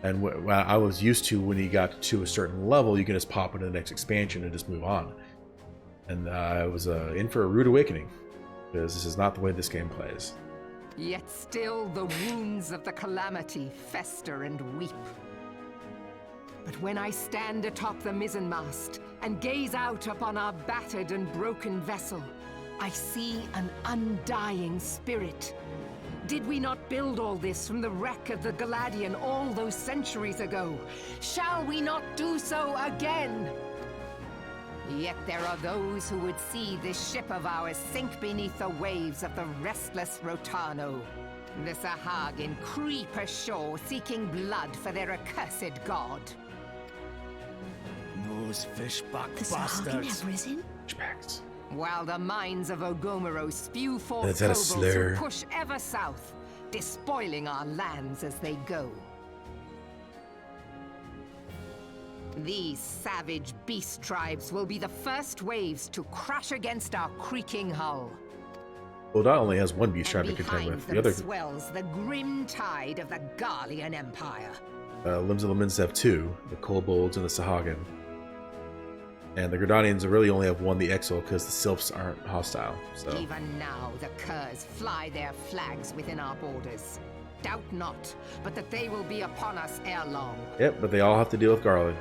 and I was used to when you got to a certain level, you can just pop into the next expansion and just move on. And I was in for a rude awakening, because this is not the way this game plays. Yet still the wounds of the calamity fester and weep. But when I stand atop the mizzenmast and gaze out upon our battered and broken vessel, I see an undying spirit. Did we not build all this from the wreck of the Galadian all those centuries ago? Shall we not do so again? Yet there are those who would see this ship of ours sink beneath the waves of the restless Rotano. The Sahagin creep ashore seeking blood for their accursed god. Those fishback The Sahagin bastards. have risen? Flashbacks. While the mines of Ogomoro spew forth Is that a kobolds slur? who push ever south, despoiling our lands as they go. These savage beast tribes will be the first waves to crash against our creaking hull. Well, not only has one beast tribe to And contend behind with, them the other swells the grim tide of the Garlean Empire. Limbs of the Lemons have 2, the Kobolds and the Sahagin. And the Gridanians really only have 1, the Exil, because the Sylphs aren't hostile. So Even now the curs fly their flags within our borders. Doubt not, but that they will be upon us ere long. yep, but they all have to deal with Garland,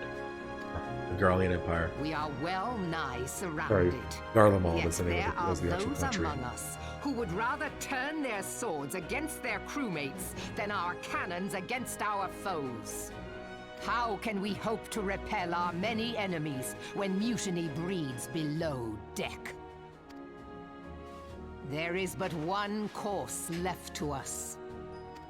the Garlean Empire. We are well nigh Sorry, surrounded. Garlemald Yet is the name there of the, are was the actual those country. among us who would rather turn their swords against their crewmates than our cannons against our foes. How can we hope to repel our many enemies when mutiny breeds below deck? There is but one course left to us.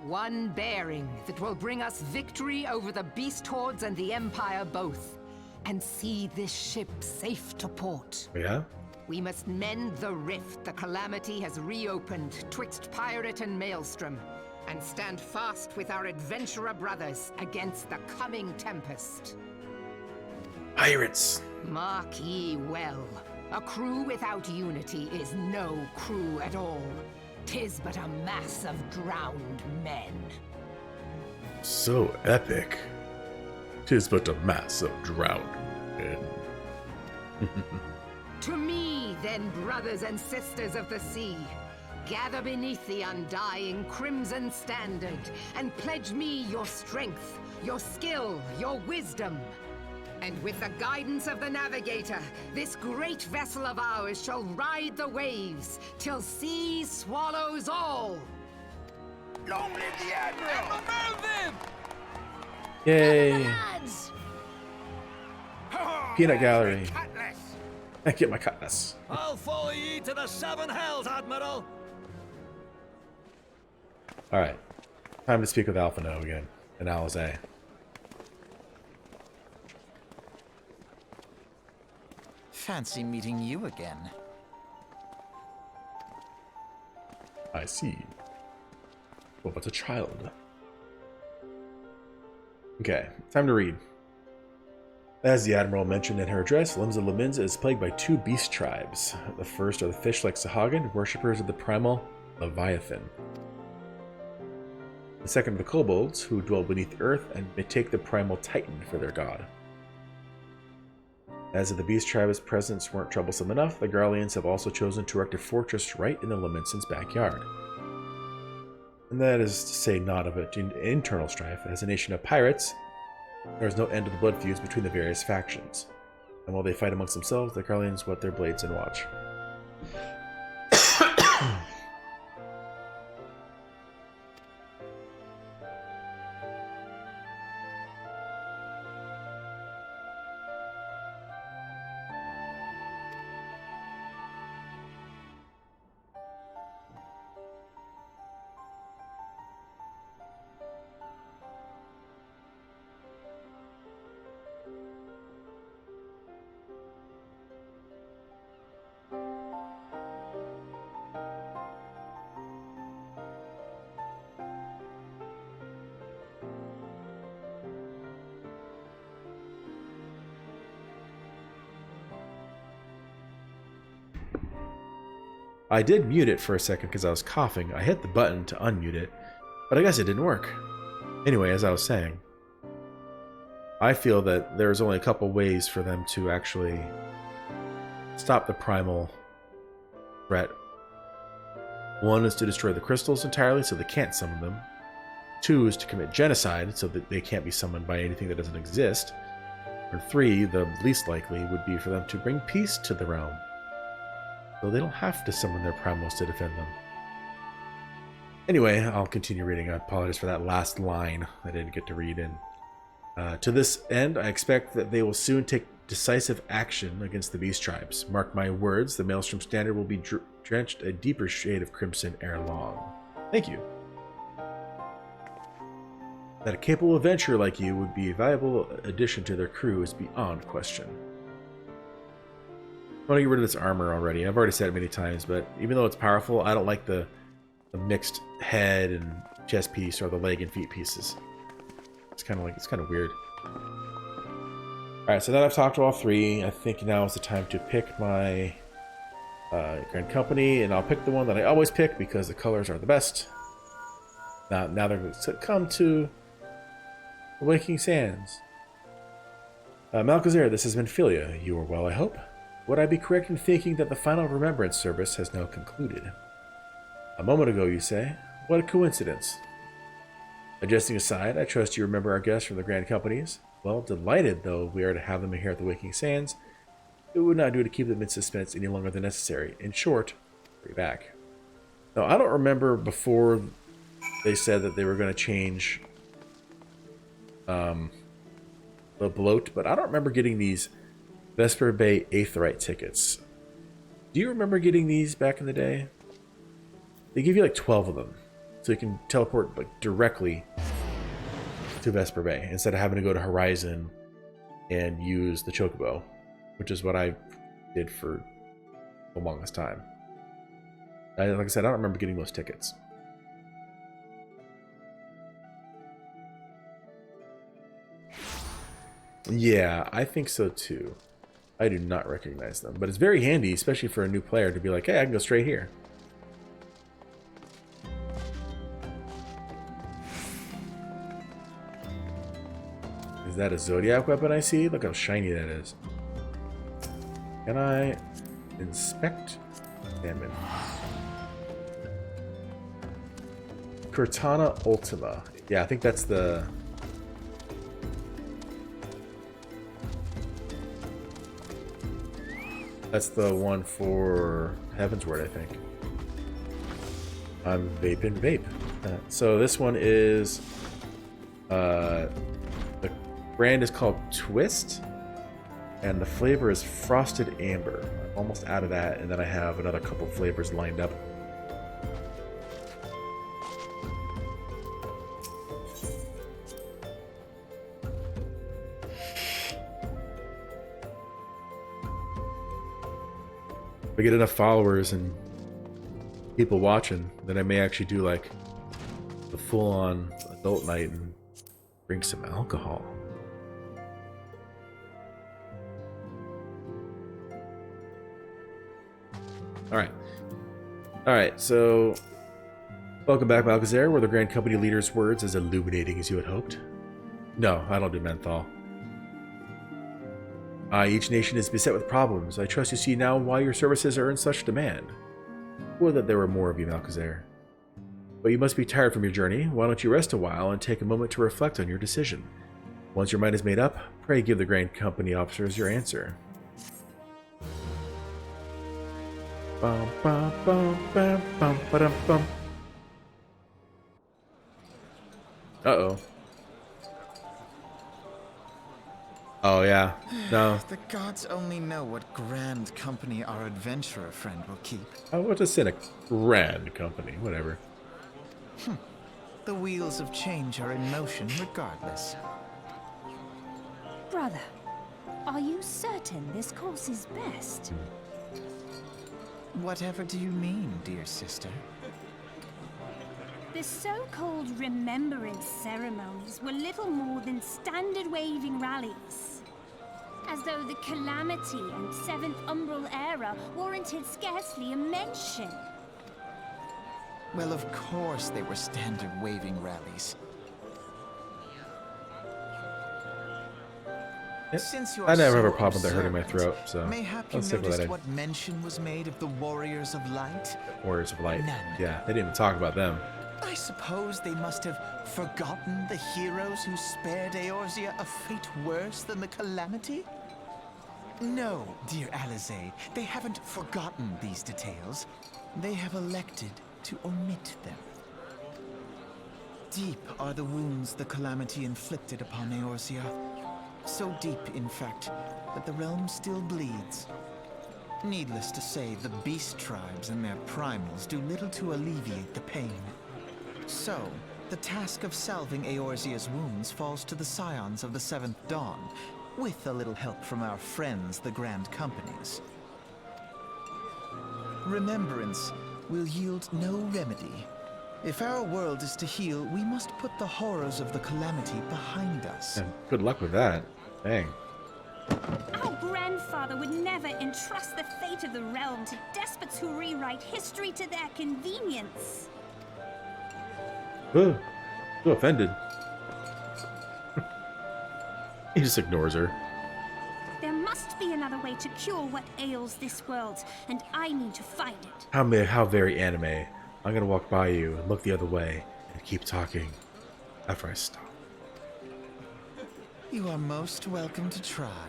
One bearing that will bring us victory over the beast hordes and the Empire both, and see this ship safe to port. Yeah? We must mend the rift the calamity has reopened twixt pirate and maelstrom, and stand fast with our adventurer brothers against the coming tempest. Pirates! Mark ye well, a crew without unity is no crew at all. 'Tis but a mass of drowned men. So epic. 'Tis but a mass of drowned men. To me, then, brothers and sisters of the sea, gather beneath the undying crimson standard, and pledge me your strength, your skill, your wisdom. And with the guidance of the navigator, this great vessel of ours shall ride the waves till sea swallows all. Long live the Admiral! Yay! Lads! Peanut Gallery. Cutlass! I get my cutlass. I'll follow ye to the 7 hells, Admiral. Alright. Time to speak with Alphino again. And Alizé. fancy meeting you again. I see. Well, but a child. Okay, time to read. As the Admiral mentioned in her address, Limsa Lominsa is plagued by 2 beast tribes. The first are the fish-like Sahagin, worshippers of the primal Leviathan. The second are the kobolds, who dwell beneath the earth and may take the primal Titan for their god. As if the beast tribe's presence weren't troublesome enough, the Garleans have also chosen to erect a fortress right in the Lominsans' backyard. And that is to say not of an internal strife. As a nation of pirates, there is no end to the blood feuds between the various factions. And while they fight amongst themselves, the Garleans whet their blades and watch. I did mute it for a second because I was coughing. I hit the button to unmute it, but I guess it didn't work. Anyway, as I was saying, I feel that there's only a couple ways for them to actually stop the primal threat. One is to destroy the crystals entirely so they can't summon them. 2 is to commit genocide so that they can't be summoned by anything that doesn't exist. Or 3, the least likely, would be for them to bring peace to the realm, so they don't have to summon their primals to defend them. Anyway, I'll continue reading. I apologize for that last line I didn't get to read in. To this end, I expect that they will soon take decisive action against the beast tribes. Mark my words, the Maelstrom Standard will be drenched a deeper shade of crimson ere long. Thank you. That a capable adventurer like you would be a valuable addition to their crew is beyond question. I want to get rid of this armor already. I've already said it many times, but even though it's powerful, I don't like the mixed head and chest piece or the leg and feet pieces. It's kind of weird. Alright, so now I've talked to all 3. I think now is the time to pick my Grand Company, and I'll pick the one that I always pick because the colors are the best. Now they're going to come to the Waking Sands. Malchazar, this has been Philia. You are well, I hope. Would I be correct in thinking that the final remembrance service has now concluded? A moment ago, you say? What a coincidence. Jesting aside, I trust you remember our guests from the Grand Companies. Well, delighted though we are to have them here at the Waking Sands, it would not do to keep them in suspense any longer than necessary. In short, hurry back. Now, I don't remember before they said that they were going to change the bloat, but I don't remember getting these Vesper Bay Aetheryte tickets. Do you remember getting these back in the day? They give you like 12 of them, so you can teleport like directly to Vesper Bay instead of having to go to Horizon and use the Chocobo, which is what I did for the longest time. Like I said, I don't remember getting those tickets. Yeah, I think so too. I do not recognize them, but it's very handy, especially for a new player, to be like, hey, I can go straight here. Is that a Zodiac weapon I see? Look how shiny that is. Can I inspect? Examine. Cortana Ultima. Yeah, I think that's the... That's the one for Heaven's Word, I think. I'm vaping vape. So this one is... the brand is called Twist, and the flavor is Frosted Amber. I'm almost out of that, and then I have another couple flavors lined up. I get enough followers and people watching, then I may actually do like the full-on adult night and bring some alcohol. Alright, so welcome back, Balcazar. Were the Grand Company leader's words as illuminating as you had hoped? No, I don't do menthol. Each nation is beset with problems. I trust you see now why your services are in such demand. Would that there were more of you, Balcazar. But you must be tired from your journey. Why don't you rest a while and take a moment to reflect on your decision? Once your mind is made up, pray give the Grand Company officers your answer. Bum, bum, bum, bum, bum, ba-dum, bum. Uh-oh. Oh, yeah. No. The gods only know what grand company our adventurer friend will keep. Oh, what does a grand company? Whatever. The wheels of change are in motion regardless. Brother, are you certain this course is best? Whatever do you mean, dear sister? The so-called remembrance ceremonies were little more than standard waving rallies. As though the Calamity and Seventh Umbral Era warranted scarcely a mention. Well, of course they were standard waving rallies. Yep. Since you I are never have a so problem with that hurting my observant, throat, so mayhap you let's stick with noticed that. what mention was made of the Warriors of Light? Warriors of Light. None. Yeah, they didn't even talk about them. I suppose they must have forgotten the heroes who spared Eorzea a fate worse than the Calamity? No, dear Alizé, they haven't forgotten these details. They have elected to omit them. Deep are the wounds the Calamity inflicted upon Eorzea. So deep, in fact, that the realm still bleeds. Needless to say, the beast tribes and their primals do little to alleviate the pain. So, the task of salving Eorzea's wounds falls to the scions of the Seventh Dawn, with a little help from our friends, the Grand Companies. Remembrance will yield no remedy. If our world is to heal, we must put the horrors of the Calamity behind us. And good luck with that. Dang. Our grandfather would never entrust the fate of the realm to despots who rewrite history to their convenience. Ugh. So offended. He just ignores her. There must be another way to cure what ails this world, and I need to find it. How very anime. I'm gonna walk by you and look the other way and keep talking after I stop. You are most welcome to try.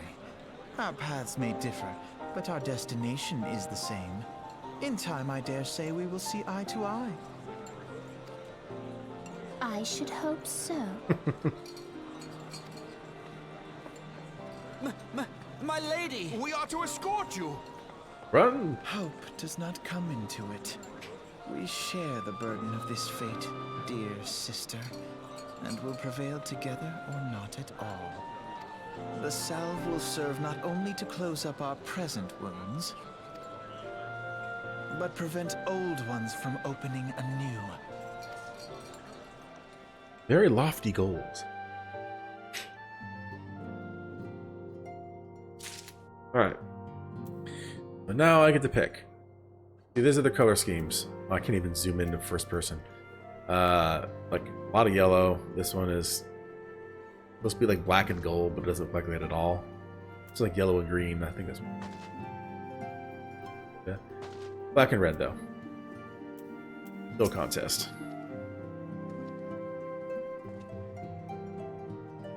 Our paths may differ, but our destination is the same. In time, I dare say we will see eye to eye. I should hope so. My lady! We are to escort you. Run! Hope does not come into it. We share the burden of this fate, dear sister, and will prevail together or not at all. The salve will serve not only to close up our present wounds, but prevent old ones from opening anew. Very lofty goals. Alright. But now I get to pick. See, these are the color schemes. I can't even zoom into first person. Like a lot of yellow. This one is supposed to be like black and gold, but it doesn't look like that at all. It's like yellow and green. I think that's yeah. Black and red though. No contest.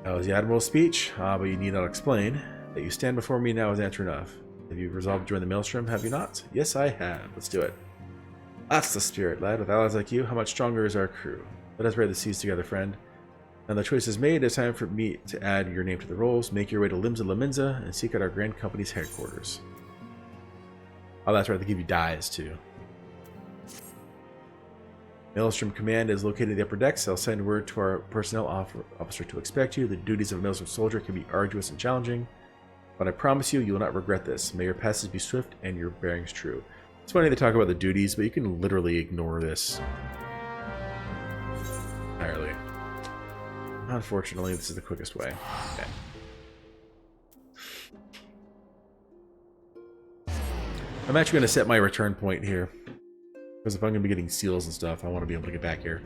That was the Admiral's speech, but you need not explain. That you stand before me now is answer enough. Have you resolved to join the Maelstrom, have you not? Yes, I have. Let's do it. That's the spirit, lad. With allies like you, how much stronger is our crew? Let us ride the seas together, friend. Now the choice is made. It's time for me to add your name to the rolls. Make your way to Limsa Laminza and seek out our Grand Company's headquarters. Oh, that's right. They give you dies, too. Maelstrom Command is located in the upper decks. I'll send word to our personnel officer to expect you. The duties of a Maelstrom soldier can be arduous and challenging. But I promise you, you will not regret this. May your passage be swift and your bearings true. It's funny they talk about the duties, but you can literally ignore this entirely. Unfortunately, this is the quickest way. Okay. I'm actually going to set my return point here. Because if I'm going to be getting seals and stuff, I want to be able to get back here.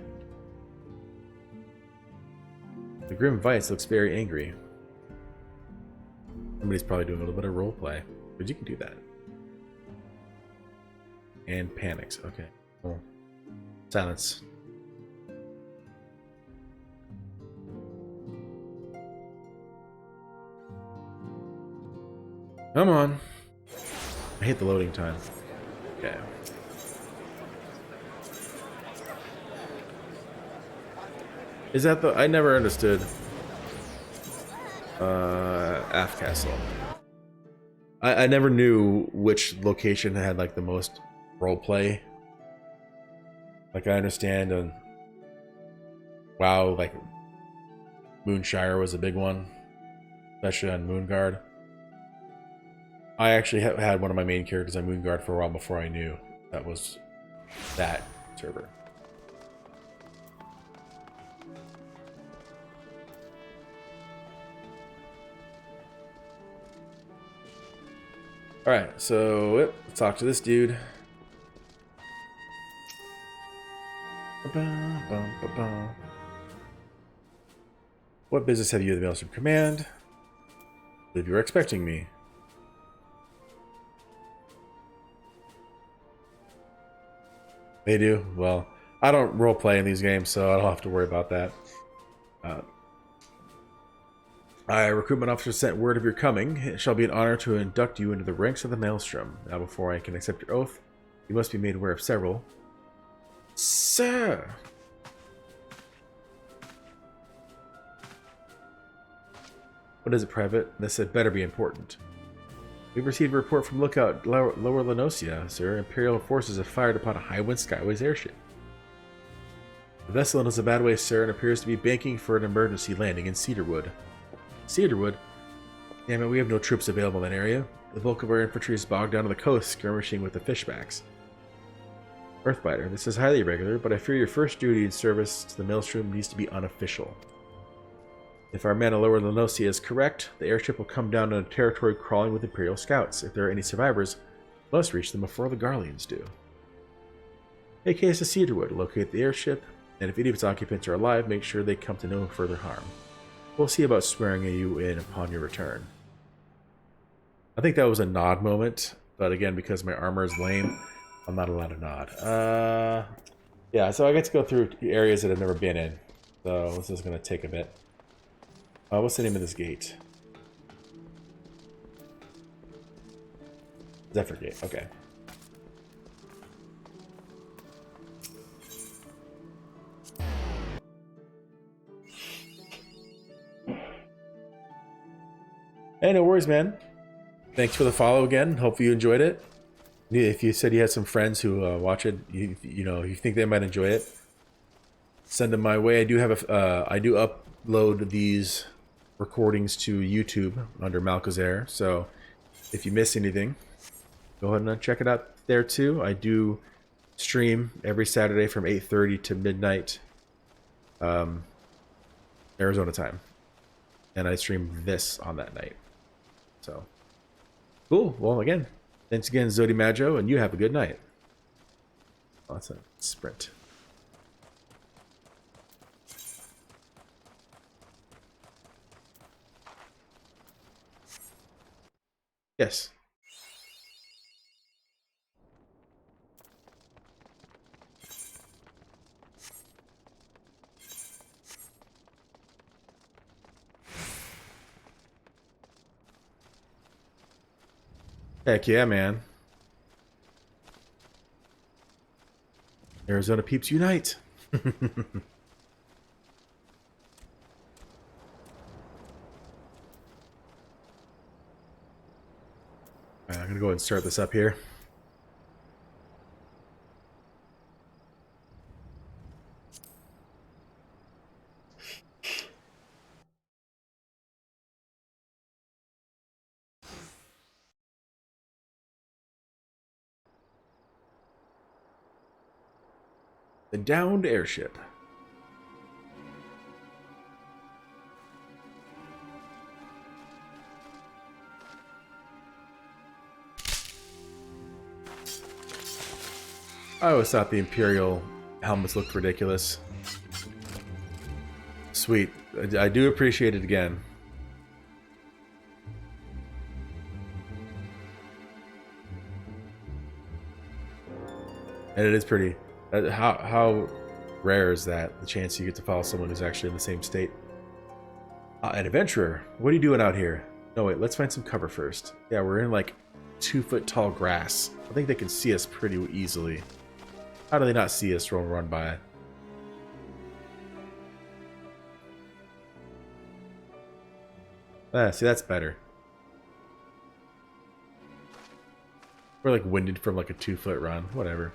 The Grim Vice looks very angry. Somebody's probably doing a little bit of roleplay. But you can do that. And panics. Okay. Cool. Silence. Come on. I hate the loading time. Okay. Is that the... I never understood Aft Castle. I never knew which location had like the most roleplay. Like I understand and WoW, like Moonshire was a big one, especially on Moonguard. I actually had one of my main characters on Moonguard for a while before I knew that was that server. Alright, so let's talk to this dude. What business have you at the Maelstrom Command? I believe you were expecting me. They do? Well, I don't roleplay in these games, so I don't have to worry about that. Recruitment officer sent word of your coming. It shall be an honor to induct you into the ranks of the Maelstrom. Now, before I can accept your oath, you must be made aware of several. Sir! What is it, Private? This had better be important. We've received a report from Lookout Lower Lenosia, sir. Imperial forces have fired upon a Highwind Skyways airship. The vessel is a bad way, sir, and appears to be banking for an emergency landing in Cedarwood. Cedarwood? Damn it, we have no troops available in that area. The bulk of our infantry is bogged down to the coast, skirmishing with the fishbacks. Earthbiter, this is highly irregular, but I fear your first duty in service to the Maelstrom needs to be unofficial. If our man at Lower Lenosia is correct, the airship will come down on a territory crawling with Imperial scouts. If there are any survivors, we must reach them before the Garleans do. Make haste to Cedarwood, locate the airship, and if any of its occupants are alive, make sure they come to no further harm. We'll see about swearing you in upon your return. I think that was a nod moment, but again, because my armor is lame, I'm not allowed to nod. Yeah, so I get to go through areas that I've never been in, so this is going to take a bit. What's the name of this gate? Zephyr Gate, okay. Hey, no worries, man. Thanks for the follow again. Hope you enjoyed it. If you said you had some friends who watch it, you know, you think they might enjoy it, send them my way. I do have I do upload these recordings to YouTube under Malkazair, so if you miss anything, go ahead and check it out there too. I do stream every Saturday from 8:30 to midnight Arizona time, and I stream this on that night. So cool. Well, again, thanks again, Zodi Majo, and you have a good night. Oh, that's a sprint. Yes. Heck yeah, man. Arizona peeps unite. I'm gonna go ahead and start this up here. The downed airship. I always thought the Imperial helmets looked ridiculous. Sweet. I do appreciate it again. And it is pretty. How rare is that? The chance you get to follow someone who's actually in the same state. An adventurer. What are you doing out here? No, wait. Let's find some cover first. Yeah, we're in like 2-foot tall grass. I think they can see us pretty easily. How do they not see us run by? Ah, see, that's better. We're like winded from like a 2-foot run. Whatever.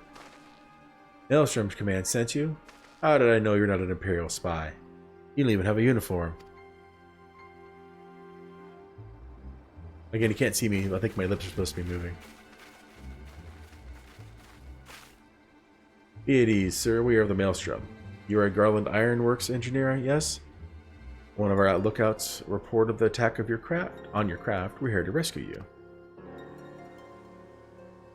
Maelstrom's command sent you? How did I know you're not an Imperial spy? You don't even have a uniform. Again, you can't see me. I think my lips are supposed to be moving. Be at ease, sir. We are of the Maelstrom. You are a Garland Ironworks engineer, yes? One of our lookouts reported the attack of your craft. On your craft, we're here to rescue you.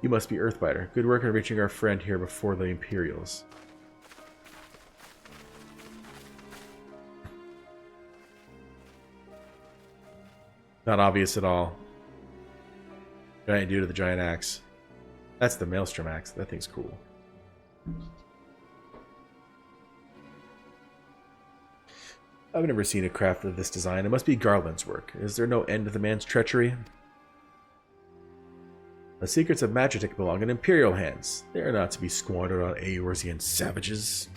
You must be Earthbiter. Good work on reaching our friend here before the Imperials. Not obvious at all. Giant dude with the giant axe. That's the Maelstrom axe. That thing's cool. I've never seen a craft of this design. It must be Garland's work. Is there no end to the man's treachery? The secrets of Magitek belong in Imperial hands. They are not to be squandered on Eorzean savages.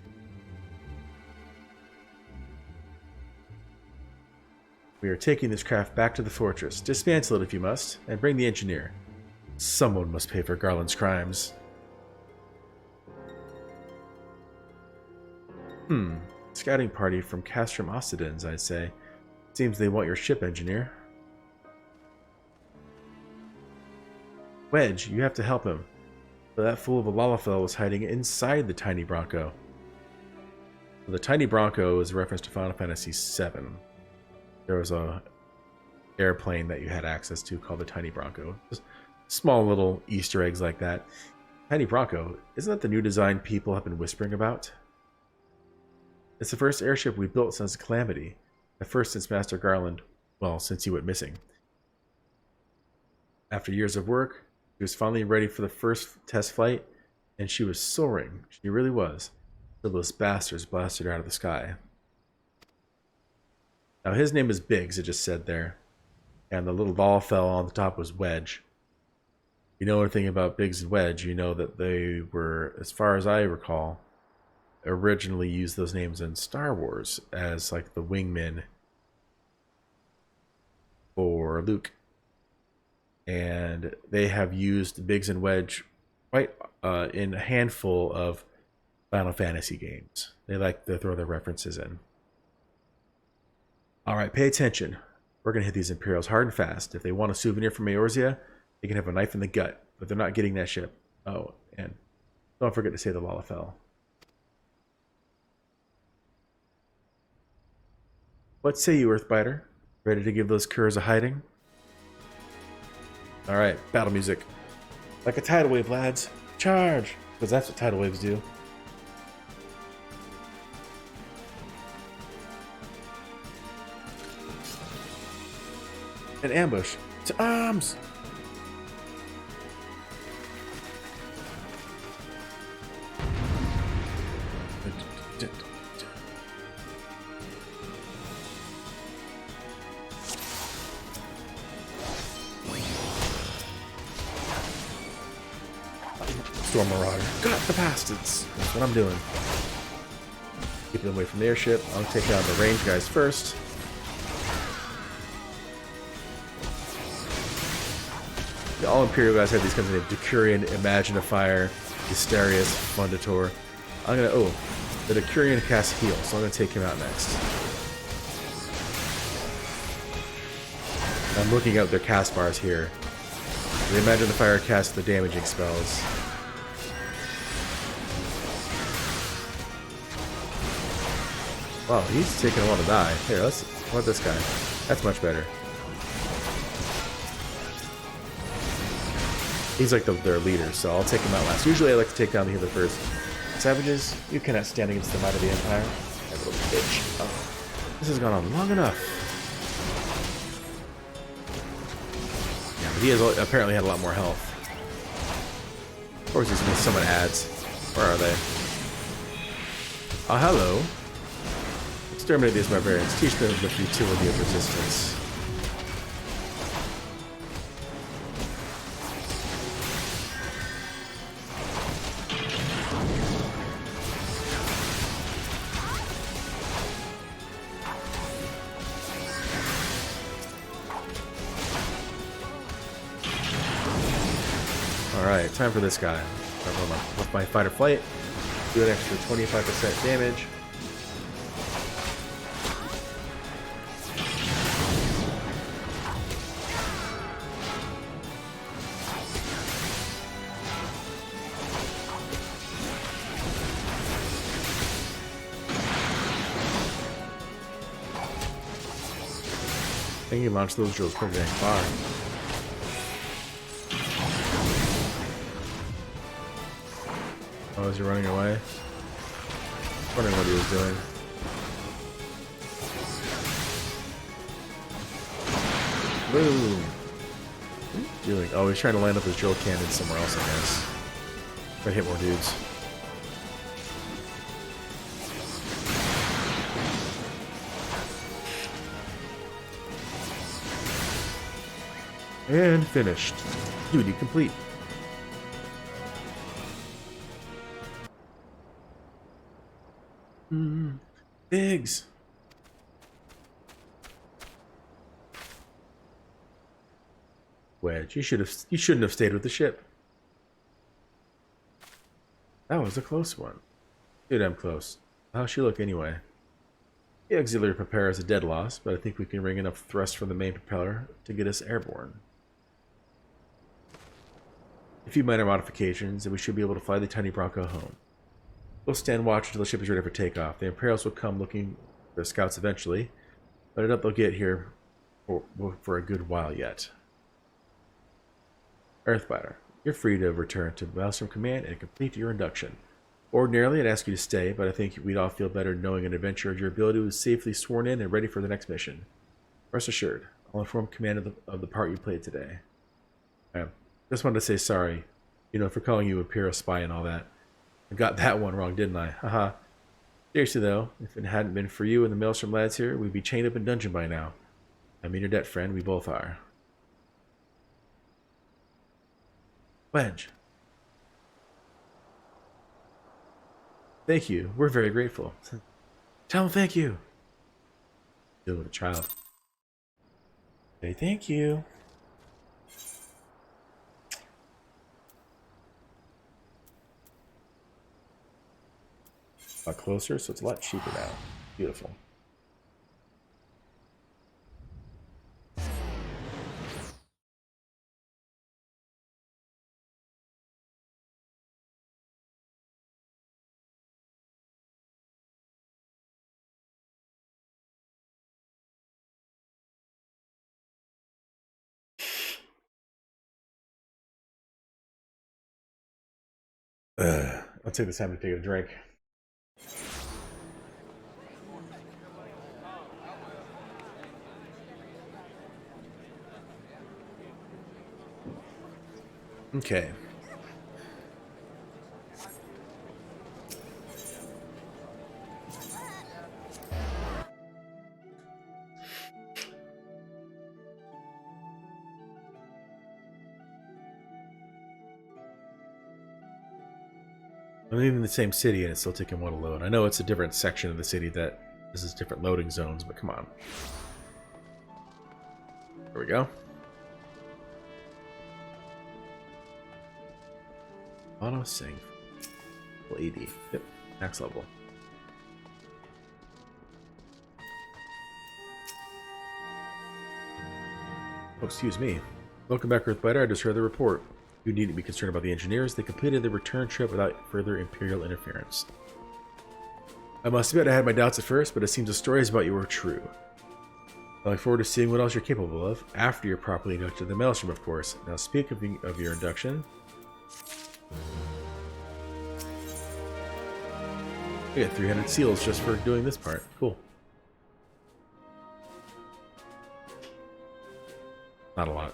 We are taking this craft back to the fortress. Dismantle it if you must, and bring the engineer. Someone must pay for Garland's crimes. Scouting party from Castrum Ostadens, I'd say. Seems they want your ship, engineer. Wedge, you have to help him. But that fool of a Lalafell was hiding inside the tiny Bronco. The tiny Bronco is a reference to Final Fantasy VII. There was a airplane that you had access to called the Tiny Bronco. Just small little Easter eggs like that. Tiny Bronco, isn't that the new design people have been whispering about? It's the first airship we built since the Calamity. The first since Master Garland, well, since he went missing. After years of work, she was finally ready for the first test flight, and she was soaring. She really was. So those bastards blasted her out of the sky. Now his name is Biggs, it just said there. And the little Lalafell on the top was Wedge. You know anything about Biggs and Wedge, you know that they were, as far as I recall, originally used those names in Star Wars as like the wingmen for Luke. And they have used Biggs and Wedge quite in a handful of Final Fantasy games. They like to throw their references in. Alright, pay attention. We're going to hit these Imperials hard and fast. If they want a souvenir from Eorzea, they can have a knife in the gut. But they're not getting that ship. Oh, and don't forget to say the Lalafell. What say you, Earthbiter? Ready to give those curs a hiding? Alright, battle music. Like a tidal wave, lads. Charge! Because that's what tidal waves do. An ambush. To arms! Storm Marauder. Got the bastards! That's what I'm doing. Keep them away from the airship. I'll take out the range guys first. The all Imperial guys have these kinds of names. Decurion, Imaginifier, Hysterius, Fundator. I'm gonna, oh, the Decurion casts heal, so I'm gonna take him out next. I'm looking at their cast bars here. The Imaginifier casts the damaging spells. Wow, he's taking a while to die. Here, let's let this guy. That's much better. He's like their leader, so I'll take him out last. Usually I like to take down the healer first. Savages, you cannot stand against the might of the Empire. That little bitch. Oh, this has gone on long enough. Yeah, but he has apparently had a lot more health. Of course he's missed someone adds. Where are they? Oh, hello. Exterminate these barbarians. Teach them the futility of resistance. Alright, time for this guy. With my fight or flight, do an extra 25% damage. I think he launched those drills pretty dang far. Oh, is he running away? Wondering what he was doing. Boom! What are you doing? Oh, he's trying to land up his drill cannon somewhere else, I guess. Try to hit more dudes. And finished. Duty complete. Biggs. Wedge, you shouldn't have stayed with the ship. That was a close one. Dude, I'm close. How's she look anyway? The auxiliary propeller is a dead loss, but I think we can wring enough thrust from the main propeller to get us airborne. A few minor modifications, and we should be able to fly the tiny Bronco home. We'll stand watch until the ship is ready for takeoff. The Imperials will come looking for the scouts eventually, but I doubt they'll get here for a good while yet. Earthbiter, you're free to return to Maelstrom Command and complete your induction. Ordinarily, I'd ask you to stay, but I think we'd all feel better knowing an adventurer of your ability was safely sworn in and ready for the next mission. Rest assured, I'll inform Command of the part you played today. Just wanted to say sorry, for calling you Imperial spy and all that. I got that one wrong, didn't I? Haha. Seriously though, if it hadn't been for you and the Maelstrom lads here, we'd be chained up in dungeon by now. I'm in your debt, friend. We both are. Wedge. Thank you. We're very grateful. Tell him thank you. Deal with a child. Say thank you. A lot closer, so it's a lot cheaper now. Beautiful. I'll take this time to take a drink. Okay. I'm even in the same city and it's still taking one to load. I know it's a different section of the city that this is different loading zones, but come on. There we go. Auto save. Level 80. Yep, max level. Oh, excuse me. Welcome back, Earthbiter. I just heard the report. You need to be concerned about the engineers. They completed the return trip without further Imperial interference. I must admit I had my doubts at first, but it seems the stories about you were true. I look forward to seeing what else you're capable of, after you're properly inducted to the Maelstrom, of course. Now speak of your induction. I get 300 seals just for doing this part. Cool. Not a lot.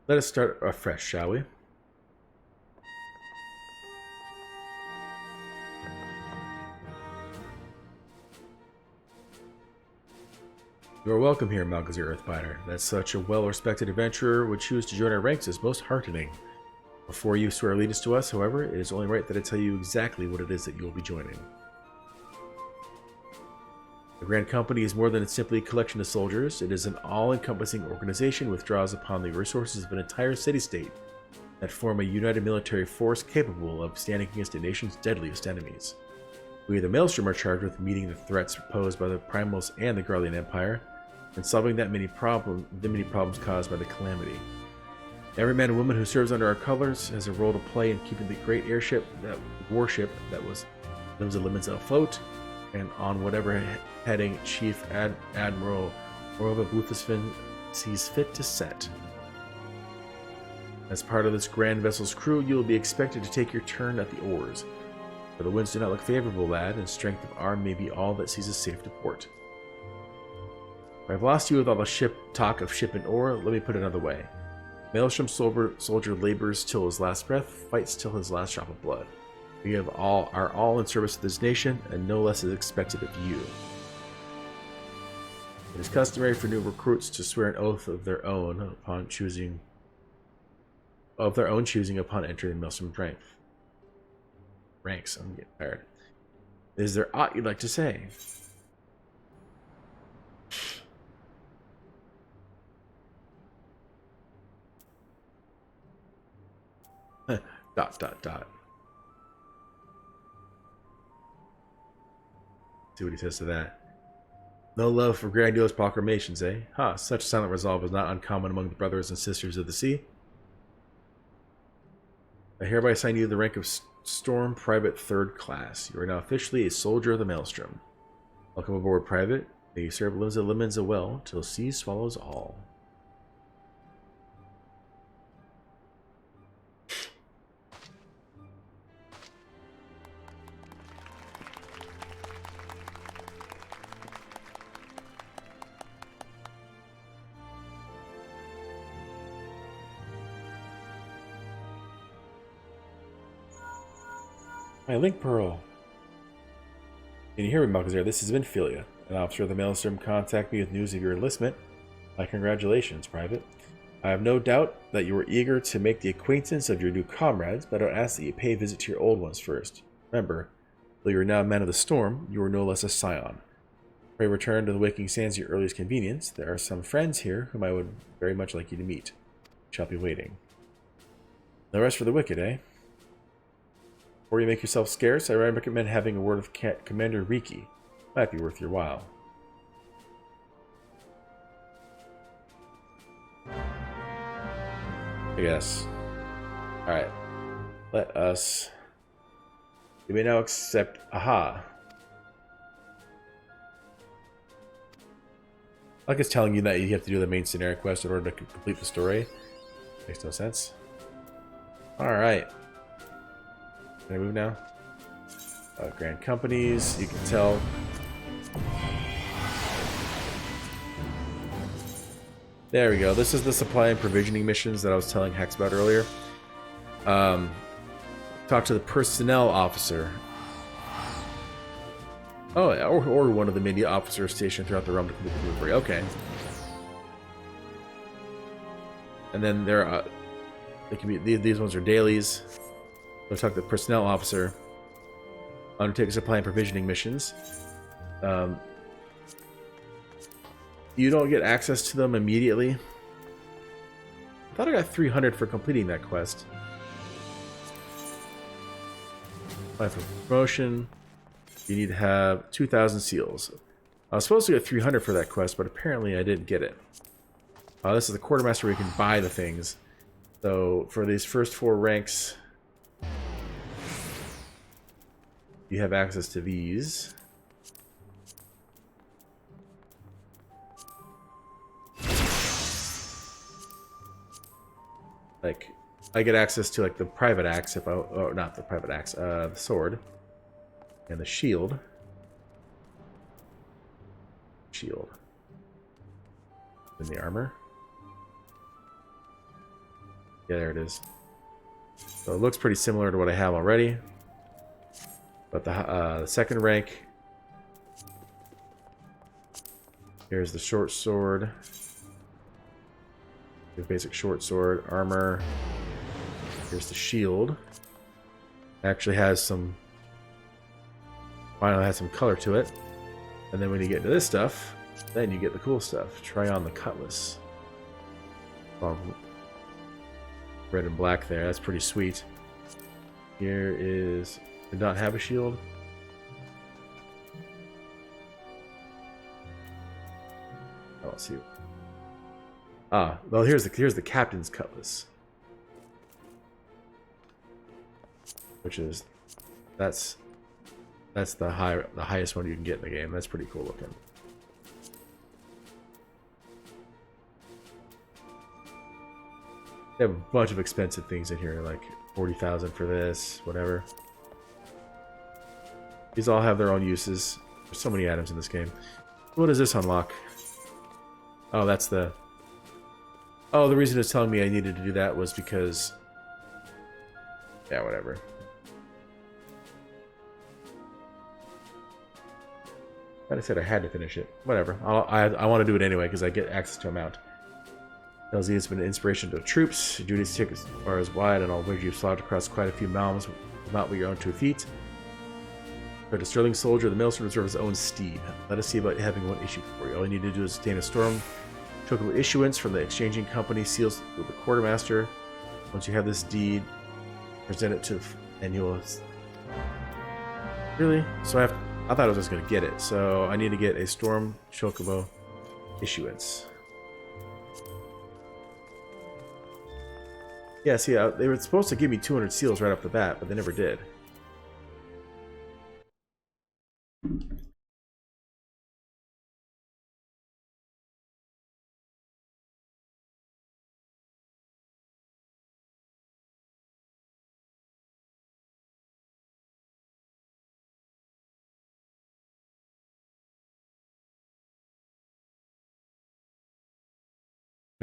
Let us start afresh, shall we? You are welcome here, Malgazir Earthbiter. That such a well-respected adventurer would choose to join our ranks is most heartening. Before you swear allegiance to us, however, it is only right that I tell you exactly what it is that you will be joining. The Grand Company is more than simply a collection of soldiers. It is an all-encompassing organization which draws upon the resources of an entire city-state that form a united military force capable of standing against a nation's deadliest enemies. We, the Maelstrom, are charged with meeting the threats posed by the Primals and the Garlean Empire, and solving the many problems caused by the Calamity. Every man and woman who serves under our colors has a role to play in keeping the great warship that was lives and limits afloat, and on whatever heading Chief Admiral Orova Bluthusfin sees fit to set. As part of this grand vessel's crew, you will be expected to take your turn at the oars. For the winds do not look favorable, lad, and strength of arm may be all that sees us safe to port. If I've lost you with all the talk of ship and oar, let me put it another way. Maelstrom soldier labors till his last breath, fights till his last drop of blood. We are all in service to this nation, and no less is expected of you. It is customary for new recruits to swear an oath of their own upon choosing upon entering the Maelstrom ranks. I'm getting tired. Is there aught you'd like to say? ... See what he says to that. No love for grandiose proclamations, eh? Ha, such silent resolve is not uncommon among the brothers and sisters of the sea. I hereby assign you the rank of Storm Private 3rd Class. You are now officially a soldier of the Maelstrom. Welcome aboard, Private. May you serve Limenza well till sea swallows all. My link pearl. Can you hear me, Malgazir? This is Vinfilia. An officer of the Maelstrom contacted me with news of your enlistment. My congratulations, Private. I have no doubt that you are eager to make the acquaintance of your new comrades, but I would ask that you pay a visit to your old ones first. Remember, though you are now a man of the storm, you are no less a scion. Pray return to the Waking Sands at your earliest convenience. There are some friends here whom I would very much like you to meet. Shall be waiting. No rest for the wicked, eh? Before you make yourself scarce, I recommend having a word with Commander Riki. Might be worth your while. I guess. Alright. Let us... You may now accept... Aha! Like it's telling you that you have to do the main scenario quest in order to complete the story. Makes no sense. Alright. Can I move now? Grand Companies, you can tell. There we go. This is the supply and provisioning missions that I was telling Hex about earlier. Talk to the personnel officer. Oh, or one of the many officers stationed throughout the realm to complete the delivery. Okay. And then there are... They can be, these ones are dailies. We'll talk to the personnel officer. Undertake supply and provisioning missions. You don't get access to them immediately. I thought I got 300 for completing that quest. Apply for promotion. You need to have 2,000 seals. I was supposed to get 300 for that quest, but apparently I didn't get it. This is the quartermaster where you can buy the things. So for these first 4 ranks... you have access to these. Like, I get access to like the private axe if I, or not the private axe, the sword and the shield. Shield. And the armor. Yeah, there it is. So it looks pretty similar to what I have already. But the second rank. Here's the short sword. The basic short sword, armor. Here's the shield. Actually has some. Finally has some color to it. And then when you get into this stuff, then you get the cool stuff. Try on the cutlass. Red and black there. That's pretty sweet. Here is. Did not have a shield. Oh, let's see. Ah, well, here's the captain's cutlass, which is that's the highest one you can get in the game. That's pretty cool looking. They have a bunch of expensive things in here, like 40,000 for this, whatever. These all have their own uses. There's so many items in this game. What does this unlock? Oh, that's the... Oh, the reason it's telling me I needed to do that was because... Yeah, whatever. I said I had to finish it. Whatever. I want to do it anyway because I get access to a mount. LZ has been an inspiration to the troops. Duties take as far as wide, and I'll wager you've slaughtered across quite a few mounds, not with your own 2 feet. But a sterling soldier, the Maelstrom reserves his own steed. Let us see about having one issued for you. All you need to do is obtain a storm token issuance from the exchanging company, seals with the quartermaster. Once you have this deed, present it to, and you'll. Really? So I thought I was just going to get it. So I need to get a storm chocobo issuance. Yeah, see, they were supposed to give me 200 seals right off the bat, but they never did. Kind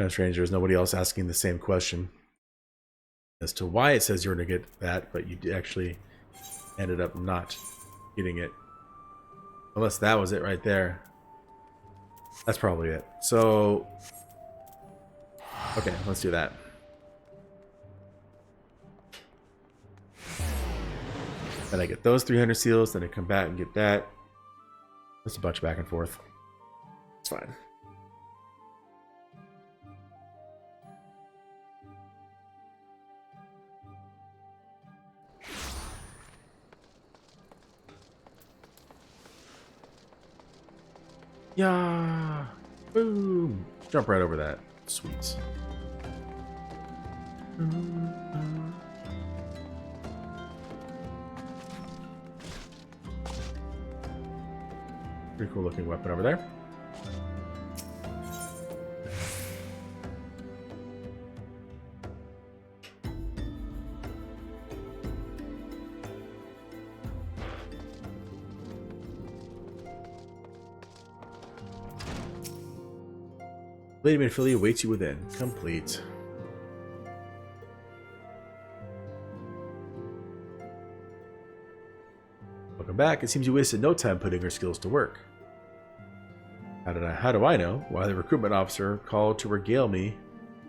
of strange. There's nobody else asking the same question as to why it says you're going to get that, but you actually ended up not getting it. Unless that was it right there. That's probably it. So, okay, let's do that. Then I get those 300 seals, then I come back and get that. Just a bunch back and forth. It's fine. Yeah, boom! Jump right over that. Sweet. Pretty cool looking weapon over there. Lady Manphilly awaits you within. Complete. Welcome back. It seems you wasted no time putting your skills to work. How do I know? Why, the recruitment officer called to regale me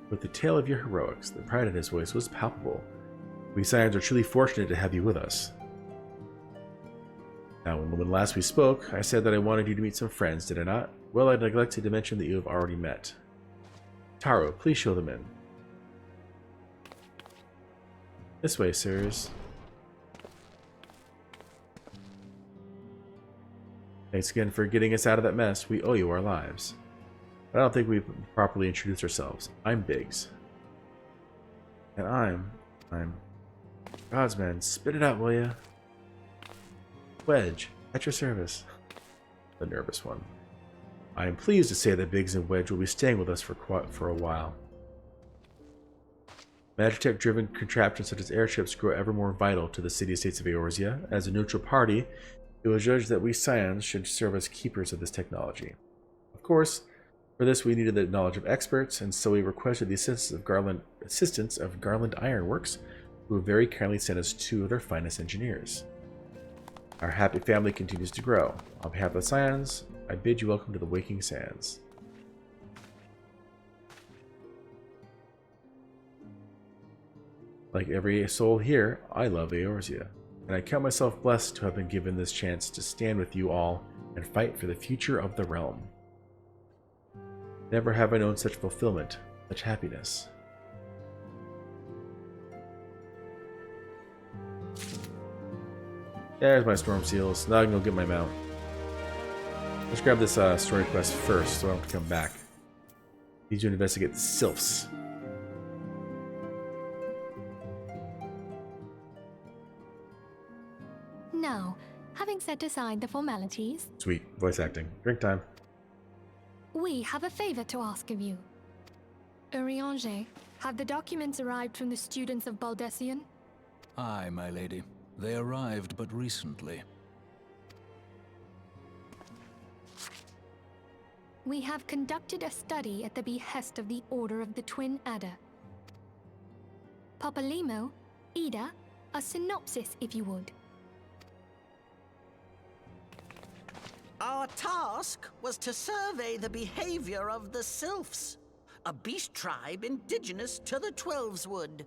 with the tale of your heroics. The pride in his voice was palpable. We Scions are truly fortunate to have you with us. Now, when last we spoke, I said that I wanted you to meet some friends, did I not? Well, I neglected to mention that you have already met. Taro, please show them in. This way, sirs. Thanks again for getting us out of that mess. We owe you our lives. But I don't think we've properly introduced ourselves. I'm Biggs. And I'm Godsman. Spit it out, will ya? Wedge, at your service. The nervous one. I am pleased to say that Biggs and Wedge will be staying with us for a while. Magitech-driven contraptions such as airships grow ever more vital to the city-states of Eorzea. As a neutral party, it was judged that we Scions should serve as keepers of this technology. Of course, for this we needed the knowledge of experts, and so we requested the assistance of Garland Ironworks, who very kindly sent us 2 of their finest engineers. Our happy family continues to grow. On behalf of the Scions, I bid you welcome to the Waking Sands. Like every soul here, I love Eorzea, and I count myself blessed to have been given this chance to stand with you all and fight for the future of the realm. Never have I known such fulfillment, such happiness. There's my storm seals. Now I can go get my mount. Let's grab this story quest first so I don't have to come back. Need to investigate the sylphs. Now, having set aside the formalities, Sweet. Voice acting. Drink time. we have a favor to ask of you. Urianger, have the documents arrived from the students of Baldessian? Aye, my lady. They arrived but recently. We have conducted a study at the behest of the Order of the Twin Adder. Papalimo, Ida, a synopsis if you would. Our task was to survey the behavior of the Sylphs, a beast tribe indigenous to the Twelveswood.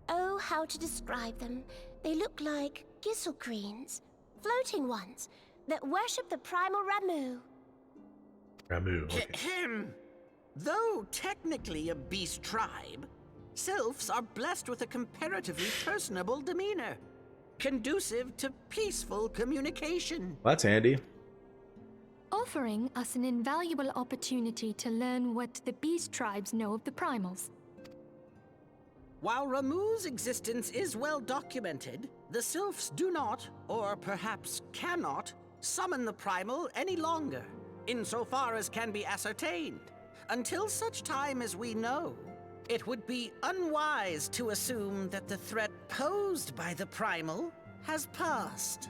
Oh, how to describe them. They look like gisselcreens, floating ones, that worship the primal Ramu. Ramu, okay. Though technically a beast tribe, Sylphs are blessed with a comparatively personable demeanor, conducive to peaceful communication. Well, that's handy. Offering us an invaluable opportunity to learn what the beast tribes know of the primals. While Ramu's existence is well documented, the Sylphs do not, or perhaps cannot, summon the primal any longer, insofar as can be ascertained. Until such time as we know, it would be unwise to assume that the threat posed by the primal has passed.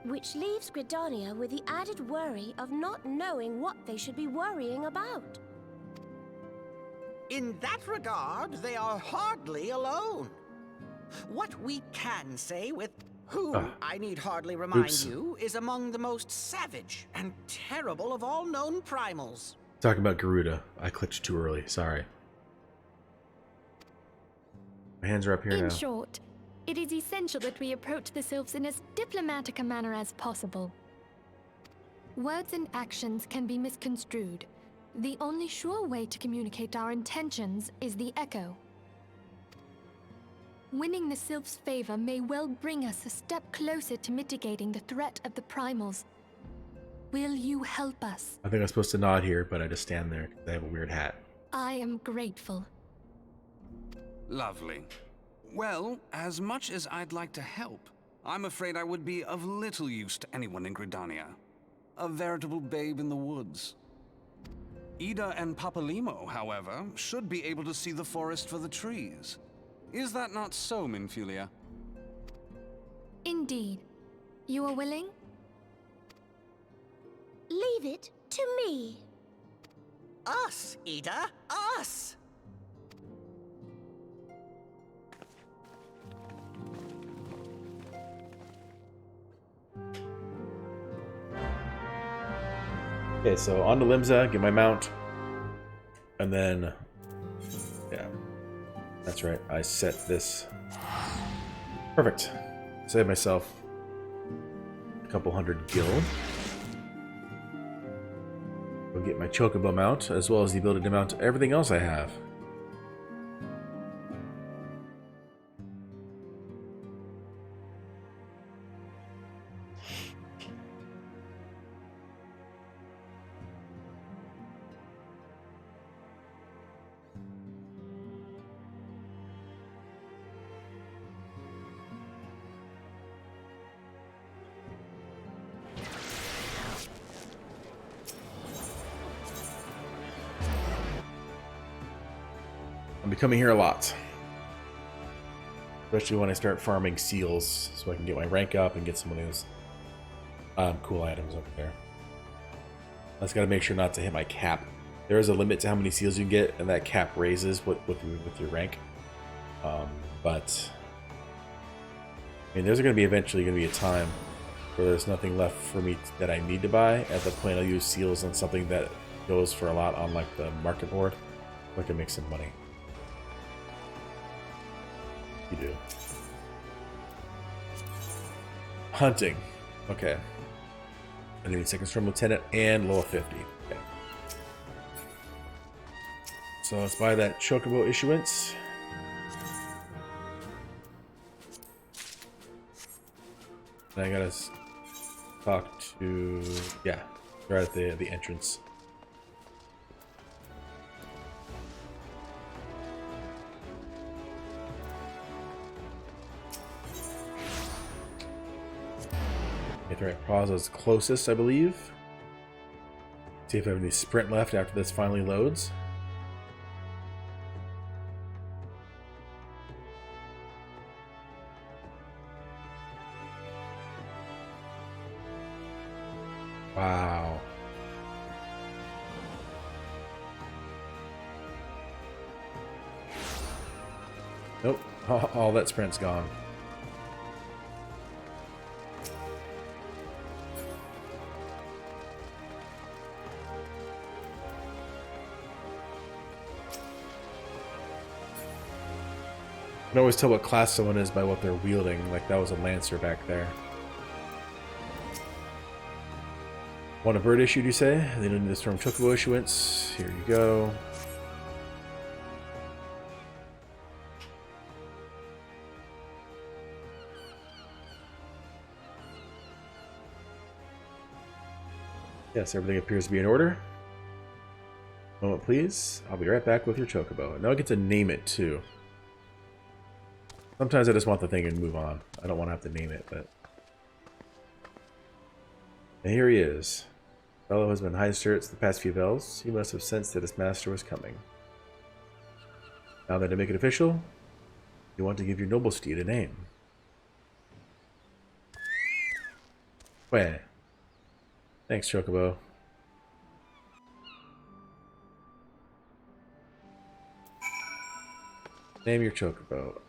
Which leaves Gridania with the added worry of not knowing what they should be worrying about. In that regard, they are hardly alone. What we can say with who, I need hardly remind you, is among the most savage and terrible of all known primals. Talking about Garuda. I clicked too early. Sorry. My hands are up here now. In short, it is essential that we approach the Sylphs in as diplomatic a manner as possible. Words and actions can be misconstrued. The only sure way to communicate our intentions is the echo. Winning the Sylphs' favor may well bring us a step closer to mitigating the threat of the primals. Will you help us? I think I'm supposed to nod here, but I just stand there because I have a weird hat. I am grateful. Lovely. Well, as much as I'd like to help, I'm afraid I would be of little use to anyone in Gridania. A veritable babe in the woods. Ida and Papalimo, however, should be able to see the forest for the trees. Is that not so, Minfulia? Indeed. You are willing? Leave it to me. Us, Ida, us! Okay, so on to Limsa, get my mount. And then, yeah, that's right, I set this. Perfect. Save myself a couple hundred gil. Go get my Chocobo mount, as well as the ability to mount everything else I have. I'll be coming here a lot. Especially when I start farming seals, so I can get my rank up and get some of those cool items over there. I just gotta make sure not to hit my cap. There is a limit to how many seals you can get, and that cap raises with your rank. But I mean, there's gonna be eventually gonna be a time where there's nothing left for me that I need to buy. At the point, I'll use seals on something that goes for a lot on like the market board, so I can make some money. You do. Hunting. Okay. I need second storm lieutenant and level 50. Okay. So let's buy that chocobo issuance. And I gotta talk to, yeah, right at the entrance. Right, Plaza's closest, I believe. See if I have any sprint left after this finally loads. Wow. Nope, all that sprint's gone. You can always tell what class someone is by what they're wielding. Like that was a Lancer back there. Want a bird issue, do you say? They don't need this from chocobo issuance. Here you go. Yes, everything appears to be in order. Moment, please. I'll be right back with your chocobo. Now I get to name it too. Sometimes I just want the thing and move on. I don't want to have to name it, but... And here he is. Fellow has been in high spirits the past few bells. He must have sensed that his master was coming. Now then, to make it official, you want to give your noble steed a name. Where? Thanks, Chocobo. Name your chocobo.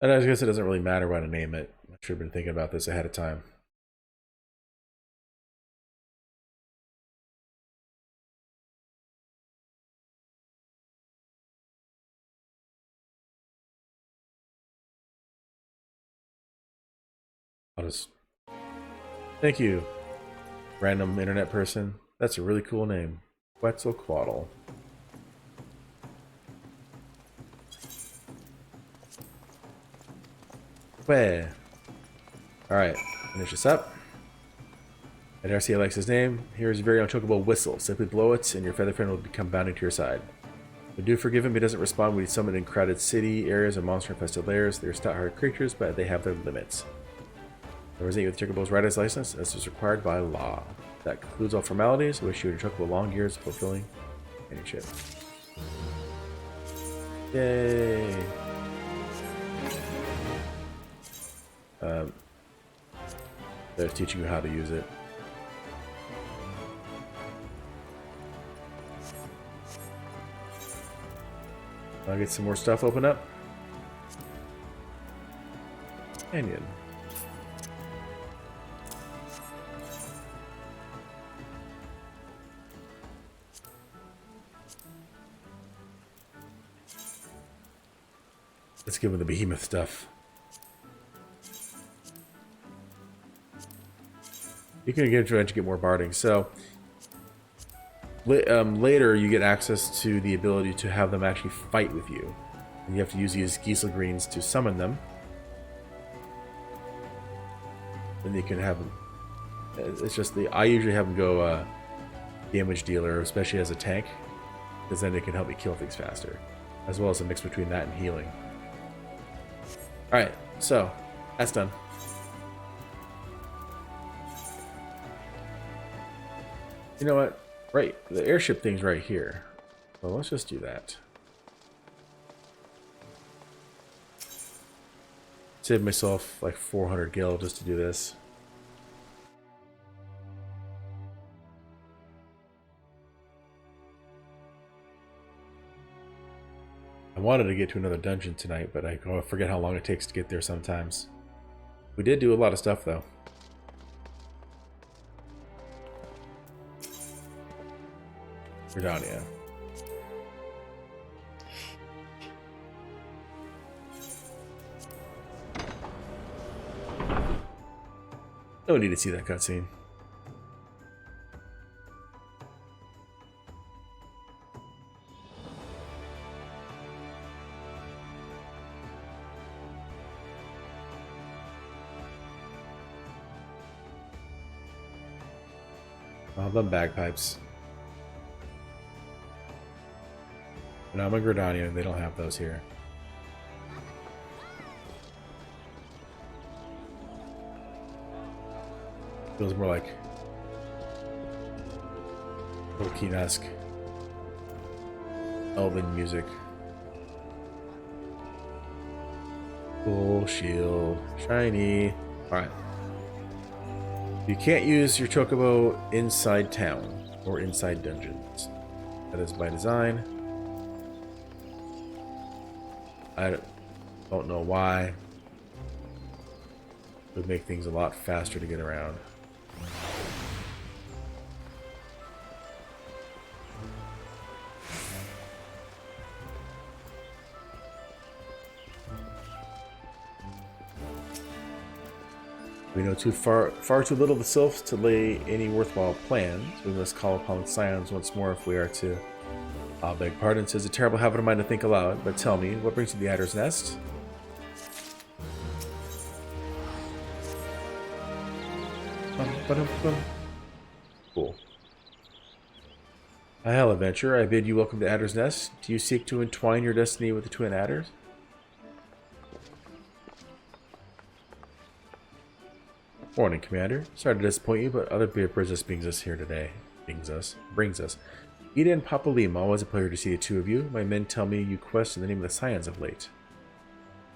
And I guess it doesn't really matter what I name it. I should have been thinking about this ahead of time. I'll just... Thank you, random internet person. That's a really cool name. Quetzalcoatl. Where? Alright, finish this up. And Darcy likes his name. Here's your very own chocobo whistle. Simply blow it, and your feather friend will become bounding to your side. We do forgive him, he doesn't respond when he's summoned in crowded city areas or monster-infested lairs. They're stout-hearted creatures, but they have their limits. I present you with Chocobo's rider's license, as is required by law. That concludes all formalities. I wish you and your Chocobo long years of fulfilling companionship. Yay! They're teaching you how to use it. I'll get some more stuff open up. Canyon. Let's give him the behemoth stuff. You can eventually get more barding. So later you get access to the ability to have them actually fight with you. And you have to use these Giesel greens to summon them. Then you can have them. It's just I usually have them go damage dealer, especially as a tank, because then it can help me kill things faster, as well as a mix between that and healing. All right, so that's done. You know what? Right, the airship thing's right here. So let's just do that. Save myself like 400 gil just to do this. I wanted to get to another dungeon tonight, but I forget how long it takes to get there sometimes. We did do a lot of stuff though. Gridania. Don't need to see that cutscene. I'll have them bagpipes. And I'm a Gridania, and they don't have those here. Feels more like Tolkien-esque elven music. Full shield, shiny. Alright. You can't use your chocobo inside town or inside dungeons. That is by design. I don't know why. It would make things a lot faster to get around. We know far too little of the sylphs to lay any worthwhile plans. We must call upon the scions once more if we are to... I'll beg pardon, it's a terrible habit of mine to think aloud, but tell me, what brings you to the Adder's Nest? Cool. Hail, adventurer, I bid you welcome to Adder's Nest. Do you seek to entwine your destiny with the twin adders? Morning, Commander. Sorry to disappoint you, but other business brings us here today. Brings us. Ida and Papa Lima, always a pleasure to see the two of you. My men tell me you quest in the name of the Scions of late.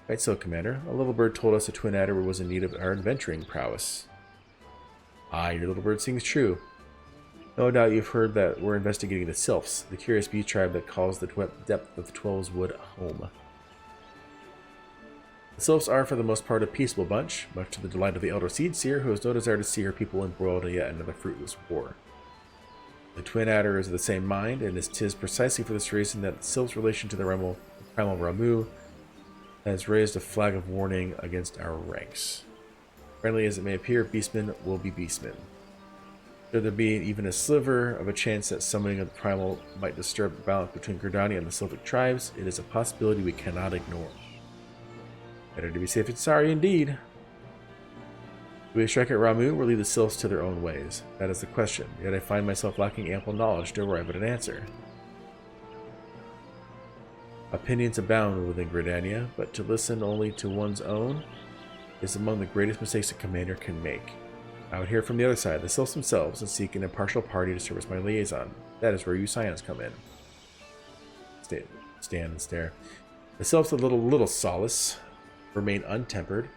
Right so, Commander. A little bird told us the twin adder was in need of our adventuring prowess. Ah, your little bird sings true. No doubt you've heard that we're investigating the Sylphs, the curious bee tribe that calls the depth of the Twelve's Wood home. The Sylphs are, for the most part, a peaceable bunch, much to the delight of the Elder Seedseer, who has no desire to see her people embroiled in yet another fruitless war. The Twin Adder is of the same mind, and 'tis precisely for this reason that the Sylphs' relation to the primal Ramu has raised a flag of warning against our ranks. Friendly as it may appear, beastmen will be beastmen. Should there be even a sliver of a chance that summoning of the primal might disturb the balance between Gridania and the Sylphic tribes, it is a possibility we cannot ignore. Better to be safe than sorry, indeed. Do we strike at Ramu or leave the Sylphs to their own ways? That is the question, yet I find myself lacking ample knowledge to arrive at an answer. Opinions abound within Gridania, but to listen only to one's own is among the greatest mistakes a commander can make. I would hear from the other side, the Sylphs themselves, and seek an impartial party to serve as my liaison. That is where you scions come in. Stand and stare. The Sylphs of little solace remain untempered,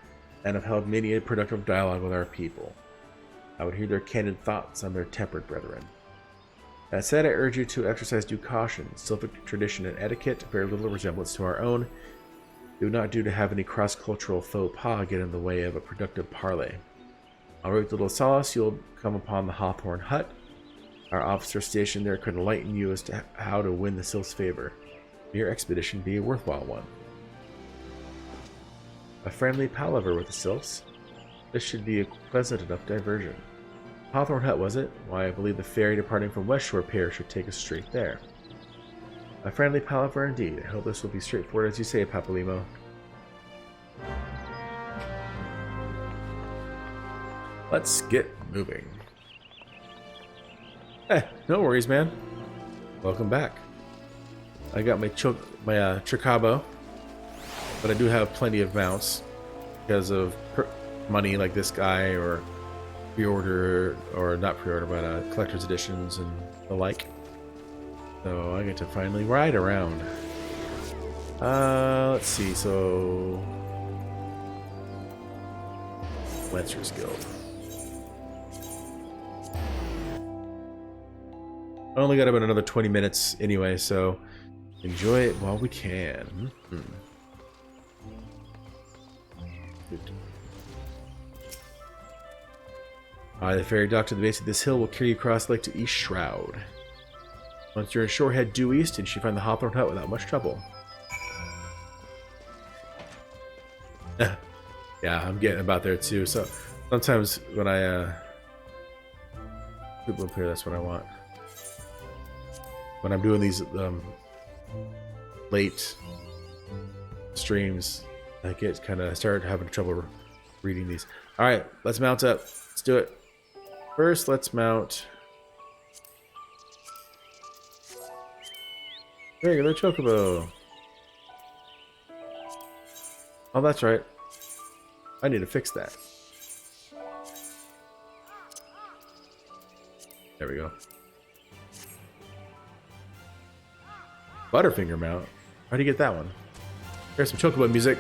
and have held many a productive dialogue with our people. I would hear their candid thoughts on their tempered brethren. That said, I urge you to exercise due caution. Sylphic tradition and etiquette bear little resemblance to our own. It would not do to have any cross-cultural faux pas get in the way of a productive parley. En route to Little Solace, you'll come upon the Hawthorne Hut. Our officer stationed there could enlighten you as to how to win the Sylph's favor. May your expedition be a worthwhile one. A friendly palaver with the Sylphs. This should be a pleasant enough diversion. Hawthorne Hut, was it? Why, I believe the ferry departing from West Shore Pier should take us straight there. A friendly palaver indeed. I hope this will be straightforward as you say, Papalimo. Let's get moving. No worries, man. Welcome back. I got my Chocabo, but I do have plenty of mounts because of money like this guy, or pre-order, or not pre-order, but collector's editions and the like. So I get to finally ride around. Let's see, so Lancer's Guild. I only got about another 20 minutes anyway, so enjoy it while we can. The ferry dock to the base of this hill will carry you across the lake to East Shroud. Once you're ashore, head due east and you should find the Hawthorne Hut without much trouble. Yeah, I'm getting about there too, so sometimes when I people up here, that's what I want. When I'm doing these late streams, I get kind of start having trouble reading these. All right, let's mount up. Let's do it. First, let's mount regular Chocobo. Oh, that's right. I need to fix that. There we go. Butterfinger mount. How'd you get that one? Here's some Chocobo music.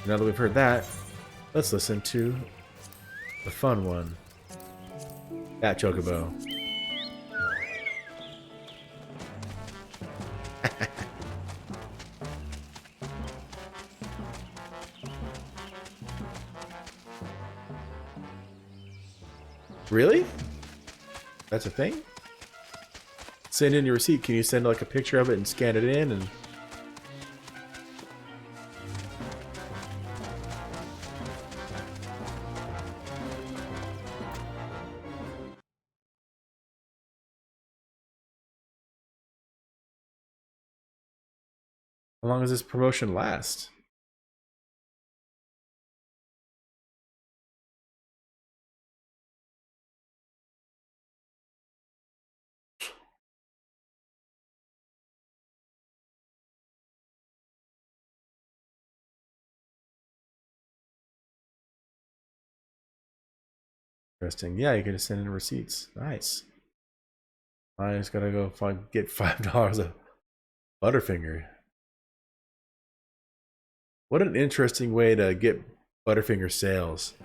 Now that we've heard that, let's listen to the fun one. That Chocobo. Really? That's a thing? Send in your receipt. Can you send like a picture of it and scan it in and... How long does this promotion last? Interesting. Yeah, you can just send in receipts. Nice. I just gotta go get $5 of Butterfinger. What an interesting way to get Butterfinger sales.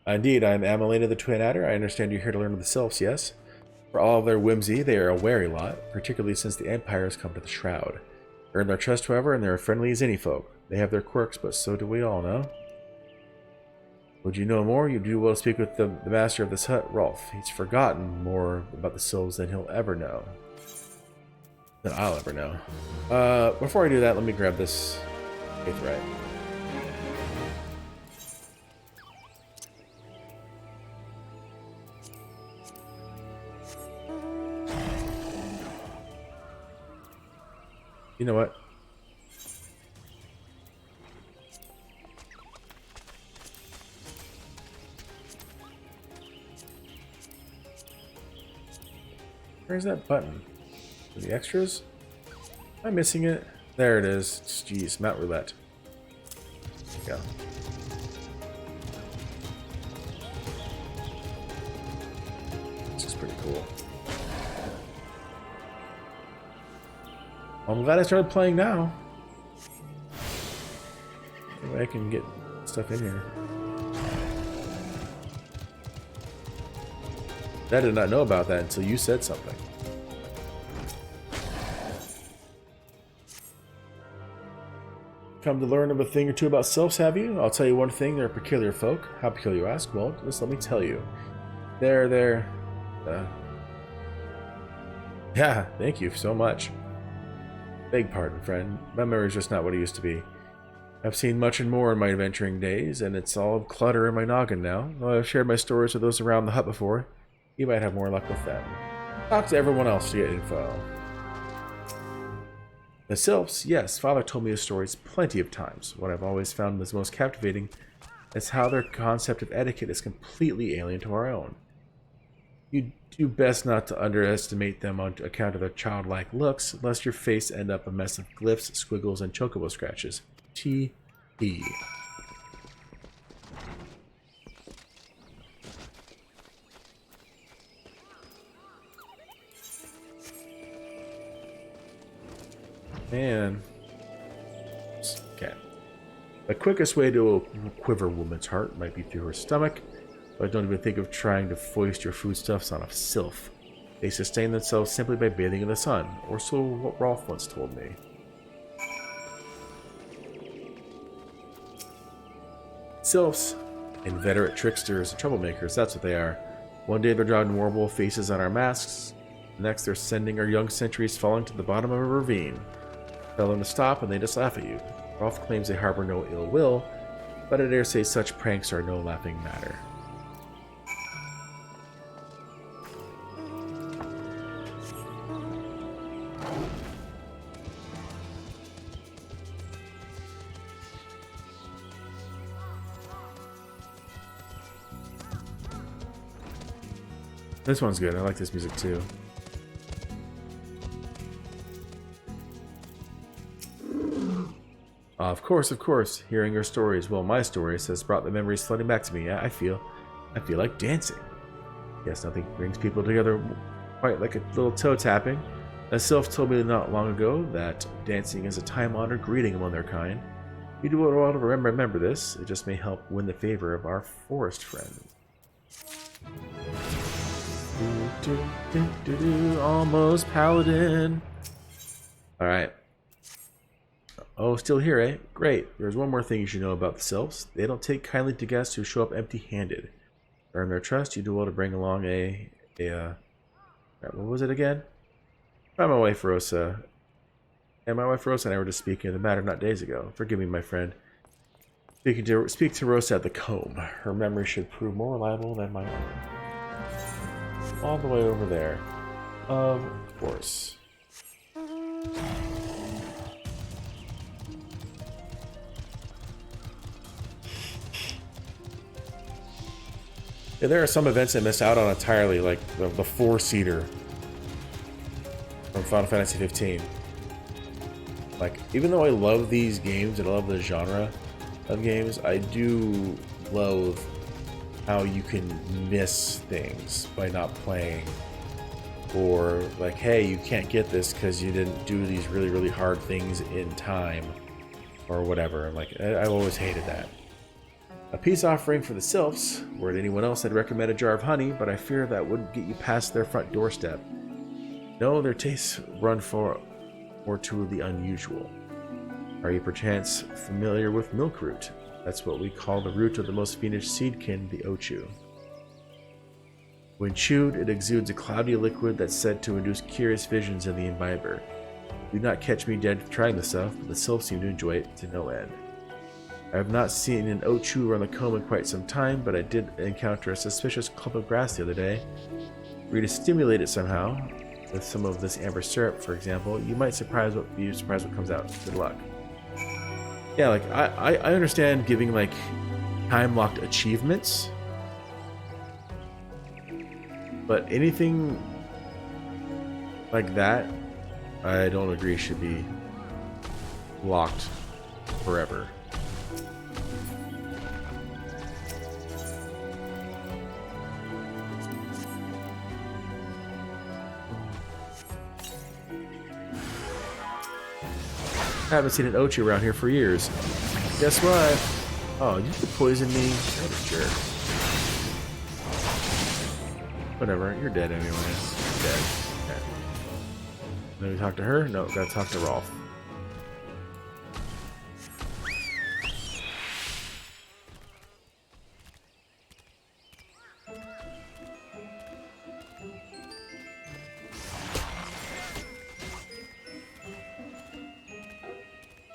Indeed, I am Amelina the Twin Adder. I understand you're here to learn of the Sylphs, yes? For all of their whimsy, they are a wary lot, particularly since the Empire has come to the Shroud. Earn their trust, however, and they're as friendly as any folk. They have their quirks, but so do we all, no? Would you know more? You do well to speak with the master of this hut, Rolf. He's forgotten more about the Sylphs than he'll ever know. Than I'll ever know. Before I do that, let me grab this Aetheryte. You know what? Where's that button? For the extras? Am I missing it? There it is. Jeez, Mount Roulette. There we go. This is pretty cool. Well, I'm glad I started playing now. Maybe I can get stuff in here. I did not know about that until you said something. Come to learn of a thing or two about sylphs, have you? I'll tell you one thing, they're peculiar folk. How peculiar, you ask? Well, just let me tell you. Yeah, thank you so much. Beg pardon, friend. My memory's just not what it used to be. I've seen much and more in my adventuring days, and it's all clutter in my noggin now. Though I've shared my stories with those around the hut before, you might have more luck with them. Talk to everyone else to get info. The sylphs, yes, Father told me his stories plenty of times. What I've always found is most captivating is how their concept of etiquette is completely alien to our own. You do best not to underestimate them on account of their childlike looks, lest your face end up a mess of glyphs, squiggles, and chocobo scratches. T.E. Man. Okay. The quickest way to quiver a woman's heart might be through her stomach, but don't even think of trying to foist your foodstuffs on a sylph. They sustain themselves simply by bathing in the sun, or so Rolf once told me. Sylphs, inveterate tricksters and troublemakers, that's what they are. One day they're drawing warble faces on our masks, the next they're sending our young centuries falling to the bottom of a ravine. Tell them to stop and they just laugh at you. Rolf claims they harbor no ill will, but I dare say such pranks are no laughing matter. This one's good. I like this music too. Of course. Hearing your stories, well, my stories, has brought the memories flooding back to me. I feel like dancing. Yes, nothing brings people together quite like a little toe tapping. A sylph told me not long ago that dancing is a time-honored greeting among their kind. You do well to remember this. It just may help win the favor of our forest friend. Almost paladin. All right. Oh, still here, eh? Great. There's one more thing you should know about the sylphs. They don't take kindly to guests who show up empty-handed. To earn their trust, you do well to bring along what was it again? My wife Rosa. And my wife Rosa and I were just speaking of the matter not days ago. Forgive me, my friend. Speak to Rosa at the comb. Her memory should prove more reliable than my own. All the way over there. Of course. Yeah, there are some events I missed out on entirely, like the four-seater from Final Fantasy XV. Like, even though I love these games and I love the genre of games, I do loathe how you can miss things by not playing. Or, like, hey, you can't get this because you didn't do these really, really hard things in time. Or whatever. Like, I've always hated that. A peace offering for the sylphs. Were it anyone else, I'd recommend a jar of honey, but I fear that wouldn't get you past their front doorstep. No, their tastes run for or to the unusual. Are you perchance familiar with milkroot? That's what we call the root of the most fiendish seedkin, the ochu. When chewed, it exudes a cloudy liquid that's said to induce curious visions in the imbiber. Do not catch me dead for trying the stuff, but the sylphs seem to enjoy it to no end. I have not seen an ochu around the comb in quite some time, but I did encounter a suspicious clump of grass the other day. Were you to stimulate it somehow, with some of this amber syrup, for example, you might be surprised what comes out. Good luck. Yeah, like, I understand giving, like, time-locked achievements, but anything like that, I don't agree should be locked forever. I haven't seen an ochu around here for years. Guess what? Oh, you could poison me? You're a jerk. Whatever, you're dead anyway. You're dead. Okay. Let me talk to her? No, gotta talk to Rolf.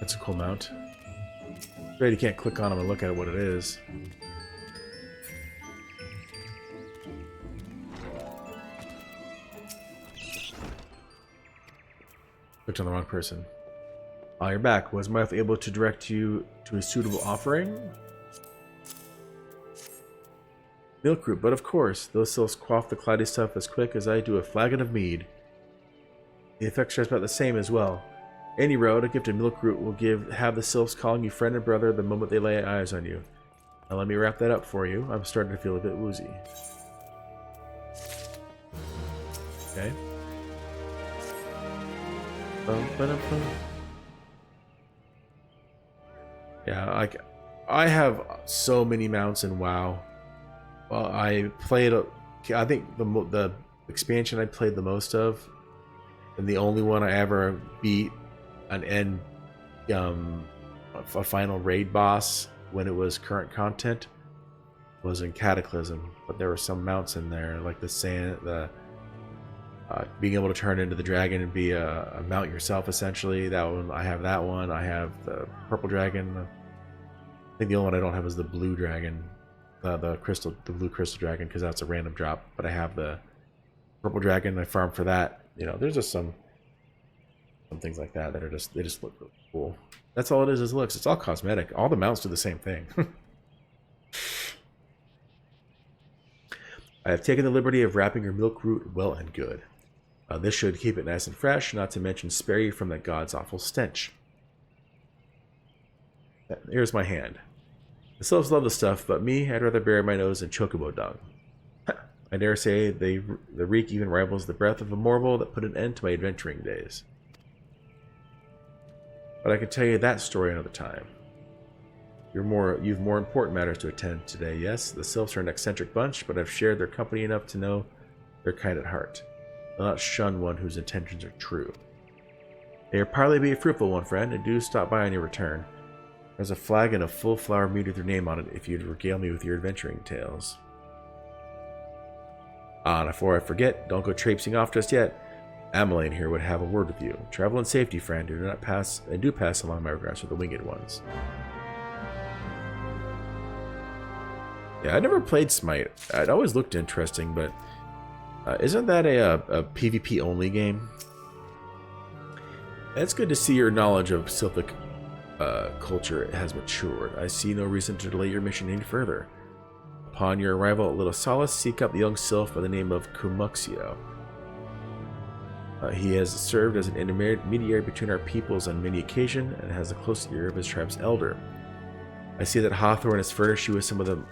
That's a cool mount. Great, you can't click on them and look at what it is. Clicked on the wrong person. Ah, you're back. Was my wife able to direct you to a suitable offering? Milk root, but of course, those sylphs quaff the cloudy stuff as quick as I do a flagon of mead. The effect is about the same as well. Any road, a gift of milk root will have the sylphs calling you friend and brother the moment they lay eyes on you. Now let me wrap that up for you. I'm starting to feel a bit woozy. Okay. Yeah, I have so many mounts in WoW. Well, I played, I think the expansion I played the most of, and the only one I ever beat an end, a final raid boss when it was current content, was in Cataclysm. But there were some mounts in there, like the being able to turn into the dragon and be a mount yourself, essentially. That one, I have that one. I have the purple dragon. I think the only one I don't have is the blue dragon, the blue crystal dragon, because that's a random drop. But I have the purple dragon. I farm for that. You know, there's just some things like that that are they just look really cool. That's all it is looks. It's all cosmetic. All the mounts do the same thing. I have taken the liberty of wrapping your milk root well and good. This should keep it nice and fresh, not to mention spare you from that god's awful stench. Here's my hand. The sylphs love the stuff, but me, I'd rather bury my nose in chocobo dung. I dare say the reek even rivals the breath of a mortal that put an end to my adventuring days. But I can tell you that story another time. You've more important matters to attend to today. Yes, the sylphs are an eccentric bunch, but I've shared their company enough to know they're kind at heart. They'll not shun one whose intentions are true. May your parley be a fruitful one, friend, and do stop by on your return. There's a flagon of full flower mead with your name on it if you'd regale me with your adventuring tales. Ah, and before I forget, don't go traipsing off just yet. Ameline here would have a word with you. Travel in safety, friend. Do pass along my regards to the winged ones. Yeah, I never played Smite. It always looked interesting, but isn't that a PvP only game? It's good to see your knowledge of Sylphic culture has matured. I see no reason to delay your mission any further. Upon your arrival at Little Solace, seek out the young sylph by the name of Kumuxio. He has served as an intermediary between our peoples on many occasions and has a close ear of his tribe's elder. I see that Hawthorne has furnished you with some of the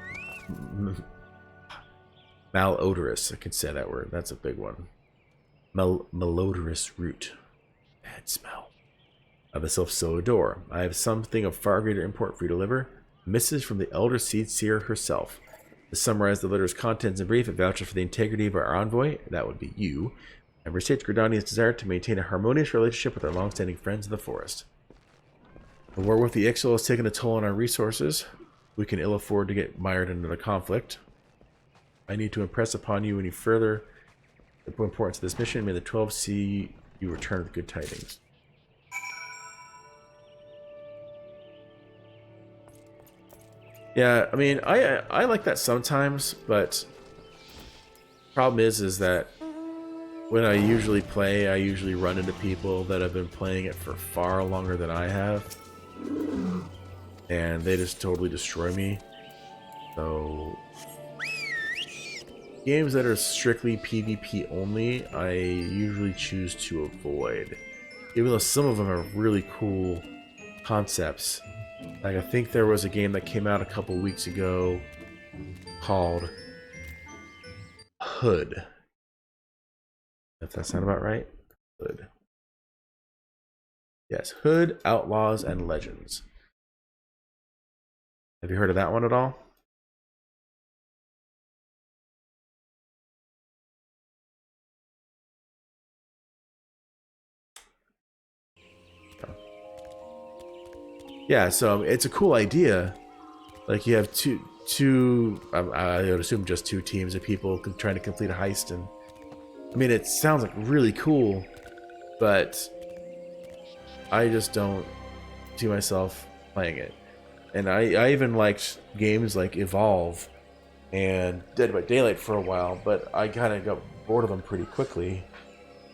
malodorous, I can say that word, that's a big one. Malodorous root. Bad smell. The sylph so adore. I have something of far greater import for you to deliver. A message from the elder seed seer herself. To summarize the letter's contents in brief, it vouches for the integrity of our envoy, that would be you, and restates Gridania's desire to maintain a harmonious relationship with our long-standing friends of the forest. The war with the Ixal has taken a toll on our resources. We can ill afford to get mired into the conflict. I need to impress upon you any further the importance of this mission. May the 12 see you return with good tidings. Yeah, I mean, I like that sometimes, but problem is that when I usually play, I usually run into people that have been playing it for far longer than I have, and they just totally destroy me. So games that are strictly PvP only, I usually choose to avoid, even though some of them are really cool concepts. Like, I think there was a game that came out a couple weeks ago called Hood. If that sound about right? Hood. Yes, Hood, Outlaws, and Legends. Have you heard of that one at all? Yeah, so it's a cool idea. Like, you have two I would assume just two teams of people trying to complete a heist, and I mean, it sounds like really cool, but I just don't see myself playing it. And I even liked games like Evolve and Dead by Daylight for a while, but I kind of got bored of them pretty quickly.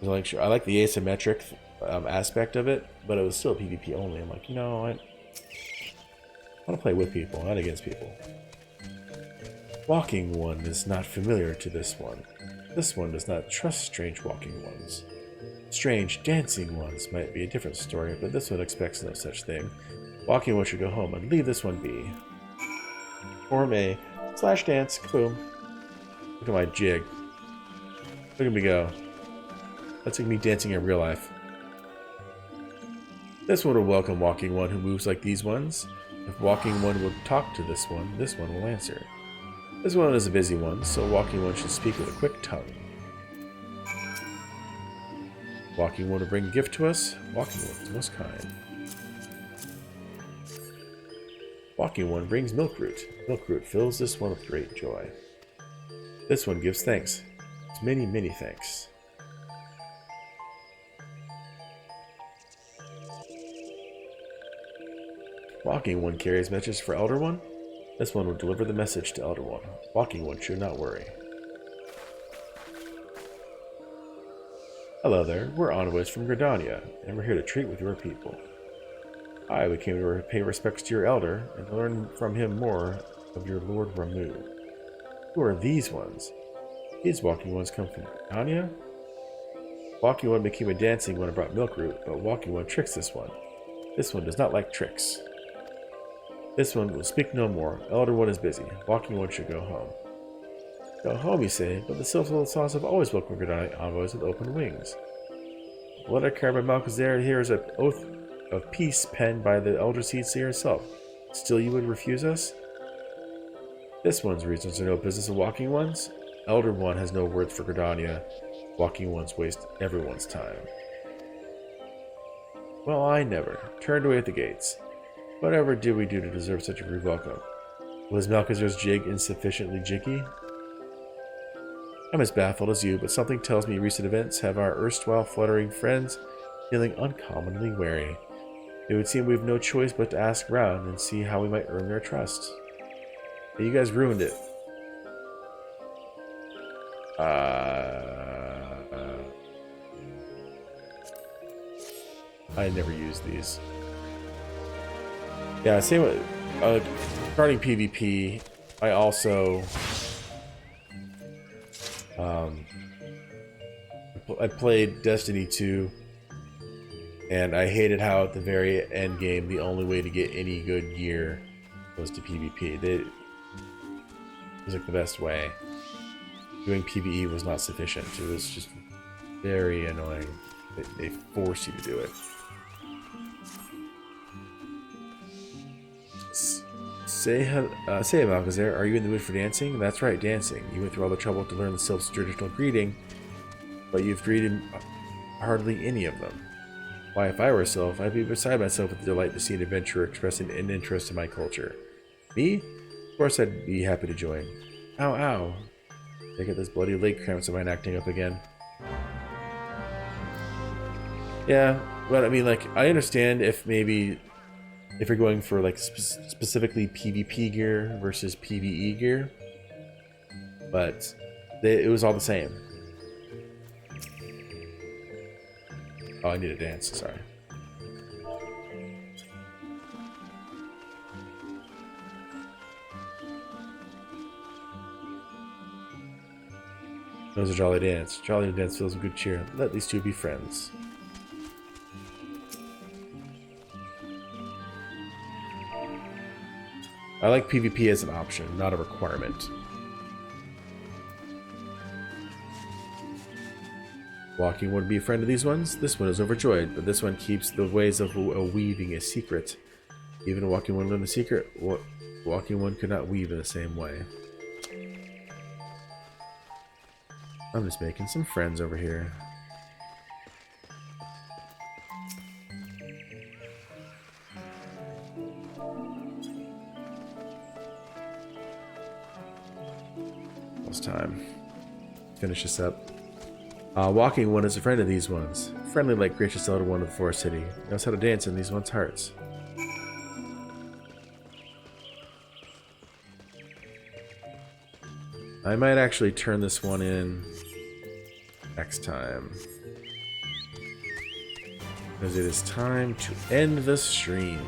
I like the asymmetric aspect of it, but it was still PvP only. I'm like, you know, I want to play with people, not against people. Walking one is not familiar to this one. This one does not trust strange walking ones. Strange dancing ones might be a different story, but this one expects no such thing. Walking one should go home and leave this one be. Form a / dance. Boom. Look at my jig. Look at me go. That's like me dancing in real life. This one will welcome walking one who moves like these ones. If walking one will talk to this one will answer. This one is a busy one, so walking one should speak with a quick tongue. Walking one will bring a gift to us. Walking one is most kind. Walking one brings milk root. Milk root fills this one with great joy. This one gives thanks. It's many, many thanks. Walking one carries messages for Elder One. This one will deliver the message to Elder One. Walking one should not worry. Hello there, we're envoys from Gridania, and we're here to treat with your people. We came to pay respects to your elder, and to learn from him more of your Lord Ramu. Who are these ones? These walking ones come from Gridania? Walking one became a dancing one and brought milk root, but walking one tricks this one. This one does not like tricks. This one will speak no more. Elder one is busy. Walking one should go home. Go home, you say, but the Silver Sauce have always welcomed Gridania envoys with open wings. The letter carried by Malchazar here is an oath of peace penned by the Elder Seedseer herself. Still you would refuse us? This one's reasons are no business of walking ones. Elder one has no words for Gridania. Walking ones waste everyone's time. Well, I never. Turned away at the gates. Whatever did we do to deserve such a rude welcome? Was Malchazar's jig insufficiently jiggy? I'm as baffled as you, but something tells me recent events have our erstwhile fluttering friends feeling uncommonly wary. It would seem we've no choice but to ask round and see how we might earn their trust. But you guys ruined it. I never used these. Yeah, same with regarding PvP. I also I played Destiny 2, and I hated how at the very end game the only way to get any good gear was to PvP. It was like the best way. Doing PvE was not sufficient. It was just very annoying. They force you to do it. Say Malchazar, are you in the mood for dancing? That's right, dancing. You went through all the trouble to learn the Sylph's traditional greeting, but you've greeted hardly any of them. Why, if I were a Sylph, I'd be beside myself with delight to see an adventurer expressing an interest in my culture. Me? Of course I'd be happy to join. Ow, ow. I get those bloody leg cramps of mine acting up again. Yeah, but I mean, like, I understand if maybe if you're going for like specifically PvP gear versus PvE gear, but it was all the same. Oh, I need to dance, sorry. Those are jolly dance. Jolly dance feels good cheer. Let these two be friends. I like PvP as an option, not a requirement. Walking would be a friend of these ones. This one is overjoyed, but this one keeps the ways of weaving a secret. Even Walking one learned the secret. Walking one could not weave in the same way. I'm just making some friends over here. It's time. Finish this up. Walking one is a friend of these ones. Friendly like gracious elder one of the forest city. Knows how to dance in these ones' hearts. I might actually turn this one in next time, because it is time to end the stream.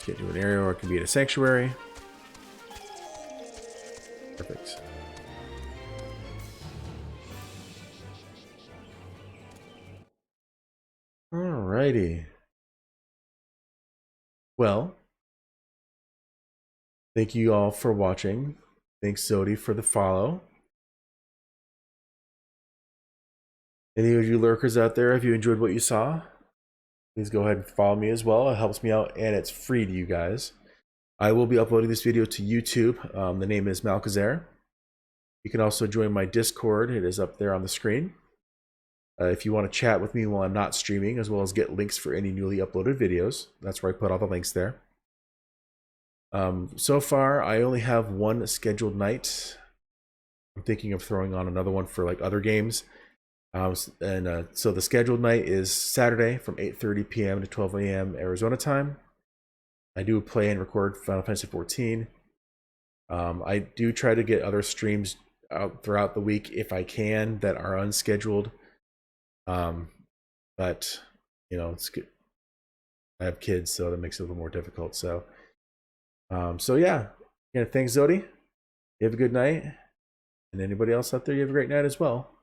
Get to an area where it can be at a sanctuary. Perfect. Alrighty. Well, thank you all for watching. Thanks, Zodi, for the follow. Any of you lurkers out there, if you enjoyed what you saw, please go ahead and follow me as well. It helps me out, and it's free to you guys. I will be uploading this video to YouTube. The name is Malkazar. You can also join my Discord. It is up there on the screen. If you want to chat with me while I'm not streaming, as well as get links for any newly uploaded videos, that's where I put all the links there. So far, I only have one scheduled night. I'm thinking of throwing on another one for like other games. So the scheduled night is Saturday from 8:30 p.m. to 12 a.m. Arizona time. I do play and record Final Fantasy XIV. I do try to get other streams out throughout the week if I can that are unscheduled. But you know, it's good. I have kids, so that makes it a little more difficult. So yeah. Yeah, thanks, Zodi. You have a good night. And anybody else out there, you have a great night as well.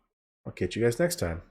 I'll catch you guys next time.